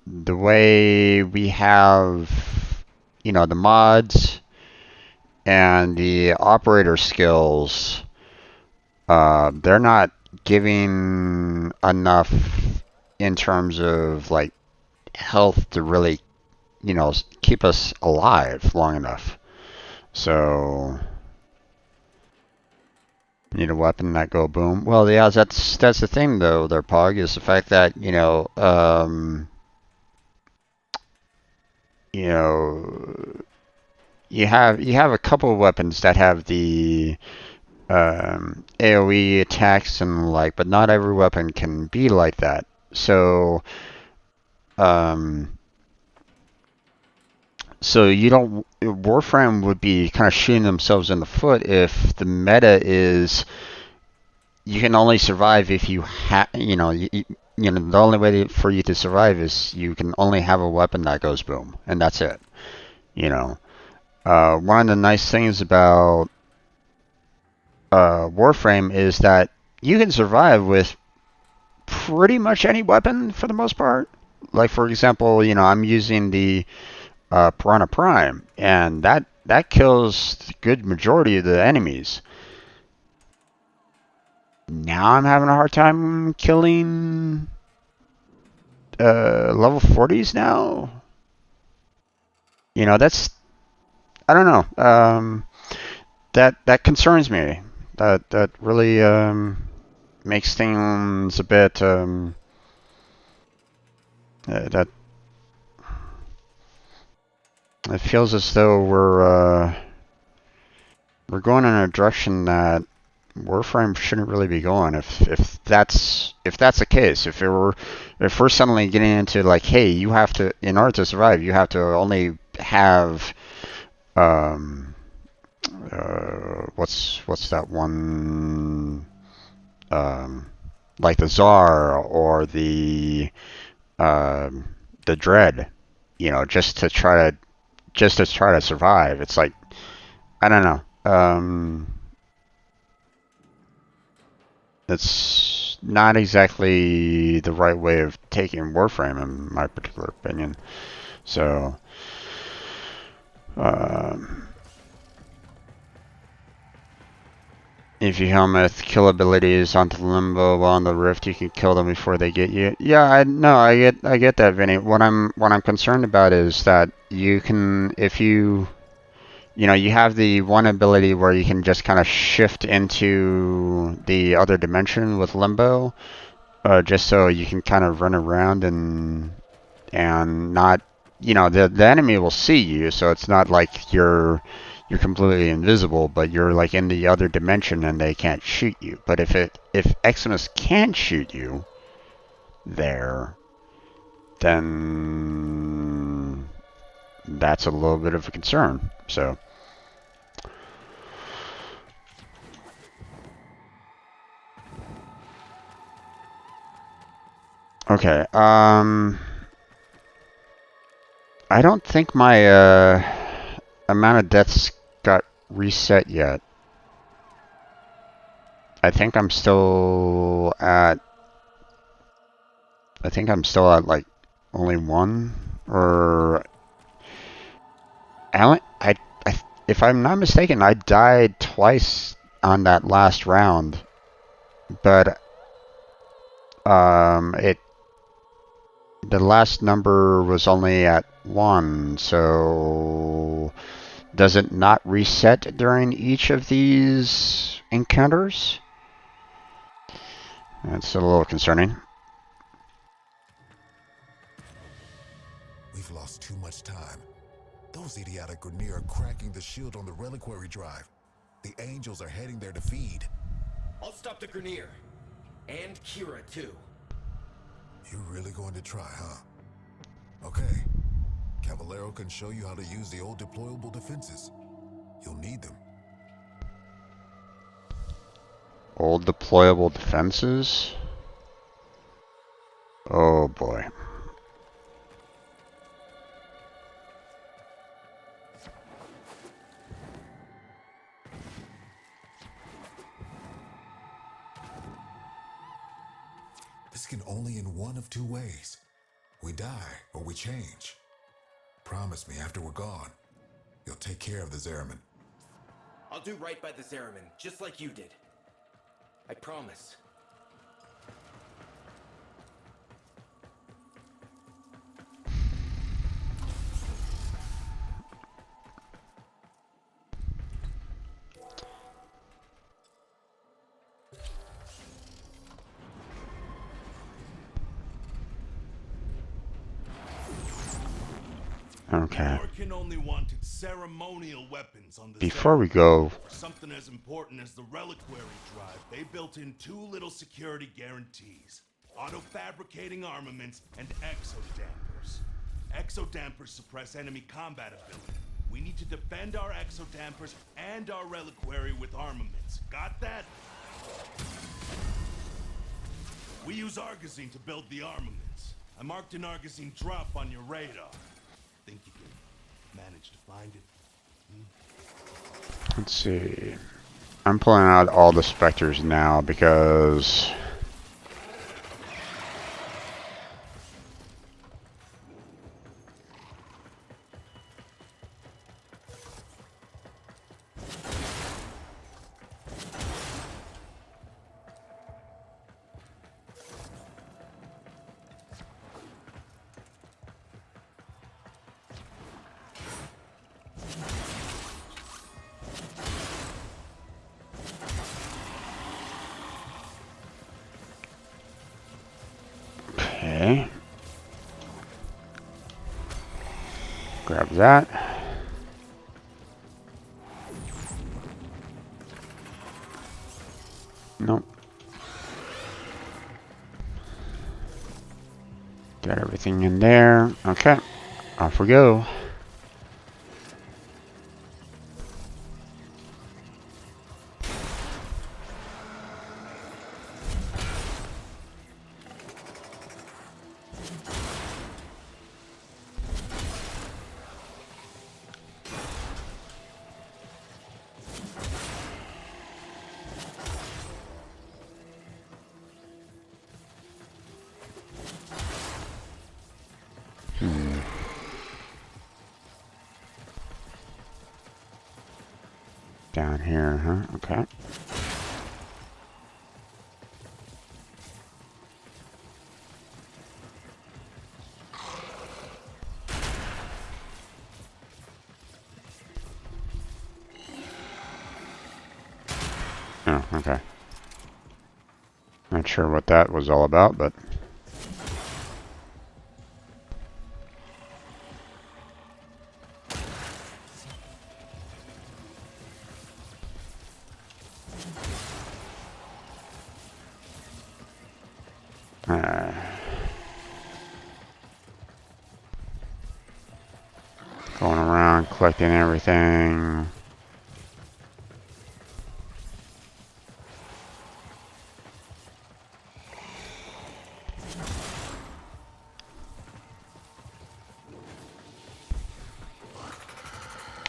Speaker 1: the way we have, the mods and the operator skills, they're not giving enough in terms of like health to really, keep us alive long enough. So need a weapon that go boom. Well, yeah, that's the thing though, there, Pog, is the fact that you have a couple of weapons that have the AOE attacks and like, but not every weapon can be like that. So you don't. Warframe would be kind of shooting themselves in the foot if the meta is you can only survive if you have, the only way for you to survive is you can only have a weapon that goes boom, and that's it. One of the nice things about Warframe is that you can survive with pretty much any weapon for the most part. Like, for example, I'm using the Piranha Prime, and that kills the good majority of the enemies. Now I'm having a hard time killing level 40s now. That's, I don't know. That concerns me. That really makes things a bit that it feels as though we're going in a direction that Warframe shouldn't really be going. If that's the case, if we're suddenly getting into like, hey, you have to, in order to survive, you have to only have what's that one, like the Tsar or the Dread, just to try to survive. It's like, I don't know. It's not exactly the right way of taking Warframe, in my particular opinion. So, if you helmet kill abilities onto Limbo while on the Rift, you can kill them before they get you. Yeah, I get that, Vinny. What I'm concerned about is that you can, if you have the one ability where you can just kind of shift into the other dimension with Limbo, just so you can kind of run around and not, the enemy will see you, so it's not like you're completely invisible, but you're like in the other dimension and they can't shoot you. But if Eximus can shoot you there, then that's a little bit of a concern. So. Okay, I don't think my amount of deaths got reset yet. I think I'm still at like only one, or if I'm not mistaken, I died twice on that last round, but the last number was only at 1, so does it not reset during each of these encounters? That's a little concerning.
Speaker 6: We've lost too much time. Those idiotic Grineer are cracking the shield on the reliquary drive. The angels are heading there to feed.
Speaker 5: I'll stop the Grenier. And Kira, too.
Speaker 6: You're really going to try, huh? Okay. Caballero can show you how to use the old deployable defenses. You'll need them.
Speaker 1: Old deployable defenses? Oh boy.
Speaker 6: This can only in one of two ways. We die or we change. Promise me after we're gone, you'll take care of the Zeraman.
Speaker 5: I'll do right by the Zeraman, just like you did. I promise.
Speaker 1: Okay.
Speaker 10: American only wanted ceremonial weapons on the
Speaker 1: Before we
Speaker 10: Zeraman.
Speaker 1: go,
Speaker 10: For something as important as the reliquary drive, they built in two little security guarantees. Auto-fabricating armaments and exodampers. Exodampers suppress enemy combat ability. We need to defend our exodampers and our reliquary with armaments. Got that? We use Argosine to build the armaments. I marked an Argosine drop on your radar. Think you can manage to find it?
Speaker 1: let's see. I'm pulling out all the specters now because okay. Grab that. Nope. Got everything in there. Okay. Off we go. Down here, huh? Okay. Oh, okay. Not sure what that was all about, but going around collecting everything.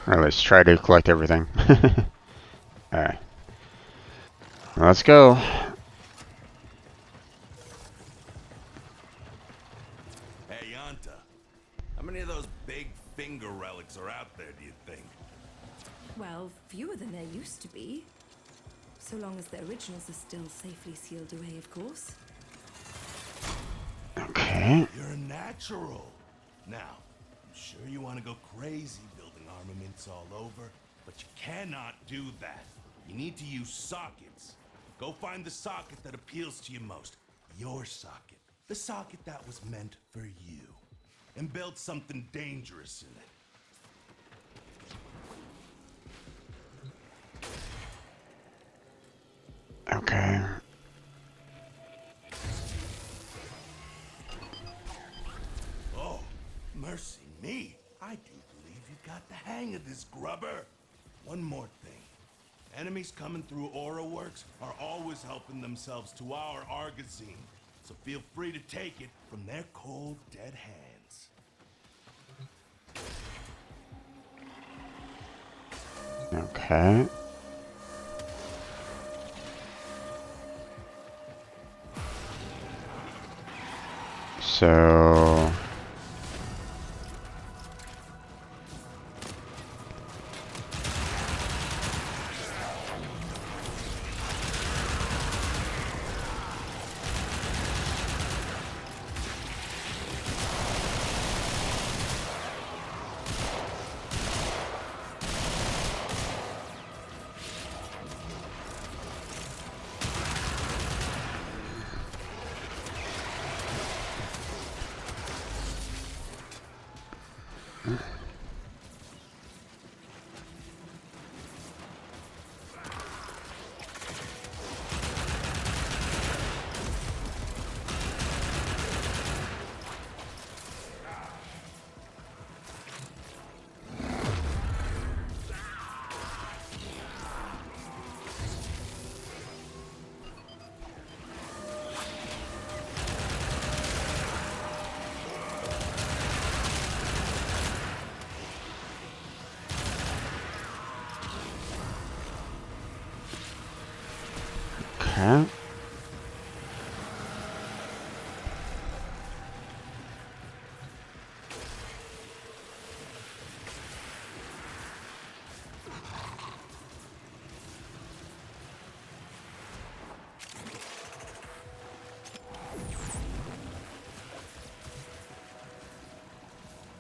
Speaker 1: Or at least try to collect everything. Alright. Let's go.
Speaker 10: Hey, Yanta. How many of those big finger relics are out there, do you think?
Speaker 9: Well, fewer than there used to be. So long as the originals are still safely sealed away, of course.
Speaker 1: Okay.
Speaker 10: You're a natural. Now, I'm sure you want to go crazy building armaments all over, but you cannot do that. You need to use sockets. Go find the socket that appeals to you most. Your socket. The socket that was meant for you. And build something dangerous in it. Mercy me. I do believe you got the hang of this, grubber. One more thing. Enemies coming through Aura Works are always helping themselves to our Argosine. So feel free to take it from their cold, dead hands.
Speaker 1: Okay. So... Okay.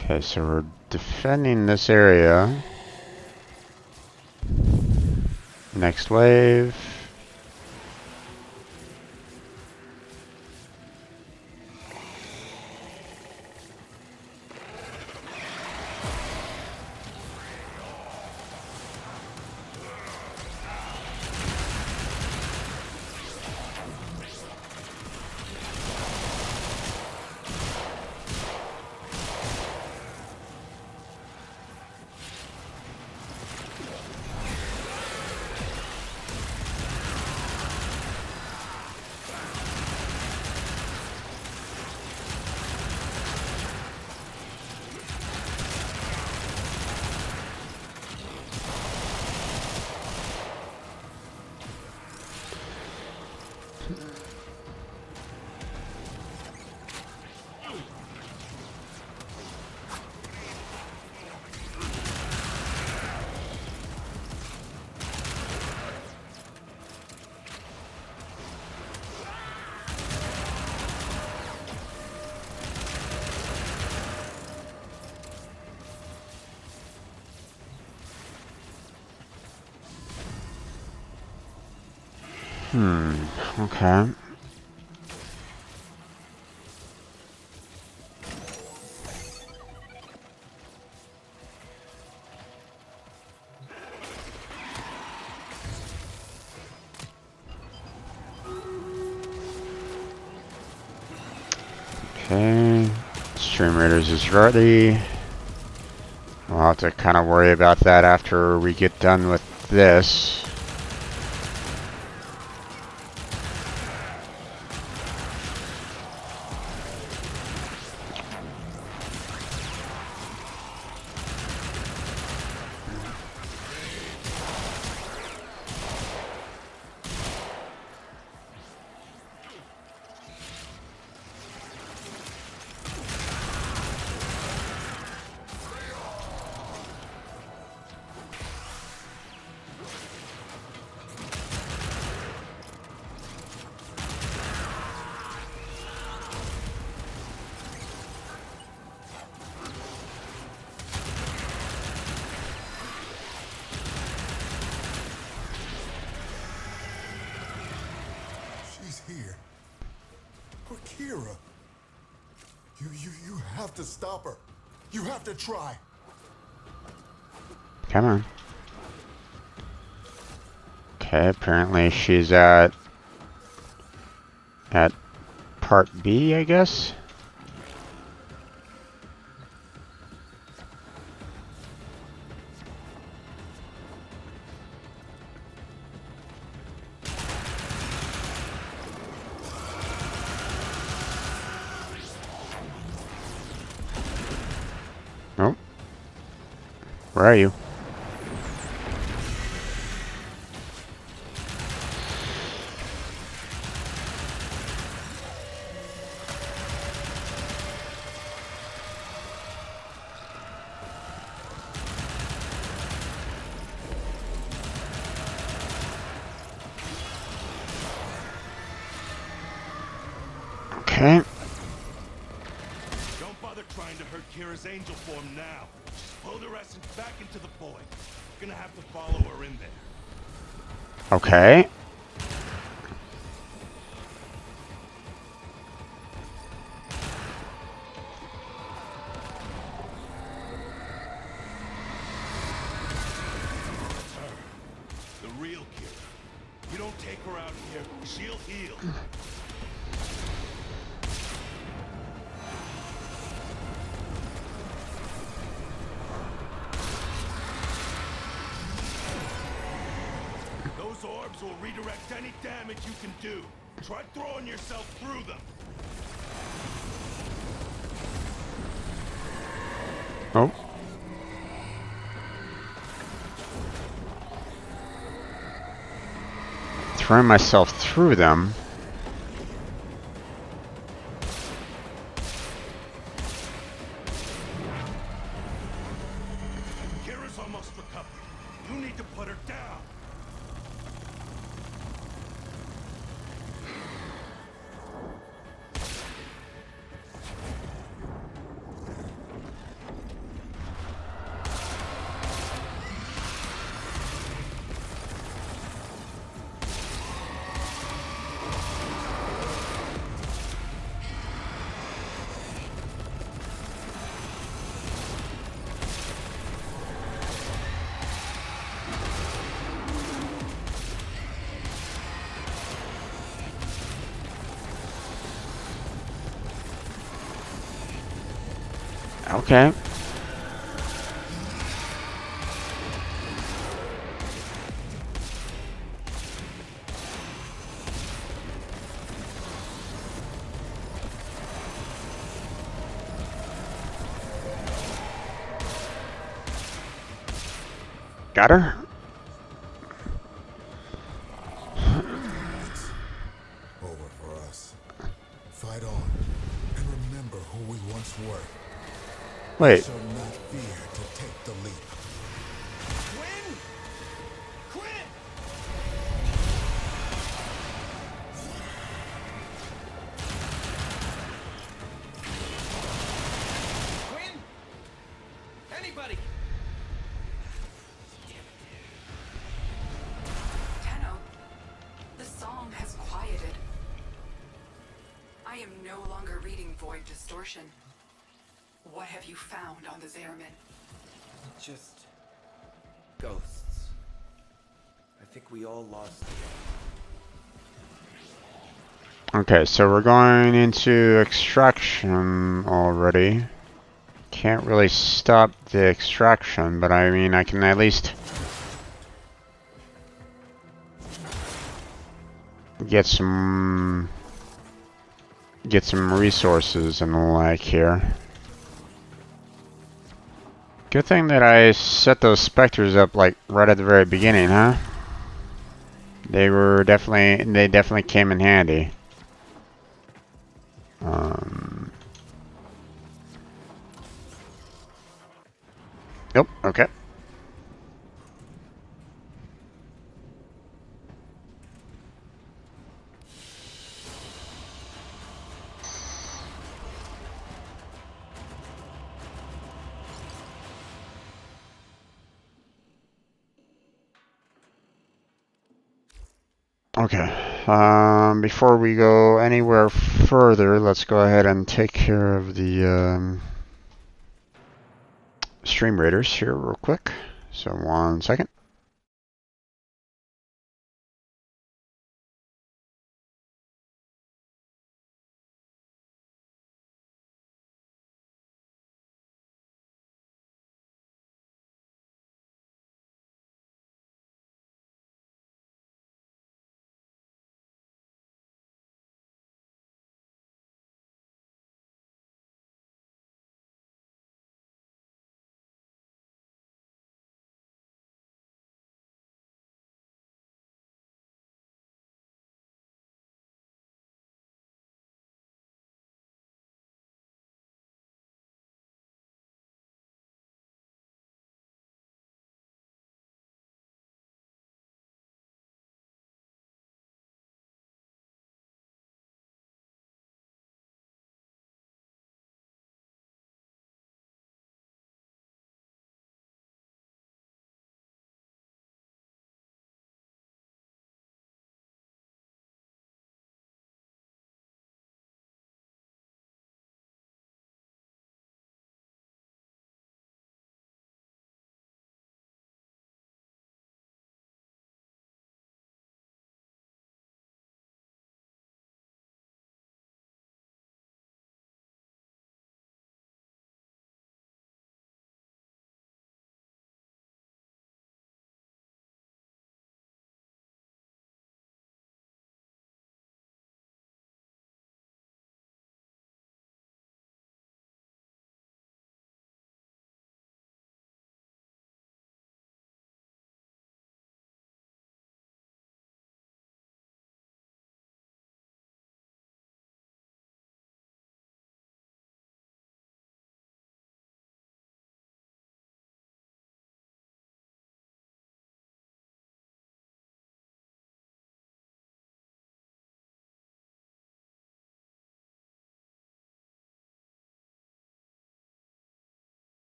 Speaker 1: Okay, so we're defending this area. Next wave. Okay. Okay. Stream Raiders is ready. We'll have to kind of worry about that after we get done with this.
Speaker 6: Here. Akira. You have to stop her. You have to try.
Speaker 1: Come on. Okay, apparently she's at part B, I guess. Where are you? Okay.
Speaker 10: Don't bother trying to hurt Kira's angel form now. Just pull the essence back into the void. You're gonna have to follow her in there.
Speaker 1: Okay.
Speaker 10: It's her. The real Kira. You don't take her out here, she'll heal. Those orbs will redirect any damage you can do. Try throwing yourself through them.
Speaker 1: Oh. Throwing myself through them.
Speaker 10: Kira's almost recovered. You need to put her down.
Speaker 1: Okay. Got her?
Speaker 6: Over for us. Fight on, and remember who we once were.
Speaker 1: Wait.
Speaker 6: Shall not fear to take the leap.
Speaker 5: Quinn! Quinn! Quinn! Anybody!
Speaker 3: Tenno, the song has quieted. I am no longer reading Void Distortion. What have you found on the Zeramin?
Speaker 5: Just ghosts. I think we all lost it.
Speaker 1: Okay, so we're going into extraction already. Can't really stop the extraction, but I mean, I can at least get some resources and the like here. Good thing that I set those specters up like right at the very beginning, huh? They definitely came in handy. Yep, okay. Okay, before we go anywhere further, let's go ahead and take care of the stream raiders here real quick. So 1 second.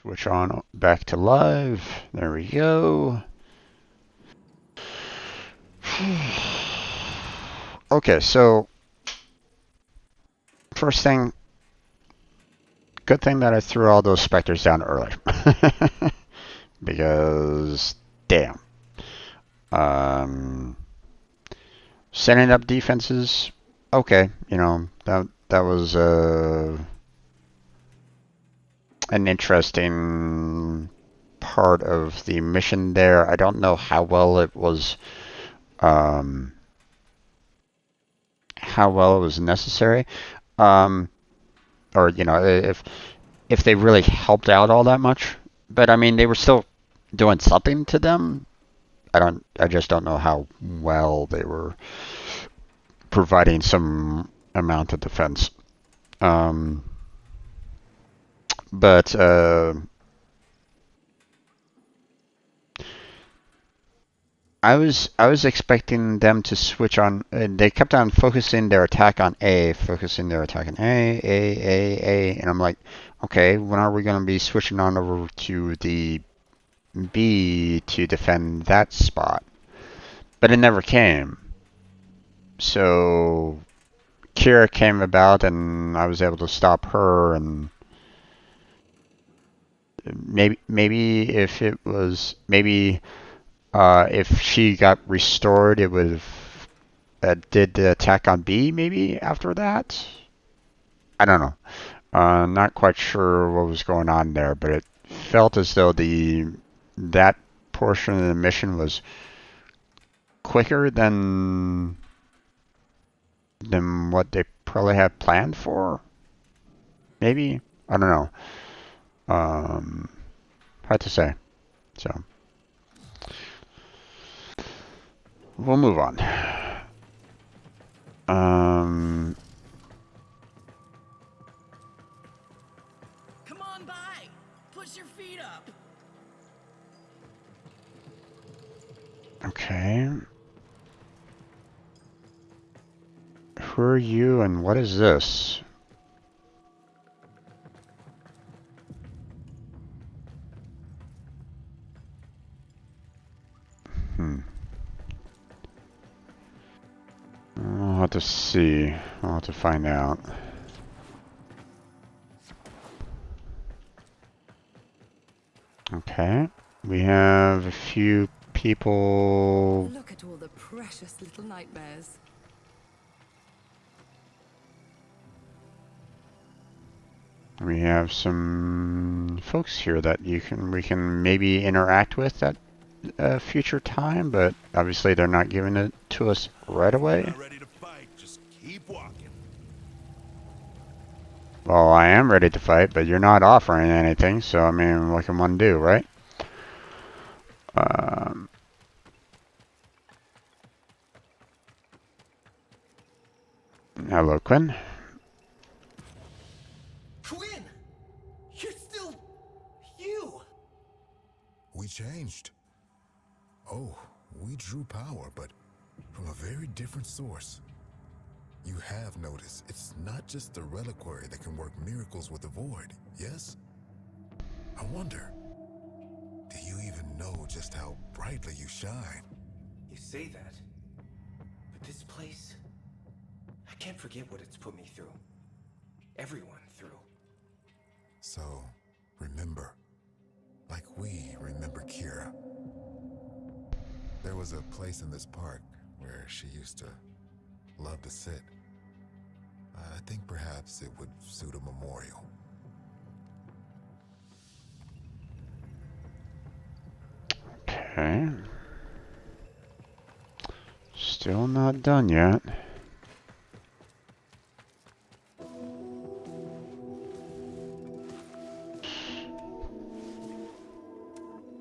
Speaker 1: Switch on back to live. There we go. Okay, so first thing, good thing that I threw all those specters down early. Because, damn. Setting up defenses, okay, you know, that was an interesting part of the mission there. I don't know how well it was necessary, or you know, if they really helped out all that much. But I mean, they were still doing something to them. I just don't know how well they were providing some amount of defense. But I was expecting them to switch on. They kept on focusing their attack on A, A, and I'm like, okay, when are we going to be switching on over to the B to defend that spot? But it never came. So Kira came about, and I was able to stop her, and maybe if it was if she got restored, it would have did the attack on B maybe after that. I don't know. Not quite sure what was going on there, but it felt as though that portion of the mission was quicker than what they probably had planned for. Maybe, I don't know. Hard to say. So we'll move on.
Speaker 7: Come on by. Push your feet up.
Speaker 1: Okay. Who are you and what is this? I'll have to see. I'll have to find out. Okay. We have a few people.
Speaker 9: Look at all the precious little nightmares.
Speaker 1: We have some folks here that we can maybe interact with at a future time, but obviously they're not giving it to us right away.
Speaker 10: Not ready to fight, just keep walking.
Speaker 1: Well, I am ready to fight, but you're not offering anything, so I mean, what can one do, right? Hello, Quinn.
Speaker 5: Quinn! You're still you!
Speaker 6: We changed. Oh, we drew power, but from a very different source. You have noticed it's not just the reliquary that can work miracles with the void, yes? I wonder, do you even know just how brightly you shine?
Speaker 5: You say that, but this place, I can't forget what it's put me through. Everyone through.
Speaker 6: So, remember, like we remember Kira. There was a place in this park where she used to love to sit. I think perhaps it would suit a memorial.
Speaker 1: Okay. Still not done yet.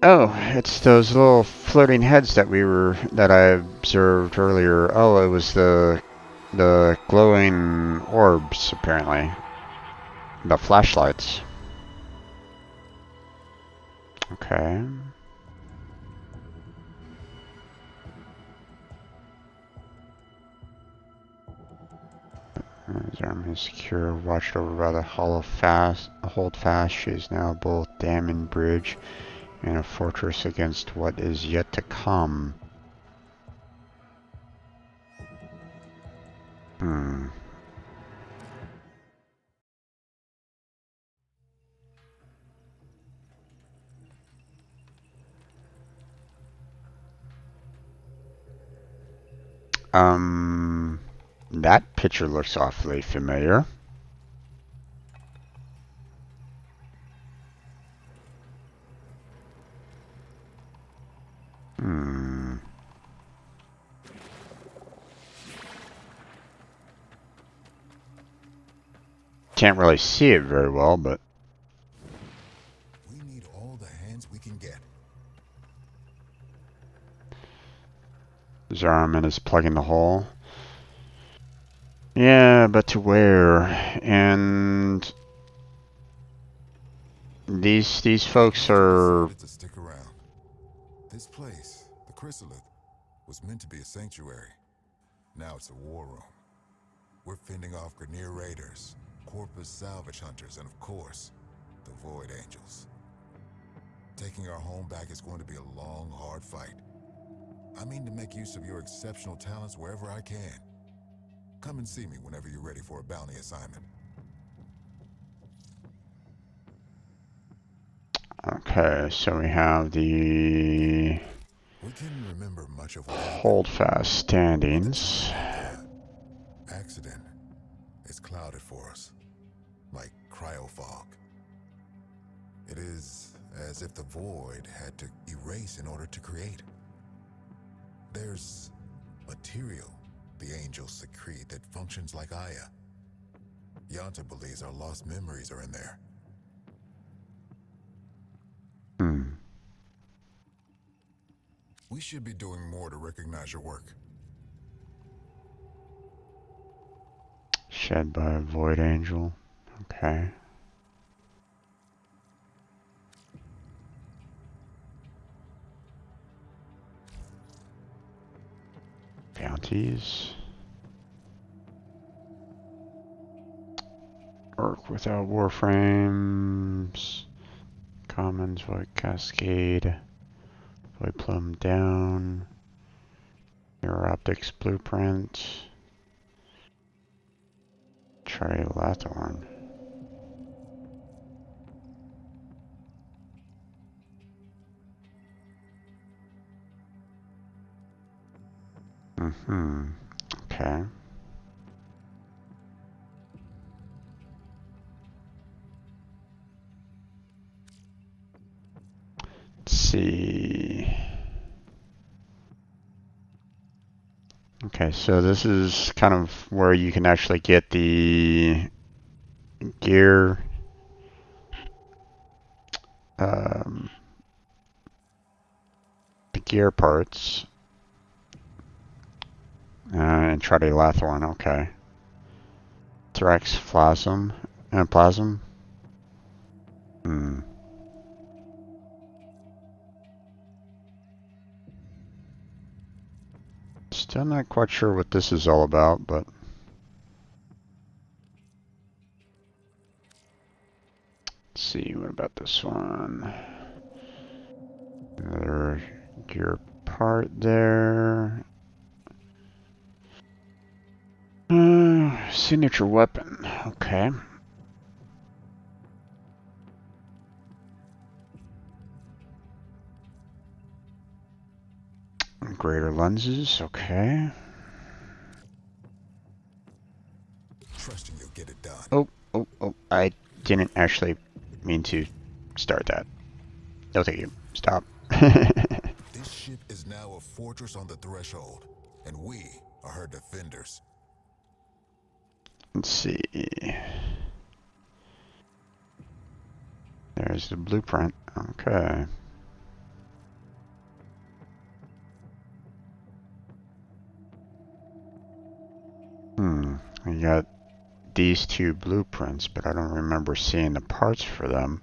Speaker 1: Oh, it's those little floating heads that I observed earlier. Oh, it was the glowing orbs, apparently. The flashlights. Okay. There's Army is secure, watched over by the hold fast. She is now both dam and bridge, and a fortress against what is yet to come. Hmm. That picture looks awfully familiar. Hmm. Can't really see it very well, but
Speaker 6: We need all the hands we can get.
Speaker 1: Zaraman is plugging the hole. Yeah, but to where? And these folks are.
Speaker 6: Decided to stick around. This place, the Chrysalith, was meant to be a sanctuary. Now it's a war room. We're fending off Grineer raiders, Corpus salvage hunters, and of course, the Void Angels. Taking our home back is going to be a long, hard fight. I mean to make use of your exceptional talents wherever I can. Come and see me whenever you're ready for a bounty assignment.
Speaker 1: Okay, so we have the
Speaker 6: We can remember much of what happened.
Speaker 1: holdfast standings.
Speaker 6: The accident is clouded for us, like cryofog. It is as if the Void had to erase in order to create. There's material the angels secrete that functions like Aya. Yanta believes our lost memories are in there.
Speaker 1: Hmm.
Speaker 6: We should be doing more to recognize your work.
Speaker 1: Shed by a Void Angel. Okay. Bounties. Work without Warframes. Commons, Void Cascade. Void Plumb down. Mirror Optics Blueprint. Trilathorn. Mm-hmm. Okay. Let's see. Okay, so this is kind of where you can actually get the gear the gear parts and try to Trilathorn. Okay. Thrax Plasm and Plasm. Hmm. Still not quite sure what this is all about, but let's see. What about this one? Another gear part there. Signature weapon. Okay. Greater lenses. Okay.
Speaker 6: Trusting you'll get it done.
Speaker 1: Oh. I didn't actually mean to start that. No, thank you. Stop.
Speaker 6: This ship is now a fortress on the threshold, and we are her defenders.
Speaker 1: Let's see. There's the blueprint. Okay. I got these two blueprints, but I don't remember seeing the parts for them.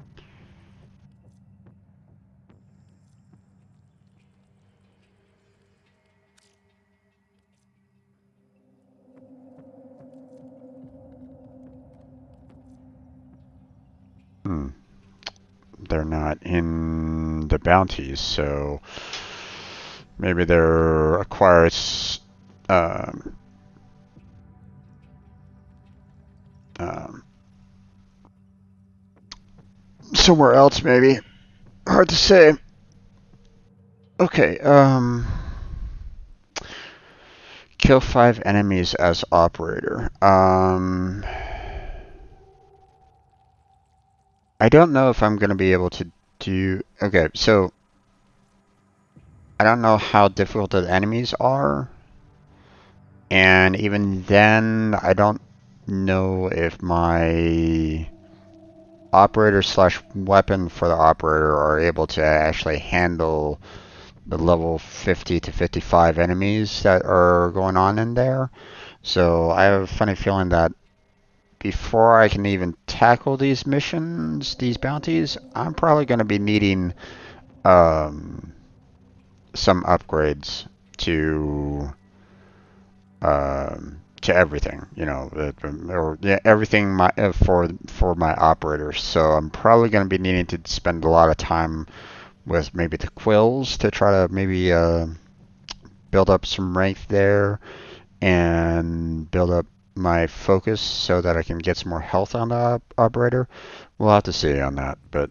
Speaker 1: They're not in the bounties, so maybe they're acquired um, um, somewhere else, maybe. Hard to say. Okay, kill 5 enemies as operator. I don't know if I'm going to be able to do... Okay, so I don't know how difficult the enemies are. And even then, I don't know if my operator slash weapon for the operator are able to actually handle the level 50 to 55 enemies that are going on in there. So I have a funny feeling that before I can even tackle these missions, these bounties, I'm probably going to be needing some upgrades to everything, you know, or yeah, everything for my operators. So I'm probably going to be needing to spend a lot of time with maybe the quills to try to maybe build up some rank there and build up my focus so that I can get some more health on the operator. We'll have to see on that, but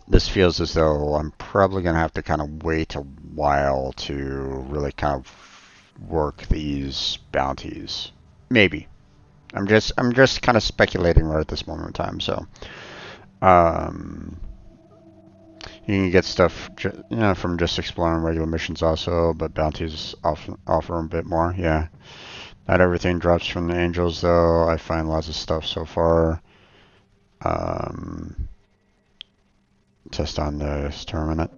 Speaker 1: this feels as though I'm probably going to have to kind of wait a while to really kind of work these bounties. Maybe. I'm just kind of speculating right at this moment in time. So, you can get stuff, you know, from just exploring regular missions also, but bounties often offer a bit more. Yeah. Not everything drops from the angels though. I find lots of stuff so far. Test on the exterminate.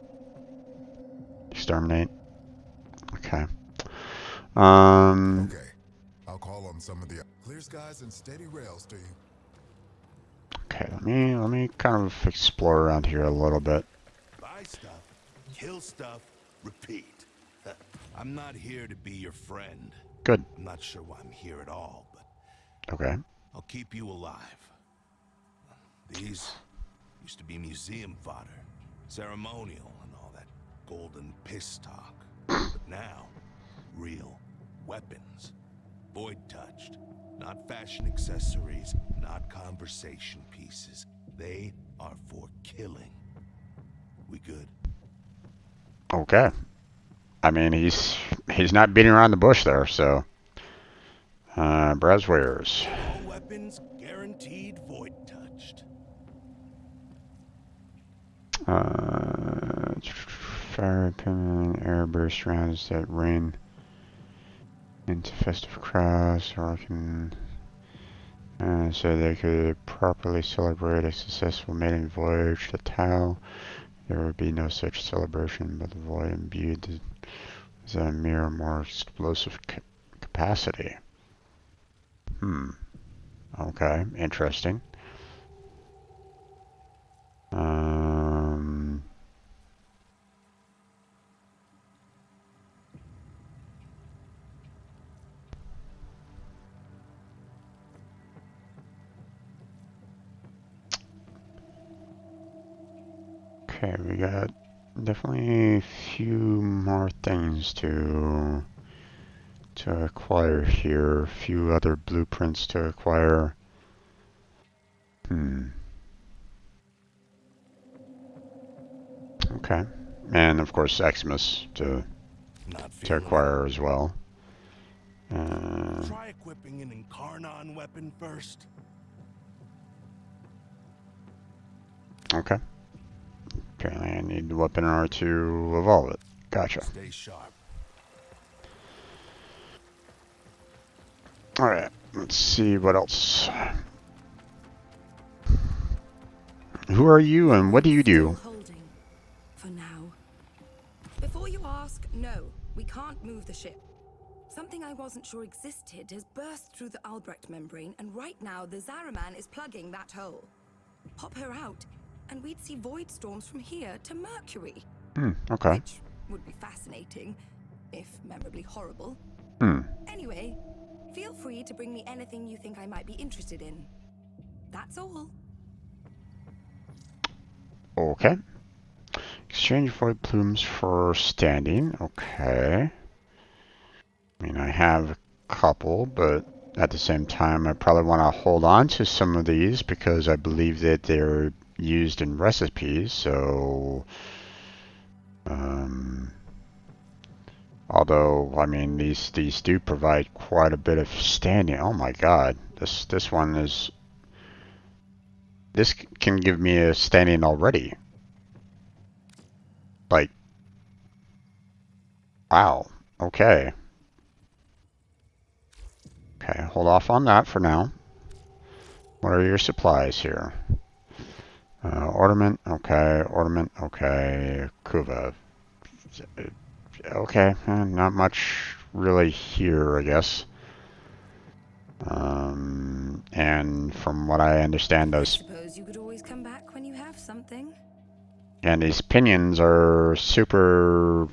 Speaker 1: Okay.
Speaker 6: Okay. I'll call on some of the clear skies and steady rails to you.
Speaker 1: Okay, let me kind of explore around here a little bit.
Speaker 10: Buy stuff, kill stuff, repeat. I'm not here to be your friend.
Speaker 1: Good.
Speaker 10: I'm not sure why I'm here at all, but
Speaker 1: Okay.
Speaker 10: I'll keep you alive. These used to be museum fodder, ceremonial and all that golden piss talk. But now, real weapons. Void touched. Not fashion accessories, not conversation pieces. They are for killing. We good?
Speaker 1: Okay. I mean, he's not beating around the bush there, so. Browse wares.
Speaker 10: All weapons guaranteed void touched.
Speaker 1: Fire pin, air burst rounds that rain into festive crowds, or can so they could properly celebrate a successful maiden voyage to Tau. There would be no such celebration, but the void imbued with a mere more explosive capacity. Okay, interesting. Okay, we got definitely a few more things to acquire here. A few other blueprints to acquire. Okay. And of course Xmas to acquire as well.
Speaker 10: Try equipping an Incarnon weapon first.
Speaker 1: Okay. Apparently I need the weapon in order to evolve it. Gotcha.
Speaker 10: Stay sharp.
Speaker 1: Alright, let's see what else. Who are you and what do you do?
Speaker 9: Still holding. For now. Before you ask, no, we can't move the ship. Something I wasn't sure existed has burst through the Albrecht membrane, and right now the Zaraman is plugging that hole. Pop her out, and we'd see void storms from here to Mercury.
Speaker 1: Okay.
Speaker 9: Which would be fascinating, if memorably horrible. Anyway, feel free to bring me anything you think I might be interested in. That's all.
Speaker 1: Okay. Exchange void plumes for standing. Okay. I mean, I have a couple, but at the same time, I probably want to hold on to some of these because I believe that they're used in recipes. So, although I mean, these do provide quite a bit of standing. Oh my God, this one is. This can give me a standing already. Like, wow. Okay. Okay, hold off on that for now. What are your supplies here? Ornament, okay. Ornament, okay. Kuva. Okay, not much really here, I guess. And from what I understand,
Speaker 9: I
Speaker 1: those
Speaker 9: suppose you could always come back when you have something.
Speaker 1: and these pinions are super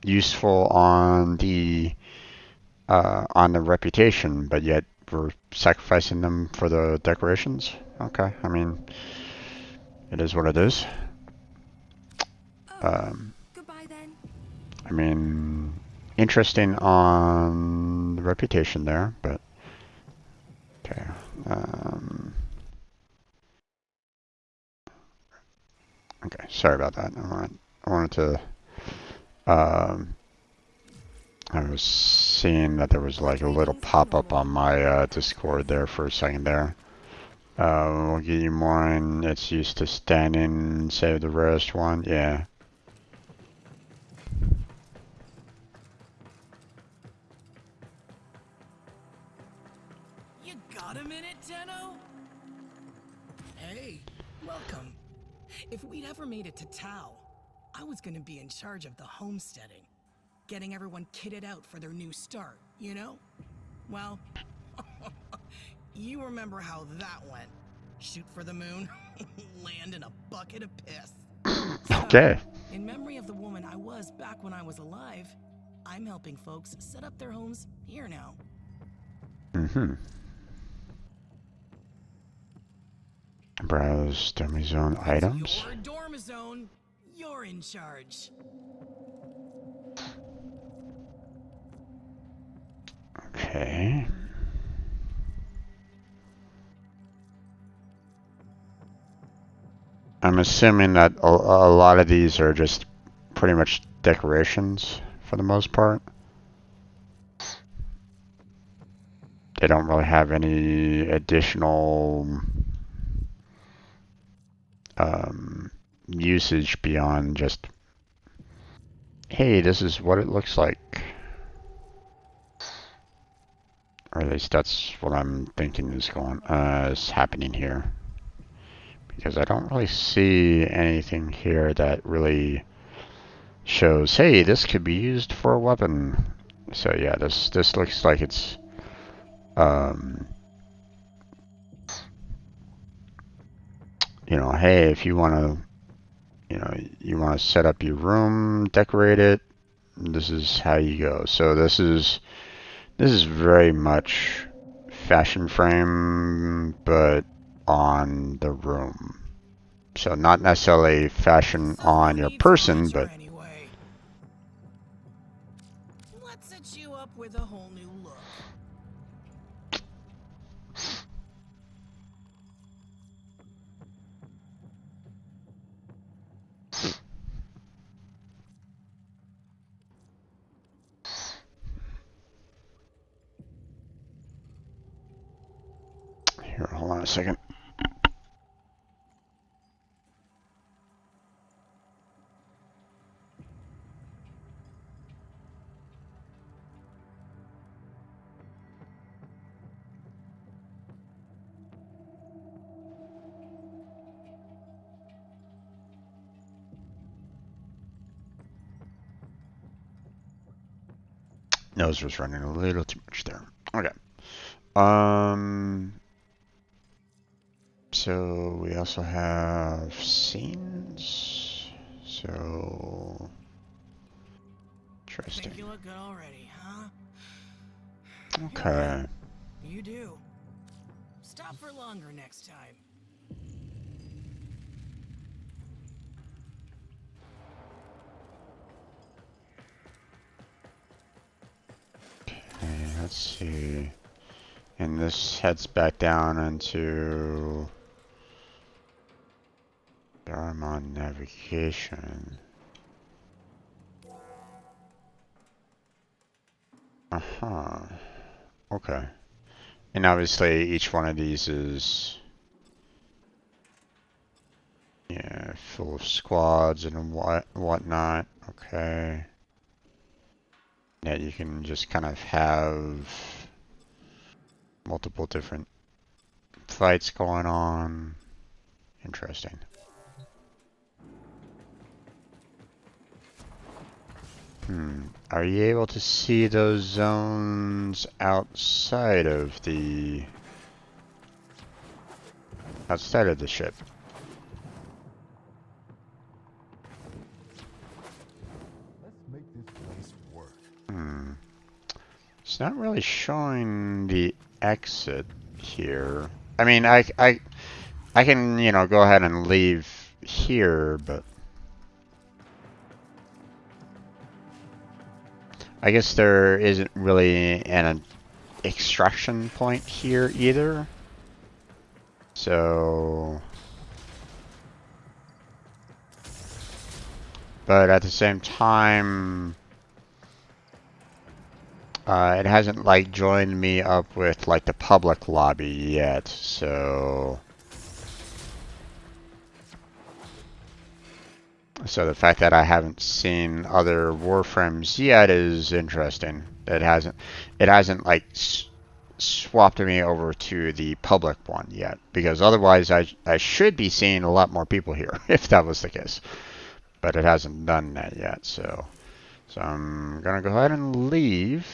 Speaker 1: useful on the reputation, but yet we're sacrificing them for the decorations. Okay, I mean, it is what it is.
Speaker 9: Goodbye then.
Speaker 1: I mean, interesting on the reputation there, but okay. Okay, sorry about that. I wanted to. I was seeing that there was like a little pop-up on my Discord there for a second there. We'll get you mine. It's used to standing, save the rarest one. Yeah.
Speaker 7: You got a minute, Tenno? Hey, welcome. If we'd ever made it to Tau, I was gonna be in charge of the homesteading. Getting everyone kitted out for their new start, you know? Well, you remember how that went. Shoot for the moon, land in a bucket of piss.
Speaker 1: Okay.
Speaker 7: So, in memory of the woman I was back when I was alive, I'm helping folks set up their homes here now.
Speaker 1: Mm-hmm. Browse dummy zone items.
Speaker 7: Your dorm zone, you're in charge.
Speaker 1: Okay. I'm assuming that a lot of these are just pretty much decorations for the most part. They don't really have any additional usage beyond just, hey, this is what it looks like. Or at least that's what I'm thinking is happening here. Because I don't really see anything here that really shows, hey, this could be used for a weapon. So yeah, this looks like it's you know, hey, if you want to, you know, you want to set up your room, decorate it, this is how you go. So this is very much fashion frame, but on the room. So not necessarily fashion on your person, but
Speaker 7: Anyway. Let's set you up with a whole new look.
Speaker 1: here, hold on a second. Nose was running a little too much there. Okay. So we also have scenes. So interesting.
Speaker 7: Think you look good already, huh?
Speaker 1: Okay.
Speaker 7: You do. Not for longer next time.
Speaker 1: Okay, let's see. And this heads back down into Garmon navigation. Uh-huh. Okay. And obviously each one of these is, yeah, full of squads and whatnot. Okay. Yeah, you can just kind of have multiple different fights going on. Interesting. Are you able to see those zones outside of the ship?
Speaker 6: Let's make this place work.
Speaker 1: It's not really showing the exit here. I mean, I can, you know, go ahead and leave here, but I guess there isn't really an extraction point here either. So, but at the same time, it hasn't like joined me up with like the public lobby yet. So the fact that I haven't seen other Warframes yet is interesting. It hasn't like swapped me over to the public one yet, because otherwise I should be seeing a lot more people here if that was the case. But it hasn't done that yet, so I'm gonna go ahead and leave.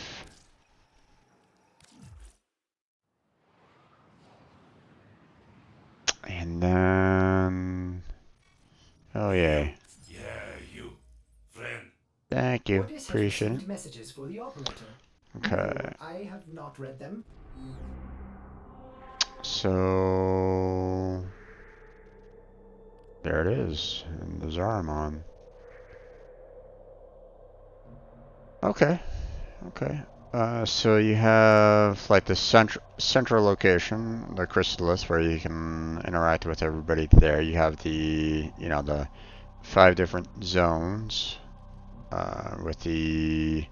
Speaker 1: And then, oh yeah.
Speaker 10: Yeah, you, friend.
Speaker 1: Thank you.
Speaker 2: Otis has
Speaker 1: Appreciate it.
Speaker 2: received messages for the operator.
Speaker 1: Okay.
Speaker 2: No, I have not read them.
Speaker 1: So there it is, and the Zaramon. Okay. Okay. So you have like the central location, the Chrysalis, where you can interact with everybody there. You have the, you know, the 5 different zones, with the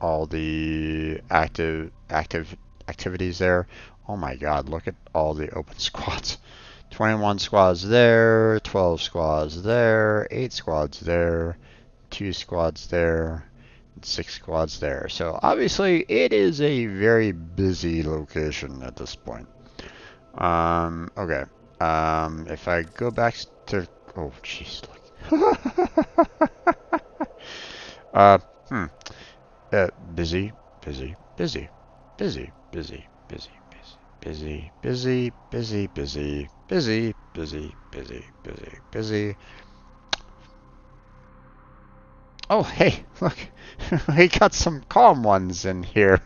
Speaker 1: all the activities there. Oh my God! Look at all the open squads. 21 squads there, 12 squads there, 8 squads there, 2 squads there, 6 squads there. So obviously it is a very busy location at this point. Okay. If I go back to, oh jeez, look. uh, hmm. Busy, busy, busy, busy, busy, busy, busy, busy, busy, busy, busy, busy, busy, busy, busy. Oh, hey, look, we got some calm ones in here.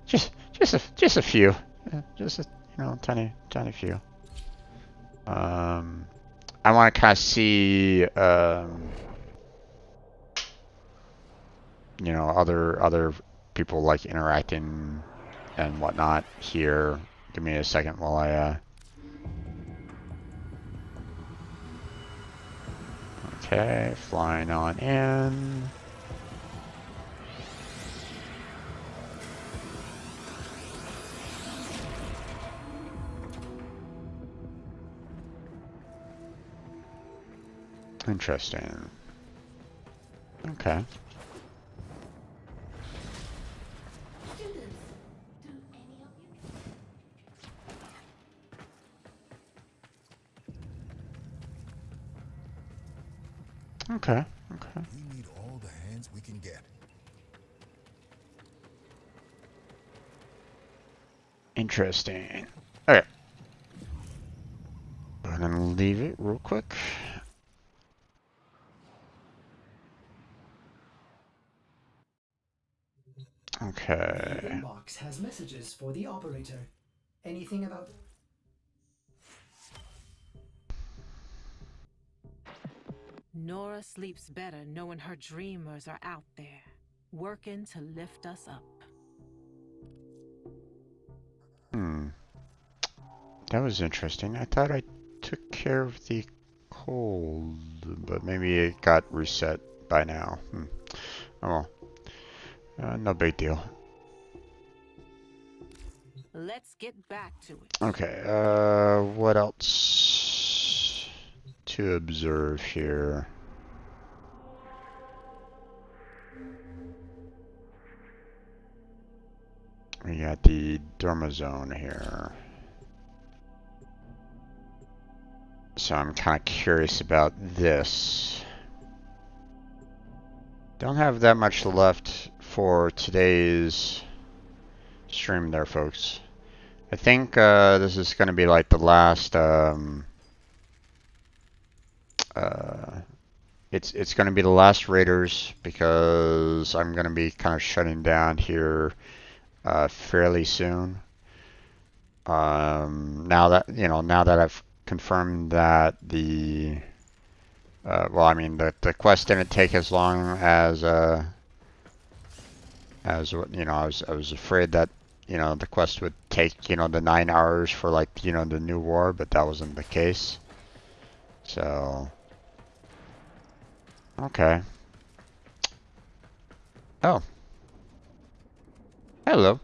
Speaker 1: Just a few, just a, you know, tiny few. I want to kind of see, you know, other people like interacting and whatnot here. Give me a second while I okay, flying on in. Interesting. Okay.
Speaker 8: Students, do any of you?
Speaker 1: Okay. Okay.
Speaker 6: We need all the hands we can get.
Speaker 1: Interesting. Okay. Go ahead and leave it real quick.
Speaker 2: The
Speaker 1: Okay.
Speaker 2: inbox has messages for the operator. Anything about...
Speaker 4: Nora sleeps better knowing her dreamers are out there, working to lift us up.
Speaker 1: That was interesting. I thought I took care of the cold, but maybe it got reset by now. Oh well. No big deal.
Speaker 4: Let's get back to it.
Speaker 1: Okay, what else to observe here? We got the dermazone here. So I'm kind of curious about this. Don't have that much left for today's stream there, folks. I think this is going to be like the last it's going to be the last Raiders, because I'm going to be kind of shutting down here fairly soon. Now that I've confirmed that the well, I mean the quest didn't take as long as I was afraid that the quest would take the 9 hours for like the new war, but that wasn't the case. So okay. Oh, hello.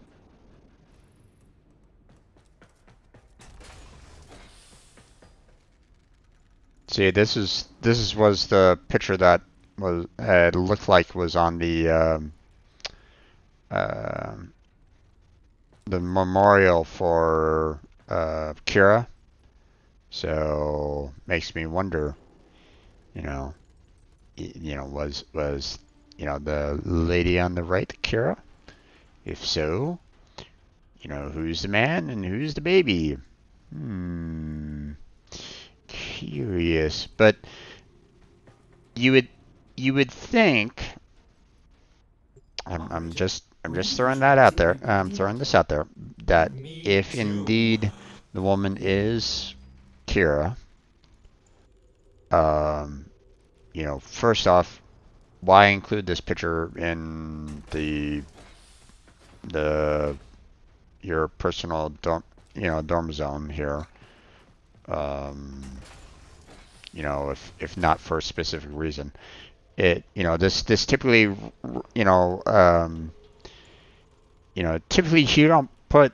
Speaker 1: See, this was the picture that was it looked like was on uh, the memorial for Kira. So makes me wonder, was the lady on the right Kira? If so, who's the man and who's the baby? Curious, but you would think. I'm just throwing that out there. I'm throwing this out there that if indeed the woman is Kira, um, first off, why include this picture in the your personal dorm zone here? If not for a specific reason, this typically, typically you don't put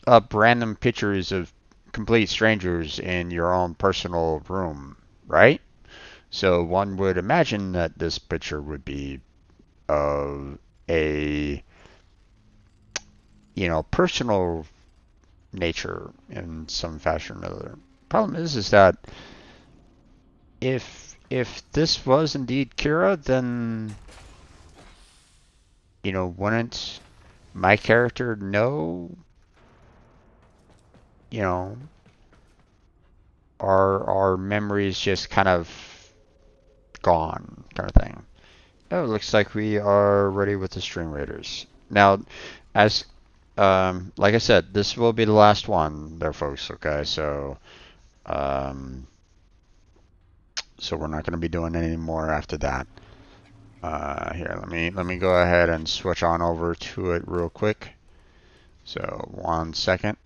Speaker 1: up random pictures of complete strangers in your own personal room, right? So one would imagine that this picture would be of a personal nature in some fashion or another. Problem is that if this was indeed Kira, then wouldn't my character know? Our memories just kind of gone, kind of thing. Oh, it looks like we are ready with the Stream Raiders. Now, as like I said, this will be the last one there, folks. Okay, so we're not going to be doing any more after that. Here, let me go ahead and switch on over to it real quick. So 1 second.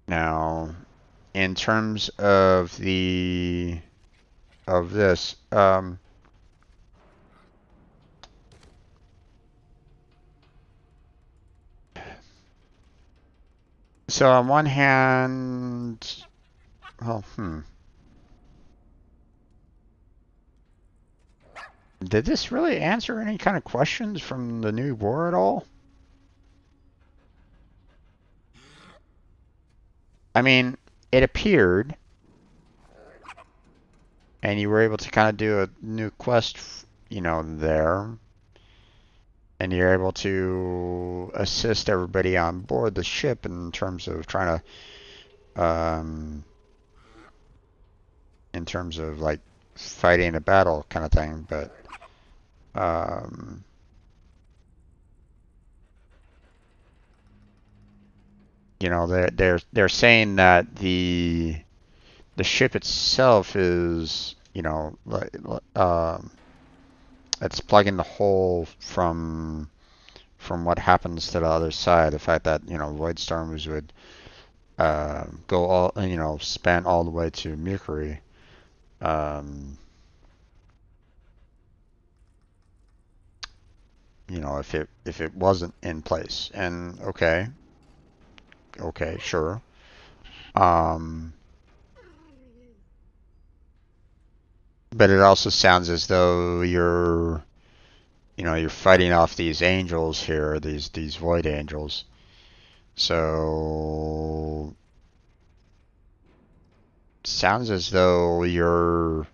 Speaker 1: Now, in terms of this, so on one hand, well, did this really answer any kind of questions from the new war at all? I mean, it appeared, and you were able to kind of do a new quest, there, and you're able to assist everybody on board the ship in terms of trying to, in terms of like fighting a battle kind of thing, but, they're saying that the ship itself is, it's plugging the hole from what happens to the other side. The fact that Void Stormers would go all span all the way to Mercury. If it wasn't in place, and okay, sure. But it also sounds as though you're fighting off these angels here, these void angels. So sounds as though you're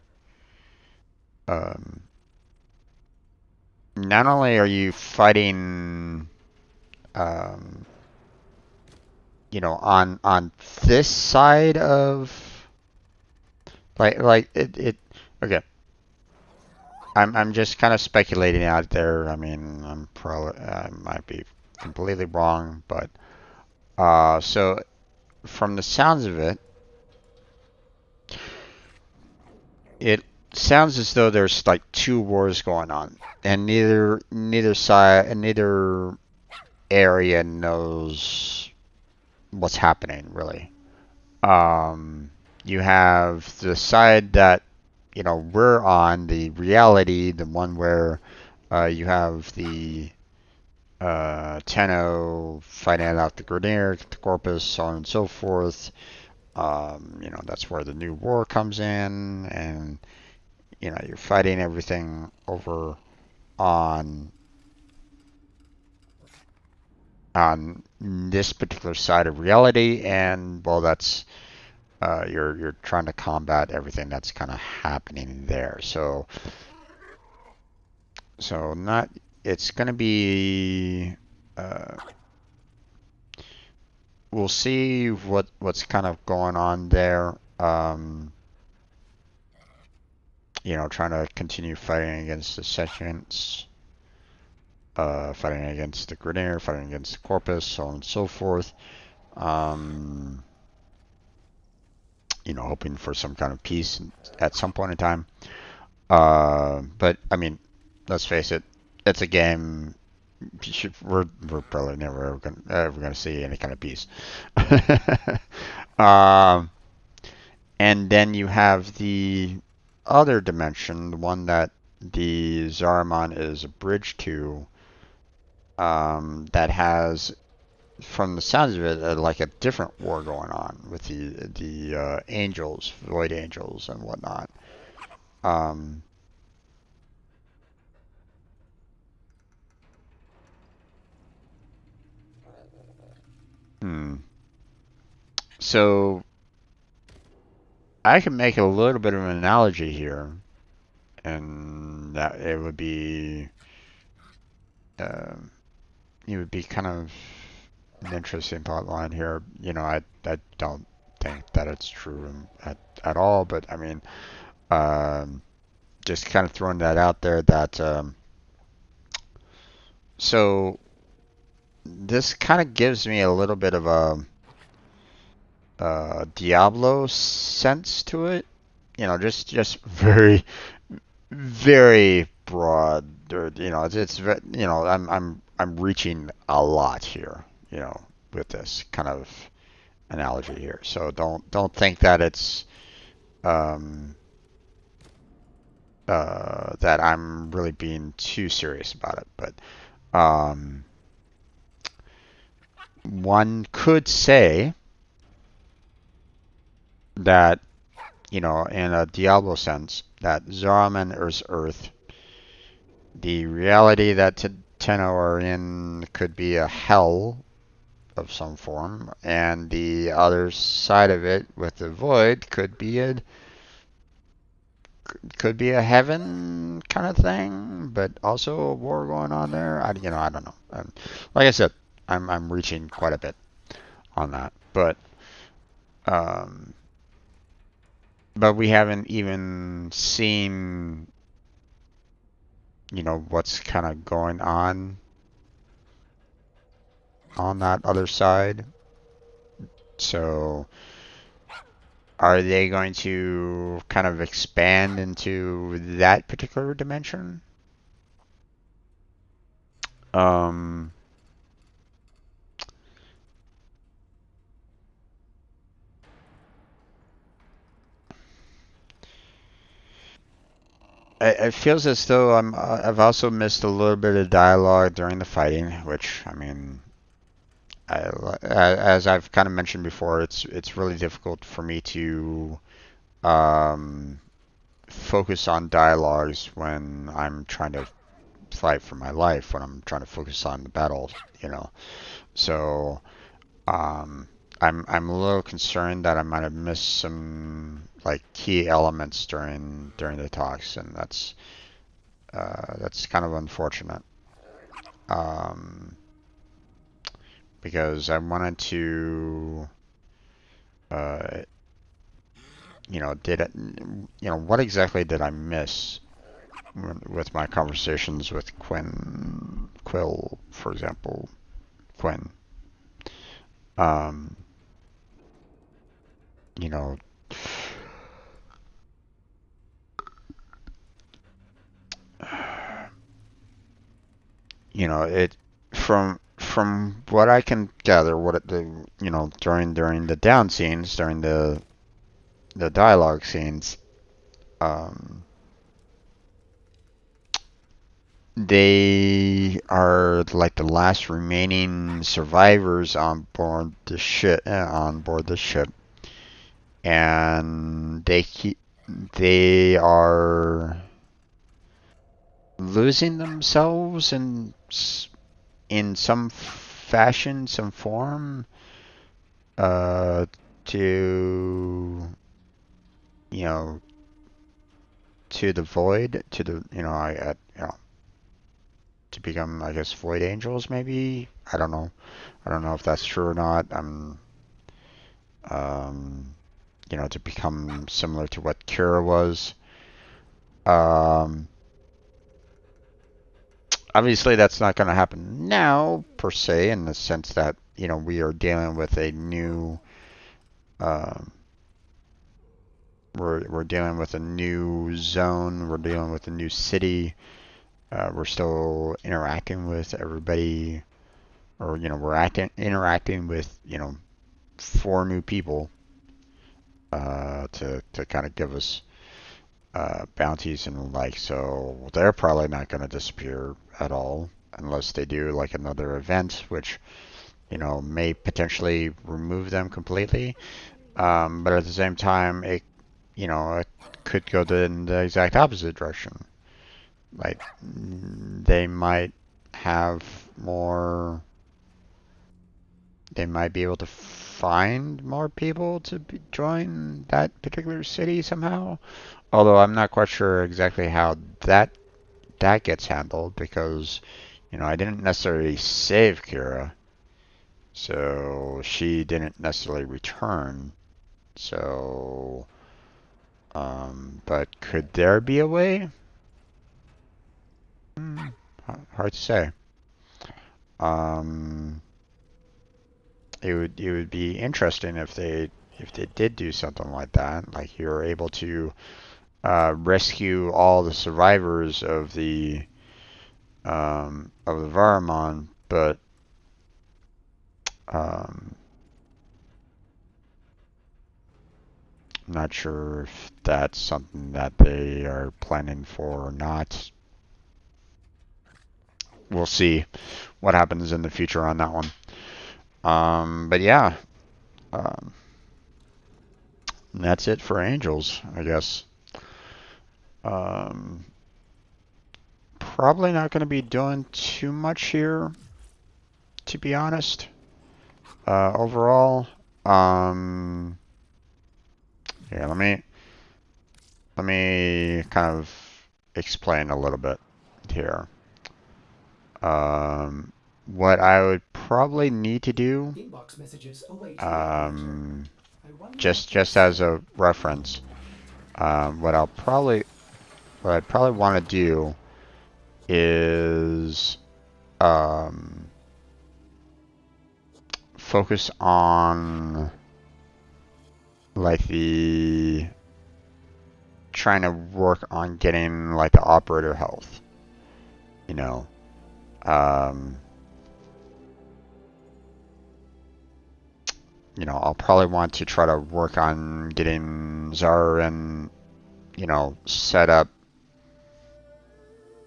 Speaker 1: not only are you fighting on this side of like it okay. I'm just kind of speculating out there. I mean, I might be completely wrong, but so from the sounds of it, it sounds as though there's like two wars going on, and neither side and neither area knows what's happening really. You have the side that we're on, the reality, the one where you have the Tenno fighting out the Grenadier, the Corpus, so on and so forth. That's where the new war comes in, and you're fighting everything over on this particular side of reality, and well, that's you're trying to combat everything that's kind of happening there. So not it's going to be we'll see what's kind of going on there. Trying to continue fighting against the Sentients, fighting against the Grenadier, fighting against the Corpus, so on and so forth. Hoping for some kind of peace at some point in time. But I mean, let's face it, it's a game. We're probably never ever gonna see any kind of peace. And then you have the other dimension, the one that the Zariman is a bridge to, that has, from the sounds of it, like a different war going on with the angels, void angels, and whatnot. So I can make a little bit of an analogy here, and that it would be kind of an interesting plot line here. I don't think that it's true at all, but I mean, just kind of throwing that out there that so this kind of gives me a little bit of a Diablo sense to it. Just very, very broad. Or, it's I'm reaching a lot here. with this kind of analogy here. So don't think that it's that I'm really being too serious about it, but one could say that, in a Diablo sense, that Zariman is Earth. The reality that Tenno are in could be a hell of some form, and the other side of it with the Void could be a heaven kind of thing, but also a war going on there. I don't know. Like I said, I'm reaching quite a bit on that, but we haven't even seen, what's kind of going on that other side. So are they going to kind of expand into that particular dimension? It feels as though I've also missed a little bit of dialogue during the fighting, which, I mean, as I've kind of mentioned before, it's really difficult for me to focus on dialogues when I'm trying to fight for my life, when I'm trying to focus on the battle, So I'm a little concerned that I might have missed some like key elements during the talks, and that's kind of unfortunate. Because I wanted to, what exactly did I miss with my conversations with Quill, for example, Quinn? You know, it from what I can gather, during the down scenes, during the dialogue scenes, they are like the last remaining survivors on board the ship, and they are losing themselves in some fashion, some form, to to the void, to the to become, I guess, void angels, maybe. I don't know. I don't know if that's true or not. To become similar to what Kira was. Obviously, that's not going to happen now, per se, in the sense that, we are dealing with a new, we're dealing with a new zone, we're dealing with a new city, we're still interacting with everybody, or, we're interacting with, 4 new people, to kind of give us bounties and the like, so they're probably not going to disappear at all unless they do like another event, which may potentially remove them completely. But at the same time, it could go in the exact opposite direction. Like they might have more. They might be able to find more people to join that particular city somehow. Although I'm not quite sure exactly how that gets handled, because I didn't necessarily save Kira, so she didn't necessarily return. So, but could there be a way? Hard to say. It would be interesting if they did do something like that. Like you're able to rescue all the survivors of the Varamon, but I'm not sure if that's something that they are planning for or not. We'll see what happens in the future on that one. But yeah, that's it for Angels, I guess. Probably not going to be doing too much here, to be honest. Overall, yeah, let me kind of explain a little bit here. What I would probably need to do,
Speaker 2: Inbox messages await I wonder what
Speaker 1: just as a reference, what I'd probably want to do is focus on like the trying to work on getting like the operator health, you know. You know, I'll probably want to try to work on getting Zarin, you know, set up,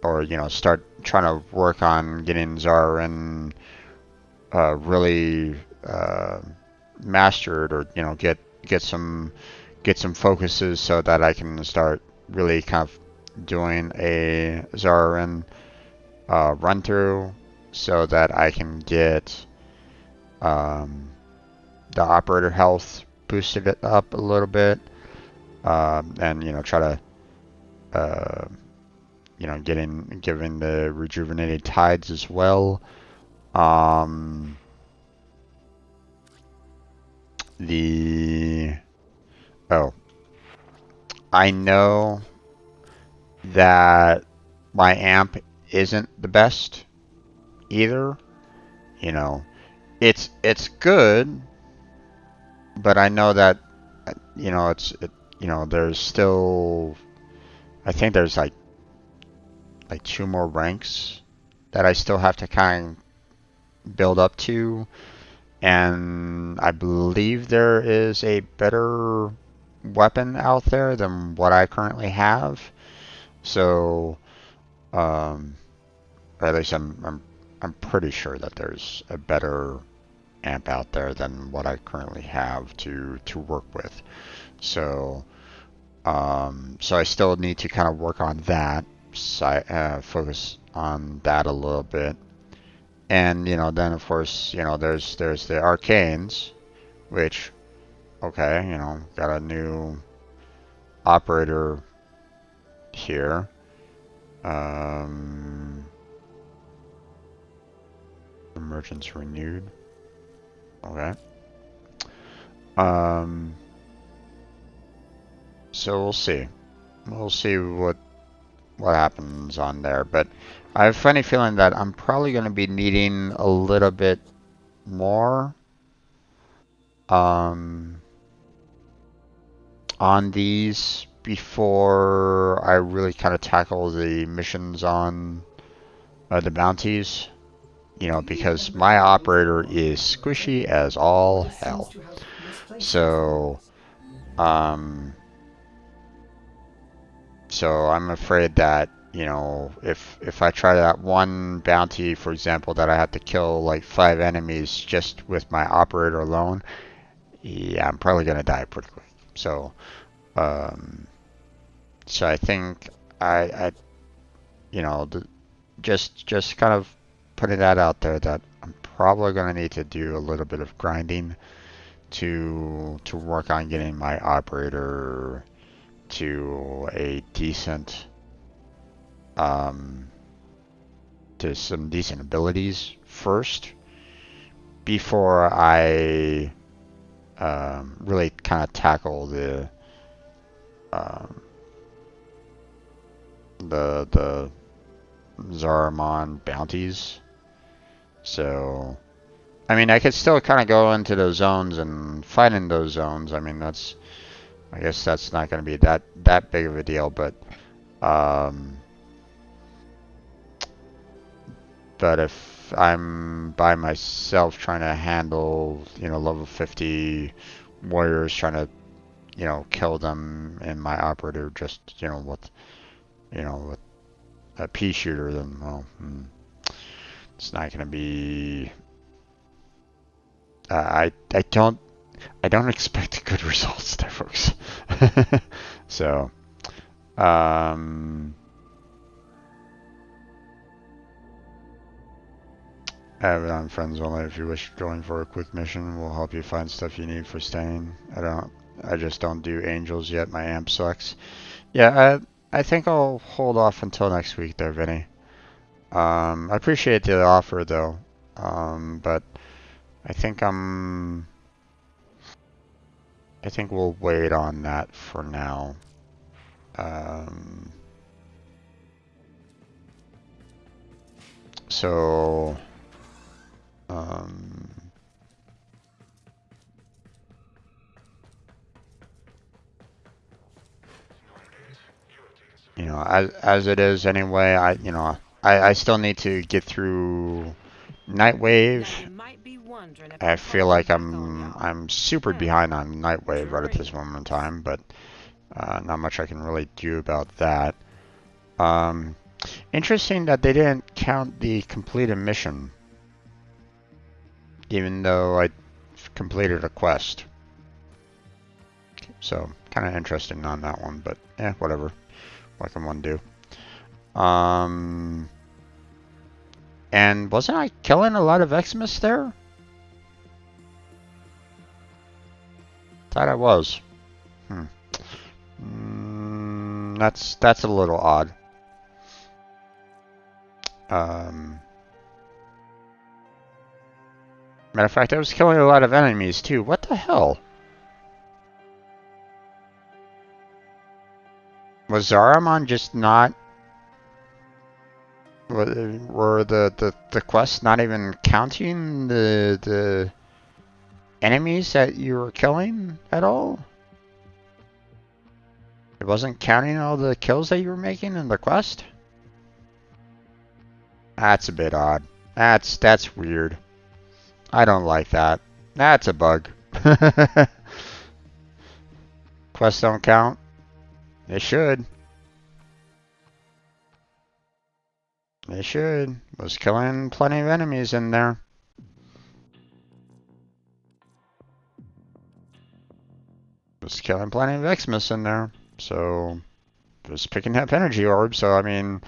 Speaker 1: or, you know, start trying to work on getting Zarin really mastered, or, you know, get some focuses so that I can start really kind of doing a Zarin run through, so that I can get the operator health boosted it up a little bit, and, you know, try to you know, giving the rejuvenated tides as well. I know that my amp isn't the best either. You know, it's good, but I know that, you know, you know, there's still, I think there's like 2 more ranks that I still have to kind of build up to, and I believe there is a better weapon out there than what I currently have. So, or at least I'm pretty sure that there's a better amp out there than what I currently have to work with. So, so I still need to kind of work on that, focus on that a little bit. And, you know, then of course, you know, there's the arcanes, which, okay, you know, got a new operator here. Emergence renewed. Okay. So we'll see. We'll see what happens on there, but I have a funny feeling that I'm probably going to be needing a little bit more on these before I really kind of tackle the missions on the bounties. You know, because my operator is squishy as all hell. So, so I'm afraid that, you know, if I try that one bounty, for example, that I have to kill like 5 enemies just with my operator alone, yeah, I'm probably gonna die pretty quick. So, so I think I you know, just kind of putting that out there, that I'm probably gonna need to do a little bit of grinding to work on getting my operator to a decent to some decent abilities first, before I really kind of tackle the Zaramon bounties. So, I mean, I could still kind of go into those zones and fight in those zones. I mean, I guess that's not going to be that big of a deal, but if I'm by myself trying to handle, level 50 warriors, trying to, kill them, and my operator just, with a pea shooter, then, well, it's not going to be. I don't expect good results there, folks. So, have it on friends only. If you wish to join for a quick mission, we'll help you find stuff you need for staying. I just don't do angels yet. My amp sucks. Yeah, I think I'll hold off until next week there, Vinny. I appreciate the offer though. But I think we'll wait on that for now. So, as it is anyway, I still need to get through Nightwave. I feel like I'm super behind on Nightwave right at this moment in time, but not much I can really do about that. Interesting that they didn't count the completed mission, even though I completed a quest. So, kind of interesting on that one, but whatever. What can one do? And wasn't I killing a lot of Xmas there? Thought I was. That's a little odd. Matter of fact, I was killing a lot of enemies too. What the hell? Was Zaramon just not... Were the quests not even counting the enemies that you were killing at all? It wasn't counting all the kills that you were making in the quest? That's a bit odd. That's weird. I don't like that. That's a bug. Quests don't count? They should. They should. Was killing plenty of enemies in there. Was killing plenty of Xmas in there. So, was picking up energy orbs. So, I mean,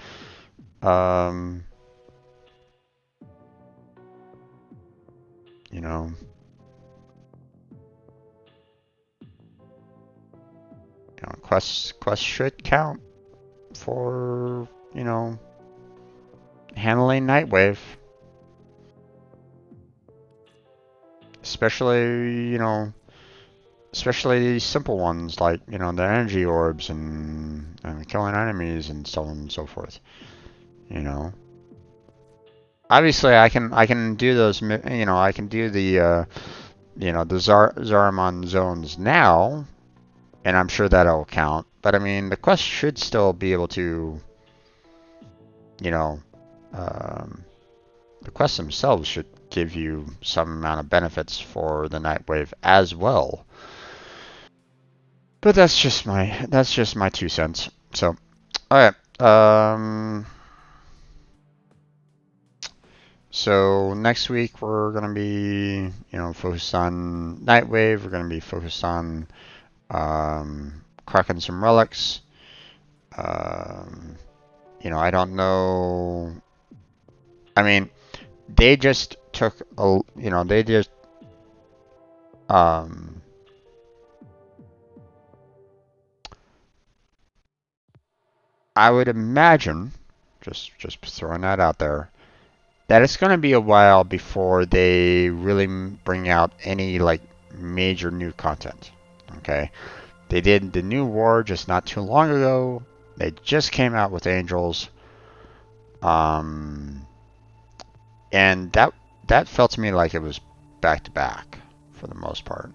Speaker 1: quests should count for, handling Nightwave. Especially, especially these simple ones like, the energy orbs and killing enemies and so on and so forth. Obviously I can do those, I can do the, the Zaramon zones now, and I'm sure that'll count. But I mean, the quest should still be able to, the quests themselves should give you some amount of benefits for the Nightwave as well. But that's just my 2 cents. So, all right. So next week we're gonna be, focused on Nightwave. We're gonna be focused on cracking some relics. I don't know. I mean, they just took a, they just I would imagine, just throwing that out there, that it's going to be a while before they really bring out any like major new content. Okay, they did the new war just not too long ago. They just came out with Angels, and that felt to me like it was back to back for the most part.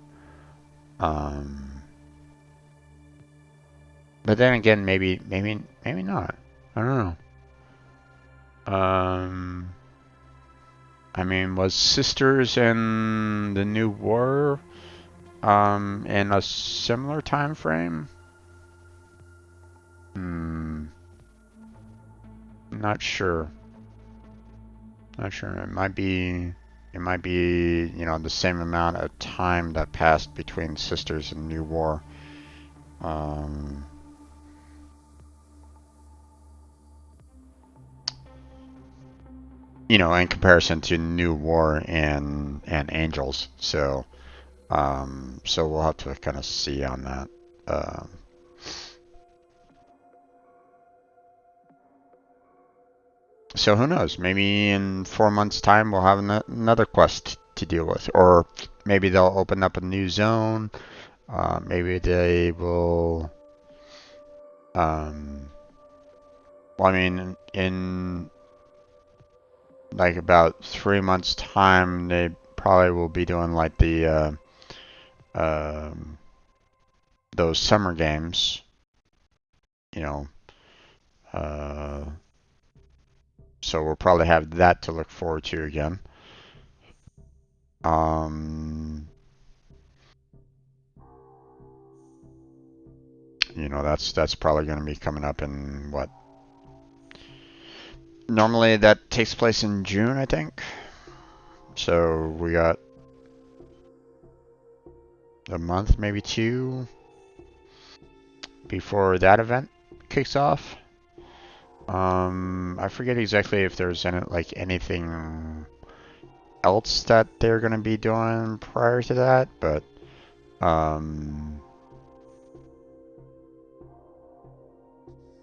Speaker 1: But then again, maybe not. I don't know. I mean, was Sisters in the New War in a similar time frame? Not sure. Not sure. It might be, you know, the same amount of time that passed between Sisters and New War. You know, in comparison to New War and Angels. So, so we'll have to kind of see on that. So who knows? Maybe in 4 months' time we'll have another quest to deal with, or maybe they'll open up a new zone. Maybe they will. Well, I mean, in like about 3 months' time, they probably will be doing like the those summer games. You know, so we'll probably have that to look forward to again. You know, that's probably going to be coming up in what? Normally that takes place in June, I think. So we got a month, maybe two, before that event kicks off. I forget exactly if there's like anything else that they're going to be doing prior to that, but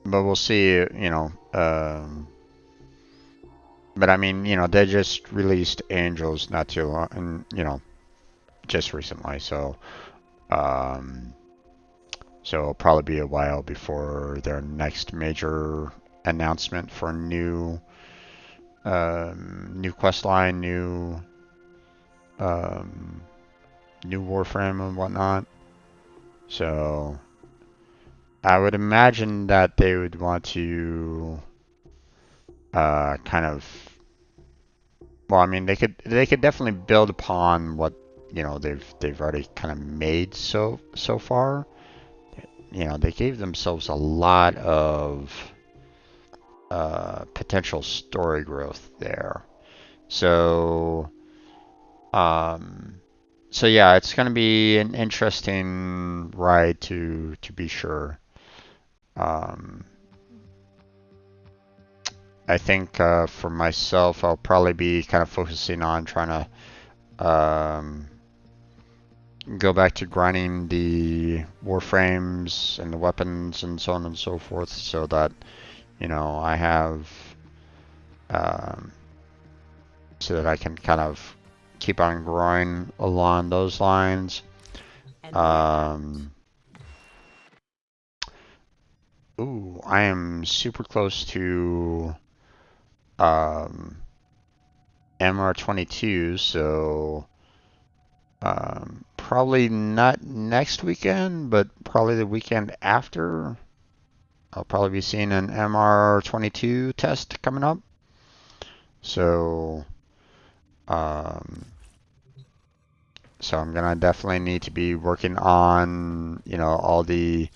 Speaker 1: we'll see, you know. But I mean, you know, they just released Angels not too long, and you know, just recently, so so it'll probably be a while before their next major announcement for new quest line, new Warframe and whatnot. So I would imagine that they would want to kind of, well, I mean, they could definitely build upon what, you know, they've already kind of made so far. You know, they gave themselves a lot of potential story growth there. So, so yeah, it's going to be an interesting ride to be sure. I think for myself, I'll probably be kind of focusing on trying to go back to grinding the warframes and the weapons and so on and so forth, so that, you know, I have so that I can kind of keep on growing along those lines. Ooh, I am super close to MR22, so probably not next weekend, but probably the weekend after. I'll probably be seeing an MR22 test coming up. So, so I'm gonna definitely need to be working on, you know, all the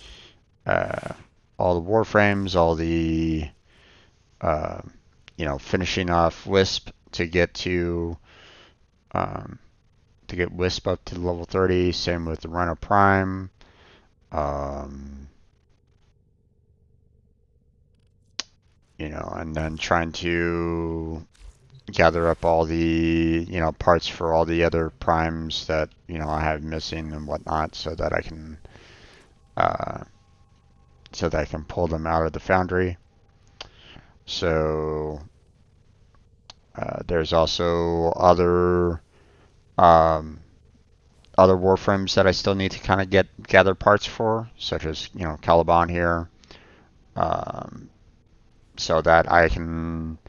Speaker 1: warframes, all the you know, finishing off Wisp to get Wisp up to level 30. Same with the Rhino Prime. You know, and then trying to gather up all the, you know, parts for all the other primes that, you know, I have missing and whatnot, so that I can pull them out of the foundry. So there's also other warframes that I still need to kind of gather parts for, such as, you know, Caliban here, so that I can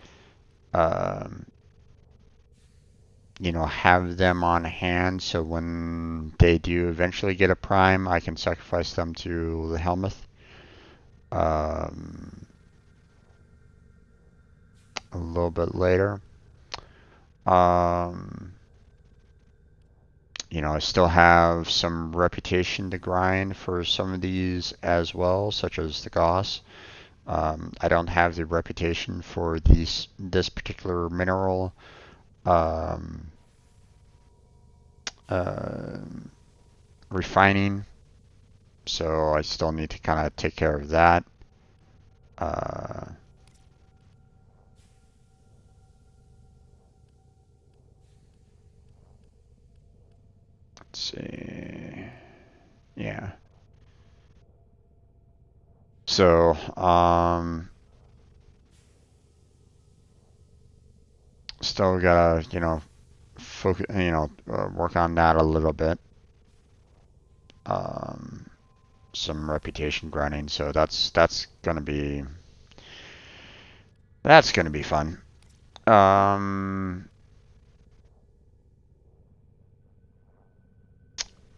Speaker 1: you know, have them on hand, so when they do eventually get a prime, I can sacrifice them to the Helmuth. A little bit later. You know, I still have some reputation to grind for some of these as well, such as the Goss. I don't have the reputation for this particular mineral um, uh, refining, so I still need to kind of take care of that. Uh, let's see. Yeah. So, still gotta, you know, focus, you know, work on that a little bit. Um, some reputation grinding, so that's gonna be fun.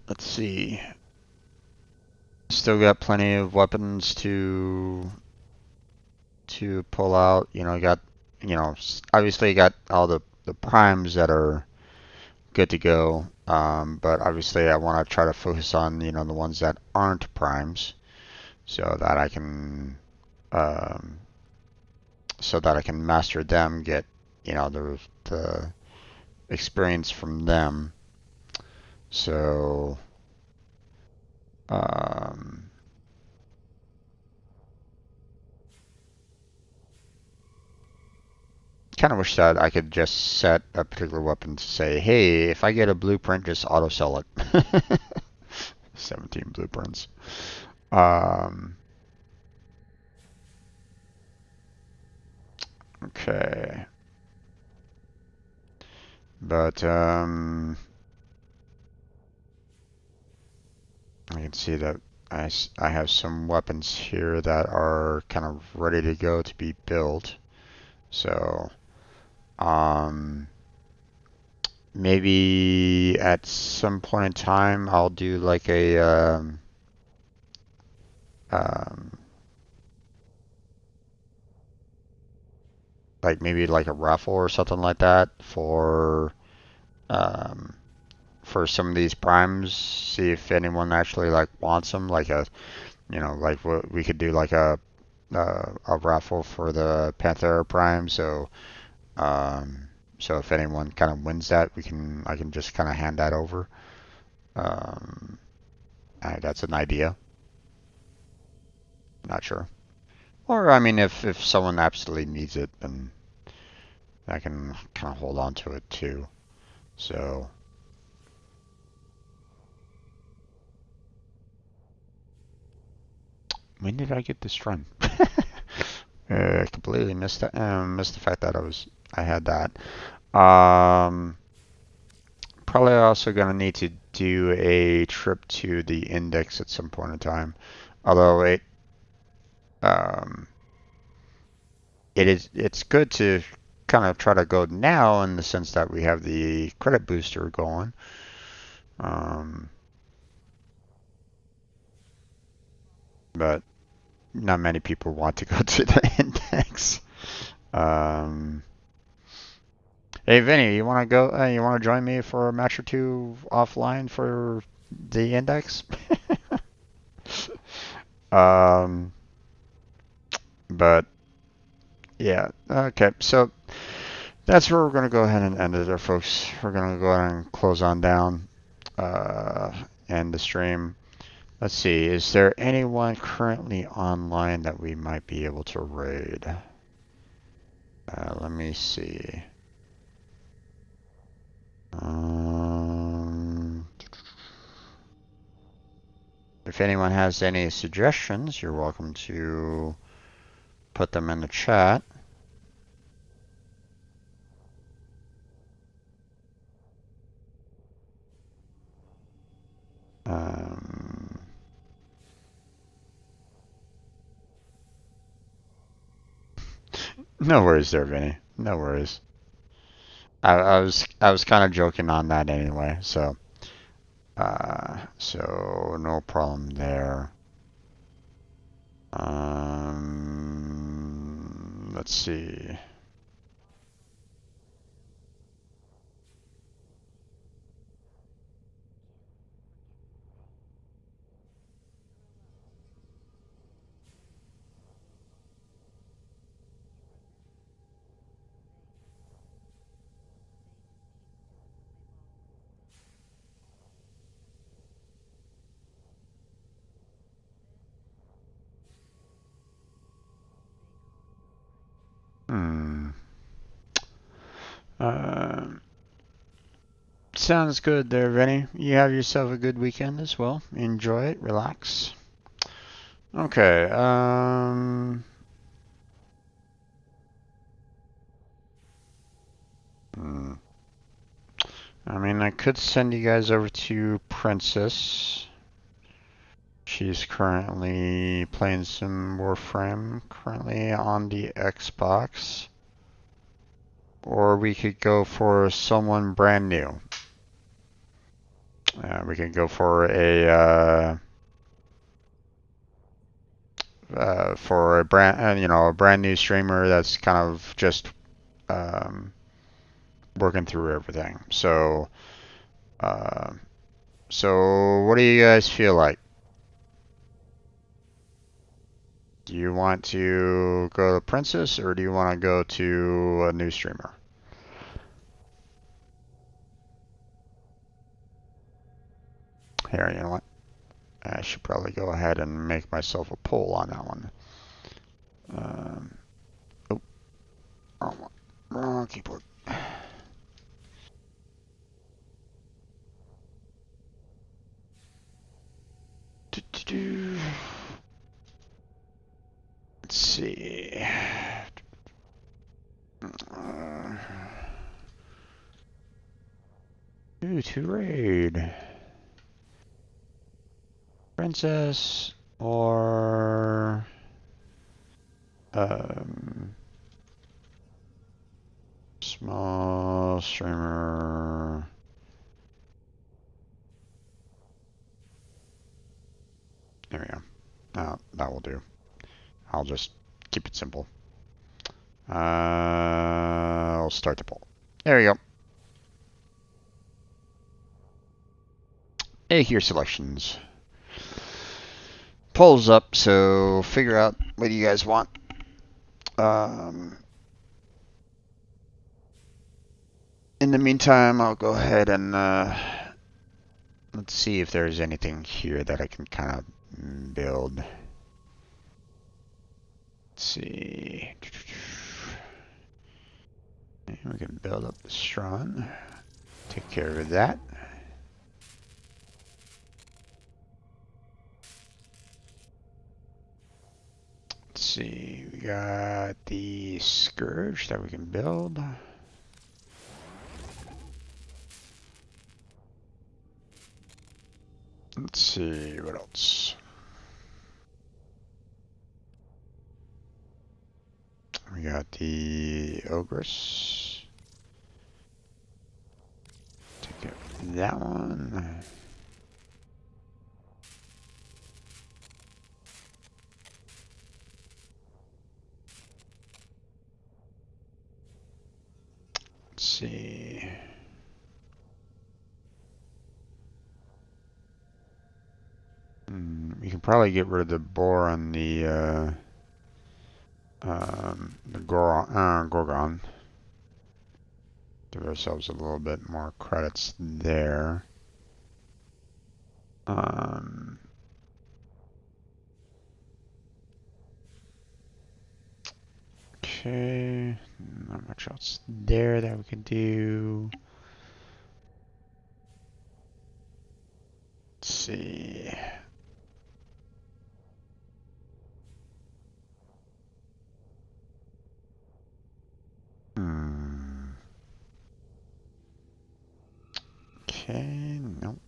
Speaker 1: Let's see. Still got plenty of weapons to pull out. You know, got obviously got all the primes that are good to go. But obviously I want to try to focus on the ones that aren't primes, so that I can um, master them, get the experience from them. So um, kind of wish that I could just set a particular weapon to say, hey, if I get a blueprint, just auto sell it. 17 blueprints. Okay. But I can see that I have some weapons here that are kind of ready to go to be built. So maybe at some point in time I'll do like a um, like maybe like a raffle or something like that um, for some of these primes. See if anyone actually like wants them. Like like what we could do like a raffle for the Panthera Prime. So if anyone kind of wins that, I can just kind of hand that over. Um, that's an idea. Not sure. Or I mean, if someone absolutely needs it, then I can kind of hold on to it too. So when did I get this run? I completely missed that. Missed the fact that I had that. Probably also gonna need to do a trip to the index at some point in time. Although um, it's good to kind of try to go now in the sense that we have the credit booster going. Um, but not many people want to go to the index. Um, hey Vinny, you want to go? You want to join me for a match or two offline for the index? um, but yeah, okay. So that's where we're gonna go ahead and end it, there, folks. We're gonna go ahead and close on down, uh, end the stream. Let's see. Is there anyone currently online that we might be able to raid? Let me see. If anyone has any suggestions, you're welcome to put them in the chat. No worries there, Vinny. No worries. I was kind of joking on that anyway, so so no problem there. Let's see. Sounds good there, Vinny. You have yourself a good weekend as well. Enjoy it, relax. Okay, I mean, I could send you guys over to Princess. She's currently playing some Warframe, currently on the Xbox. Or we could go for someone brand new. We could go for a brand, a brand new streamer that's kind of just working through everything. So what do you guys feel like? Do you want to go to Princess or do you want to go to a new streamer? Here, you know what? I should probably go ahead and make myself a poll on that one. Wrong keyboard. Let's see. To raid. Princess or small streamer. There we go. That will do. I'll just keep it simple. I'll start the poll. There we go. Hey, here selections. Polls up, so figure out what you guys want. In the meantime, I'll go ahead and let's see if there's anything here that I can kind of build. Let's see. We can build up the strong. Take care of that. Let's see. We got the scourge that we can build. Let's see what else. We got the ogress. Take care of that one. Let's see. We can probably get rid of the boar on the Gorgon. Give ourselves a little bit more credits there. Okay, not much else there that we can do. Let's see. Okay, nope.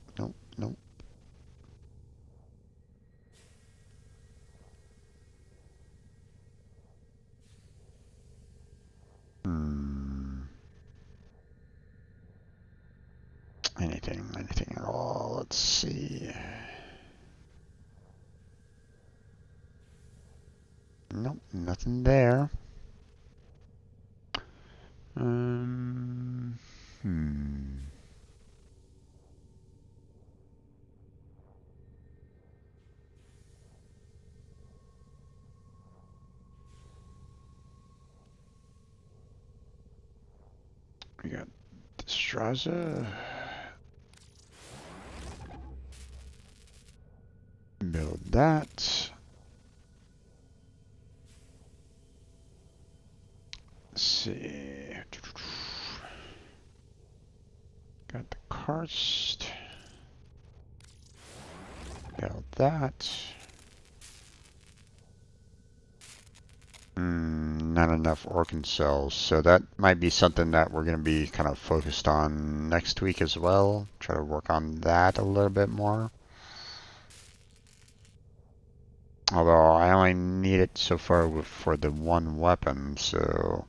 Speaker 1: Anything at all. Let's see. Nope, nothing there. We got Straza. Build that. Let's see. karst. Build that. Not enough organ cells, so that might be something that we're going to be kind of focused on next week as well. Try to work on that a little bit more. Although I only need it so far for the one weapon, so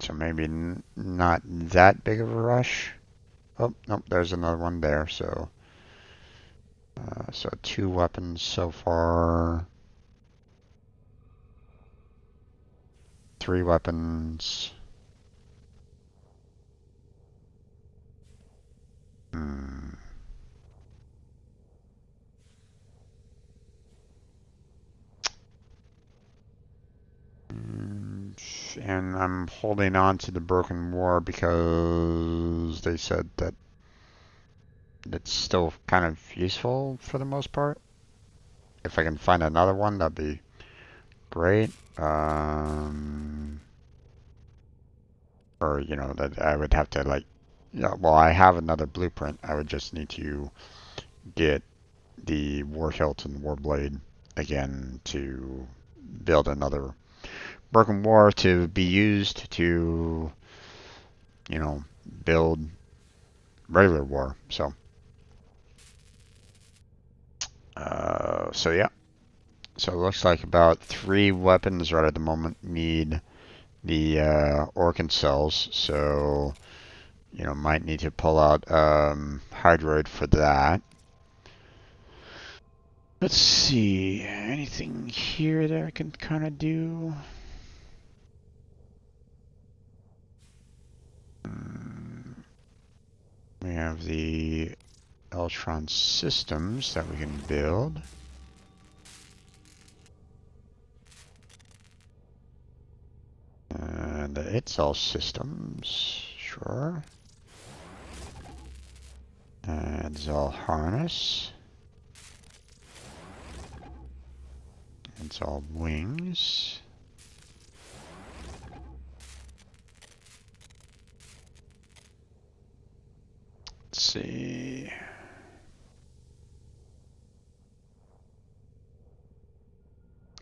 Speaker 1: so maybe not that big of a rush. Oh, nope, there's another one there, so so 2 weapons so far. 3 weapons. And I'm holding on to the Broken War because they said that it's still kind of useful for the most part. If I can find another one, that'd be great. Or, you know, that I would have to like, yeah, well, I have another blueprint. I would just need to get the War Hilt and Warblade again to build another Broken War to be used to, you know, build regular war. So yeah. So it looks like about 3 weapons right at the moment need the organ cells. So, you know, might need to pull out Hydroid for that. Let's see, anything here that I can kind of do? We have the Eltron systems that we can build. And the Itzel systems, sure. And Zal harness. And Zal wings. Let's see.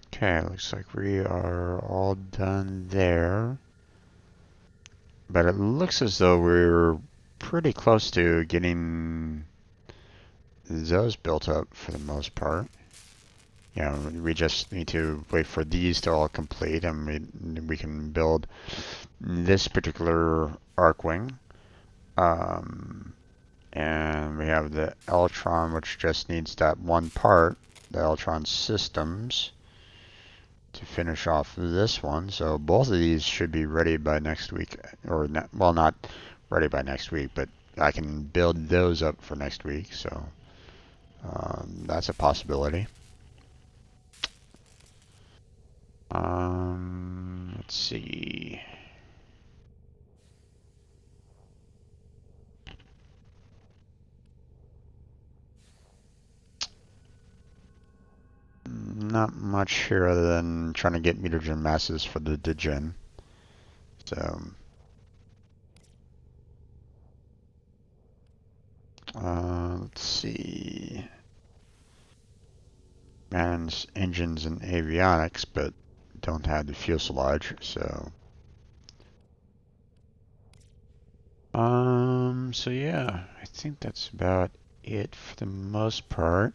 Speaker 1: Okay, looks like we are all done there. But it looks as though we're pretty close to getting those built up for the most part. You know, we just need to wait for these to all complete, and we can build this particular Arcwing. And we have the Eltron, which just needs that one part, the Eltron systems, to finish off this one. So both of these should be ready by next week, or not, well, not ready by next week, but I can build those up for next week. So that's a possibility. Let's see. Not much here other than trying to get mutagen masses for the degen. So let's see. Man's engines and avionics, but don't have the fuselage, so so yeah, I think that's about it for the most part.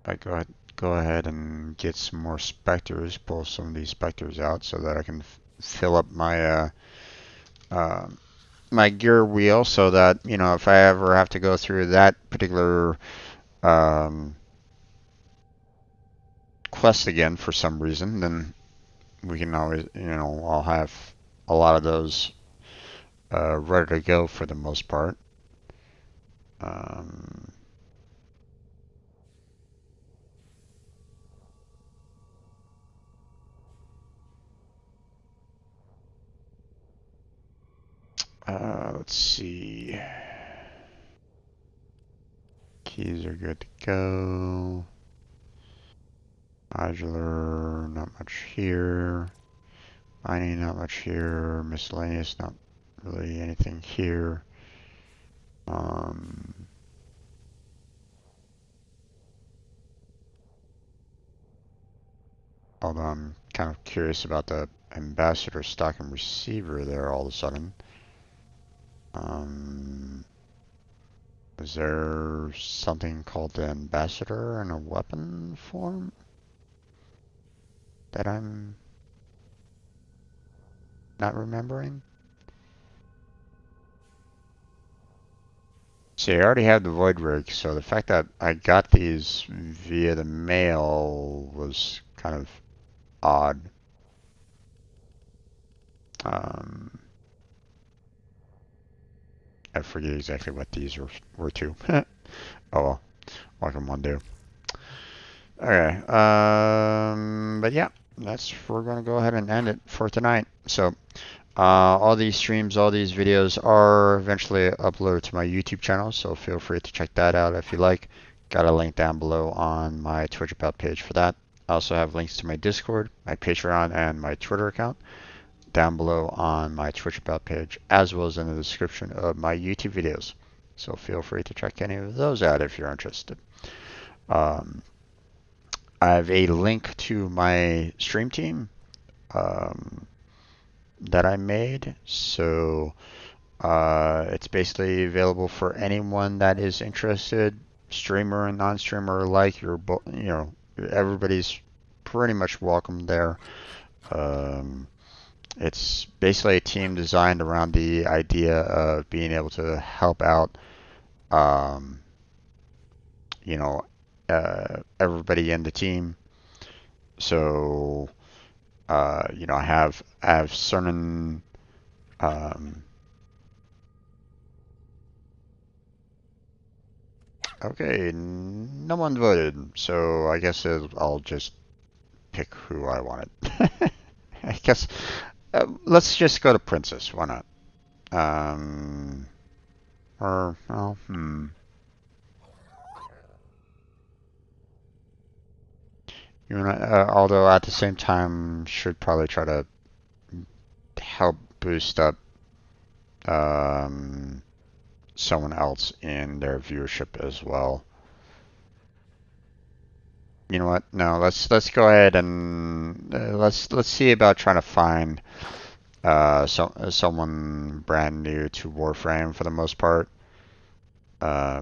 Speaker 1: I go ahead and get some more specters, pull some of these specters out so that I can fill up my my gear wheel, so that, you know, if I ever have to go through that particular quest again for some reason, then we can always, you know, I'll have a lot of those ready to go for the most part. Let's see. Keys are good to go. Modular, not much here. Mining, not much here. Miscellaneous, not really anything here. Although I'm kind of curious about the ambassador stock and receiver there all of a sudden. Is there something called the ambassador in a weapon form that I'm not remembering? See, I already have the void rig, so the fact that I got these via the mail was kind of odd. I forget exactly what these were too. Oh well, what can one do? Okay, but yeah, we're gonna go ahead and end it for tonight. So, all these streams, all these videos are eventually uploaded to my YouTube channel, so feel free to check that out if you like. Got a link down below on my Twitch About page for that. I also have links to my Discord, my Patreon, and my Twitter account down below on my Twitch About page, as well as in the description of my YouTube videos. So feel free to check any of those out if you're interested. I have a link to my stream team that I made. So it's basically available for anyone that is interested, streamer and non-streamer alike. Everybody's pretty much welcome there. It's basically a team designed around the idea of being able to help out, everybody in the team. So, I have certain, okay, no one voted, so I guess I'll just pick who I wanted. I guess, let's just go to Princess, why not? Well, although at the same time, should probably try to help boost up someone else in their viewership as well. You know what? No, let's go ahead and let's see about trying to find someone brand new to Warframe for the most part,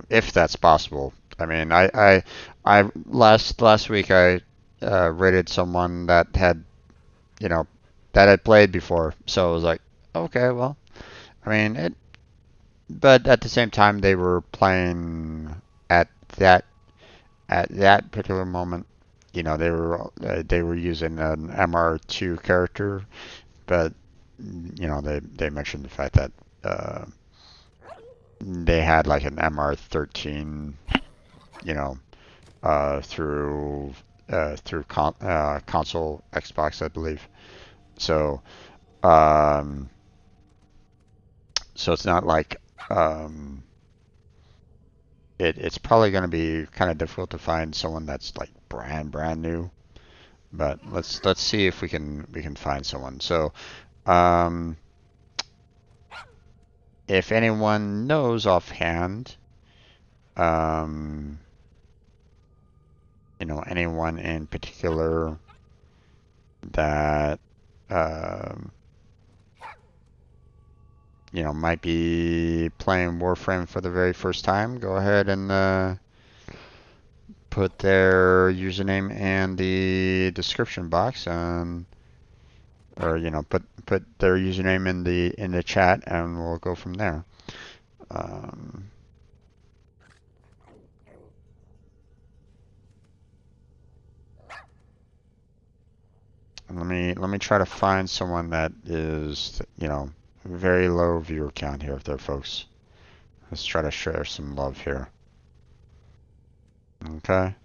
Speaker 1: if that's possible. I mean, I last week I rated someone that had that had played before, so I was like, okay, well, I mean it, but at the same time they were playing at that particular moment. They were using an MR2 character, but they mentioned the fact that they had like an MR13, through console Xbox, I believe. So it's not like it's probably going to be kind of difficult to find someone that's like brand new. But let's see if we can find someone. So if anyone knows offhand, anyone in particular that might be playing Warframe for the very first time, go ahead and put their username in the description box, or put their username in the chat, and we'll go from there. Let me try to find someone that is very low viewer count here there, folks. Let's try to share some love here. Okay.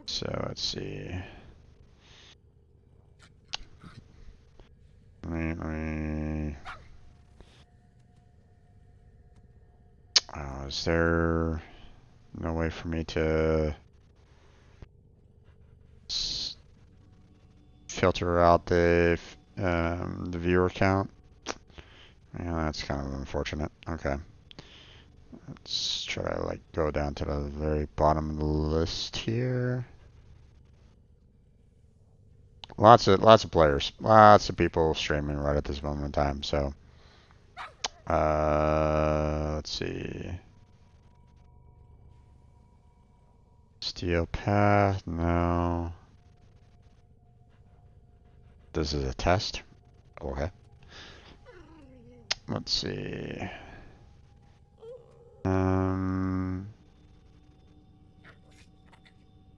Speaker 1: So let's see. Let me is there no way for me to filter out the viewer count. Yeah, that's kind of unfortunate. Okay. Let's try to like go down to the very bottom of the list here. Lots of players, lots of people streaming right at this moment in time. So, let's see. Steel Path, no. This is a test. Okay. Let's see.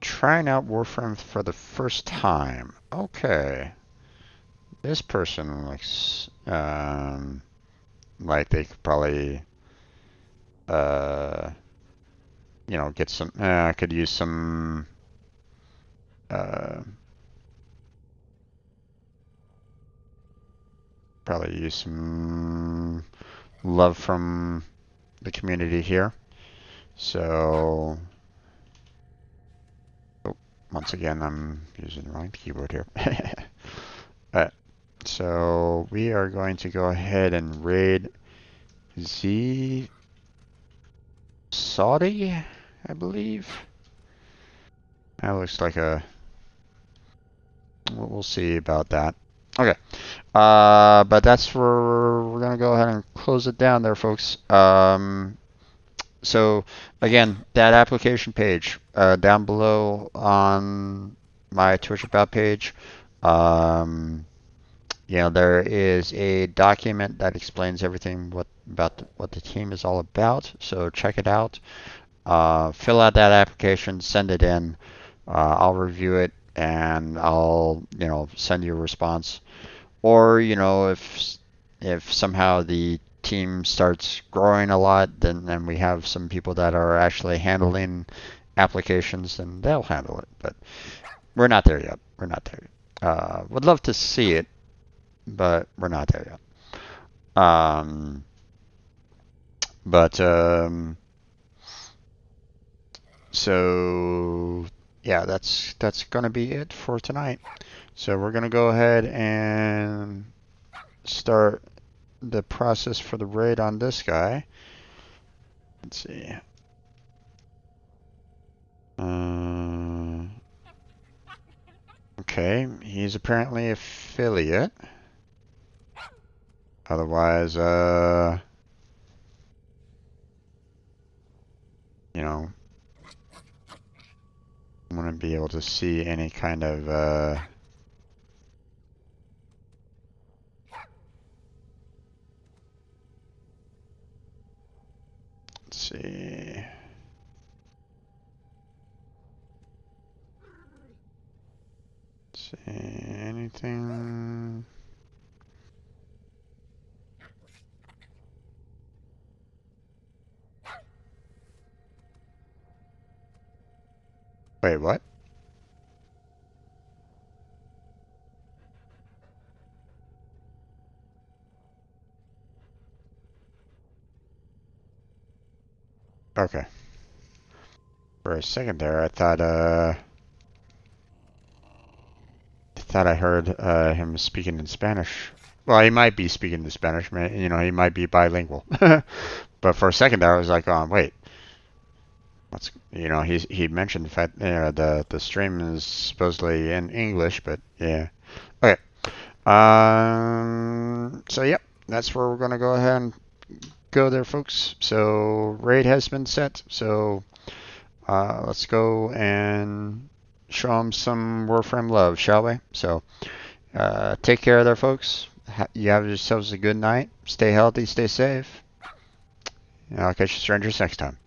Speaker 1: Trying out Warframe for the first time. Okay. This person looks like they could probably you know, get some could use some probably use some love from the community here. So, oh, once again, I'm using the wrong keyboard here. So we are going to go ahead and raid Z Saudi, I believe. That looks like a. We'll see about that. Okay. But that's where we're gonna go ahead and close it down there, folks. So again, that application page down below on my Twitch About page, you know, there is a document that explains everything what the team is all about. So check it out. Fill out that application, send it in. I'll review it and I'll, you know, send you a response. Or, you know, if somehow the team starts growing a lot, then we have some people that are actually handling applications, and they'll handle it. But we're not there yet. We're not there yet. Would love to see it, but we're not there yet. So yeah, that's gonna be it for tonight. So we're gonna go ahead and start the process for the raid on this guy. Let's see. Okay, he's apparently affiliate. Otherwise, you know, wouldn't be able to see any kind of, let's see. Let's see, anything? Wait, what? Okay. For a second there, I thought I heard him speaking in Spanish. Well, he might be speaking in Spanish, man. You know, he might be bilingual. But for a second there, I was like, oh, wait. What's, you know, he mentioned the fact, you know, the stream is supposedly in English, but yeah. Okay. So yep, that's where we're gonna go ahead and go there, folks. So raid has been set. So let's go and show them some Warframe love, shall we? So take care there, folks. You have yourselves a good night. Stay healthy, stay safe. And I'll catch you strangers next time.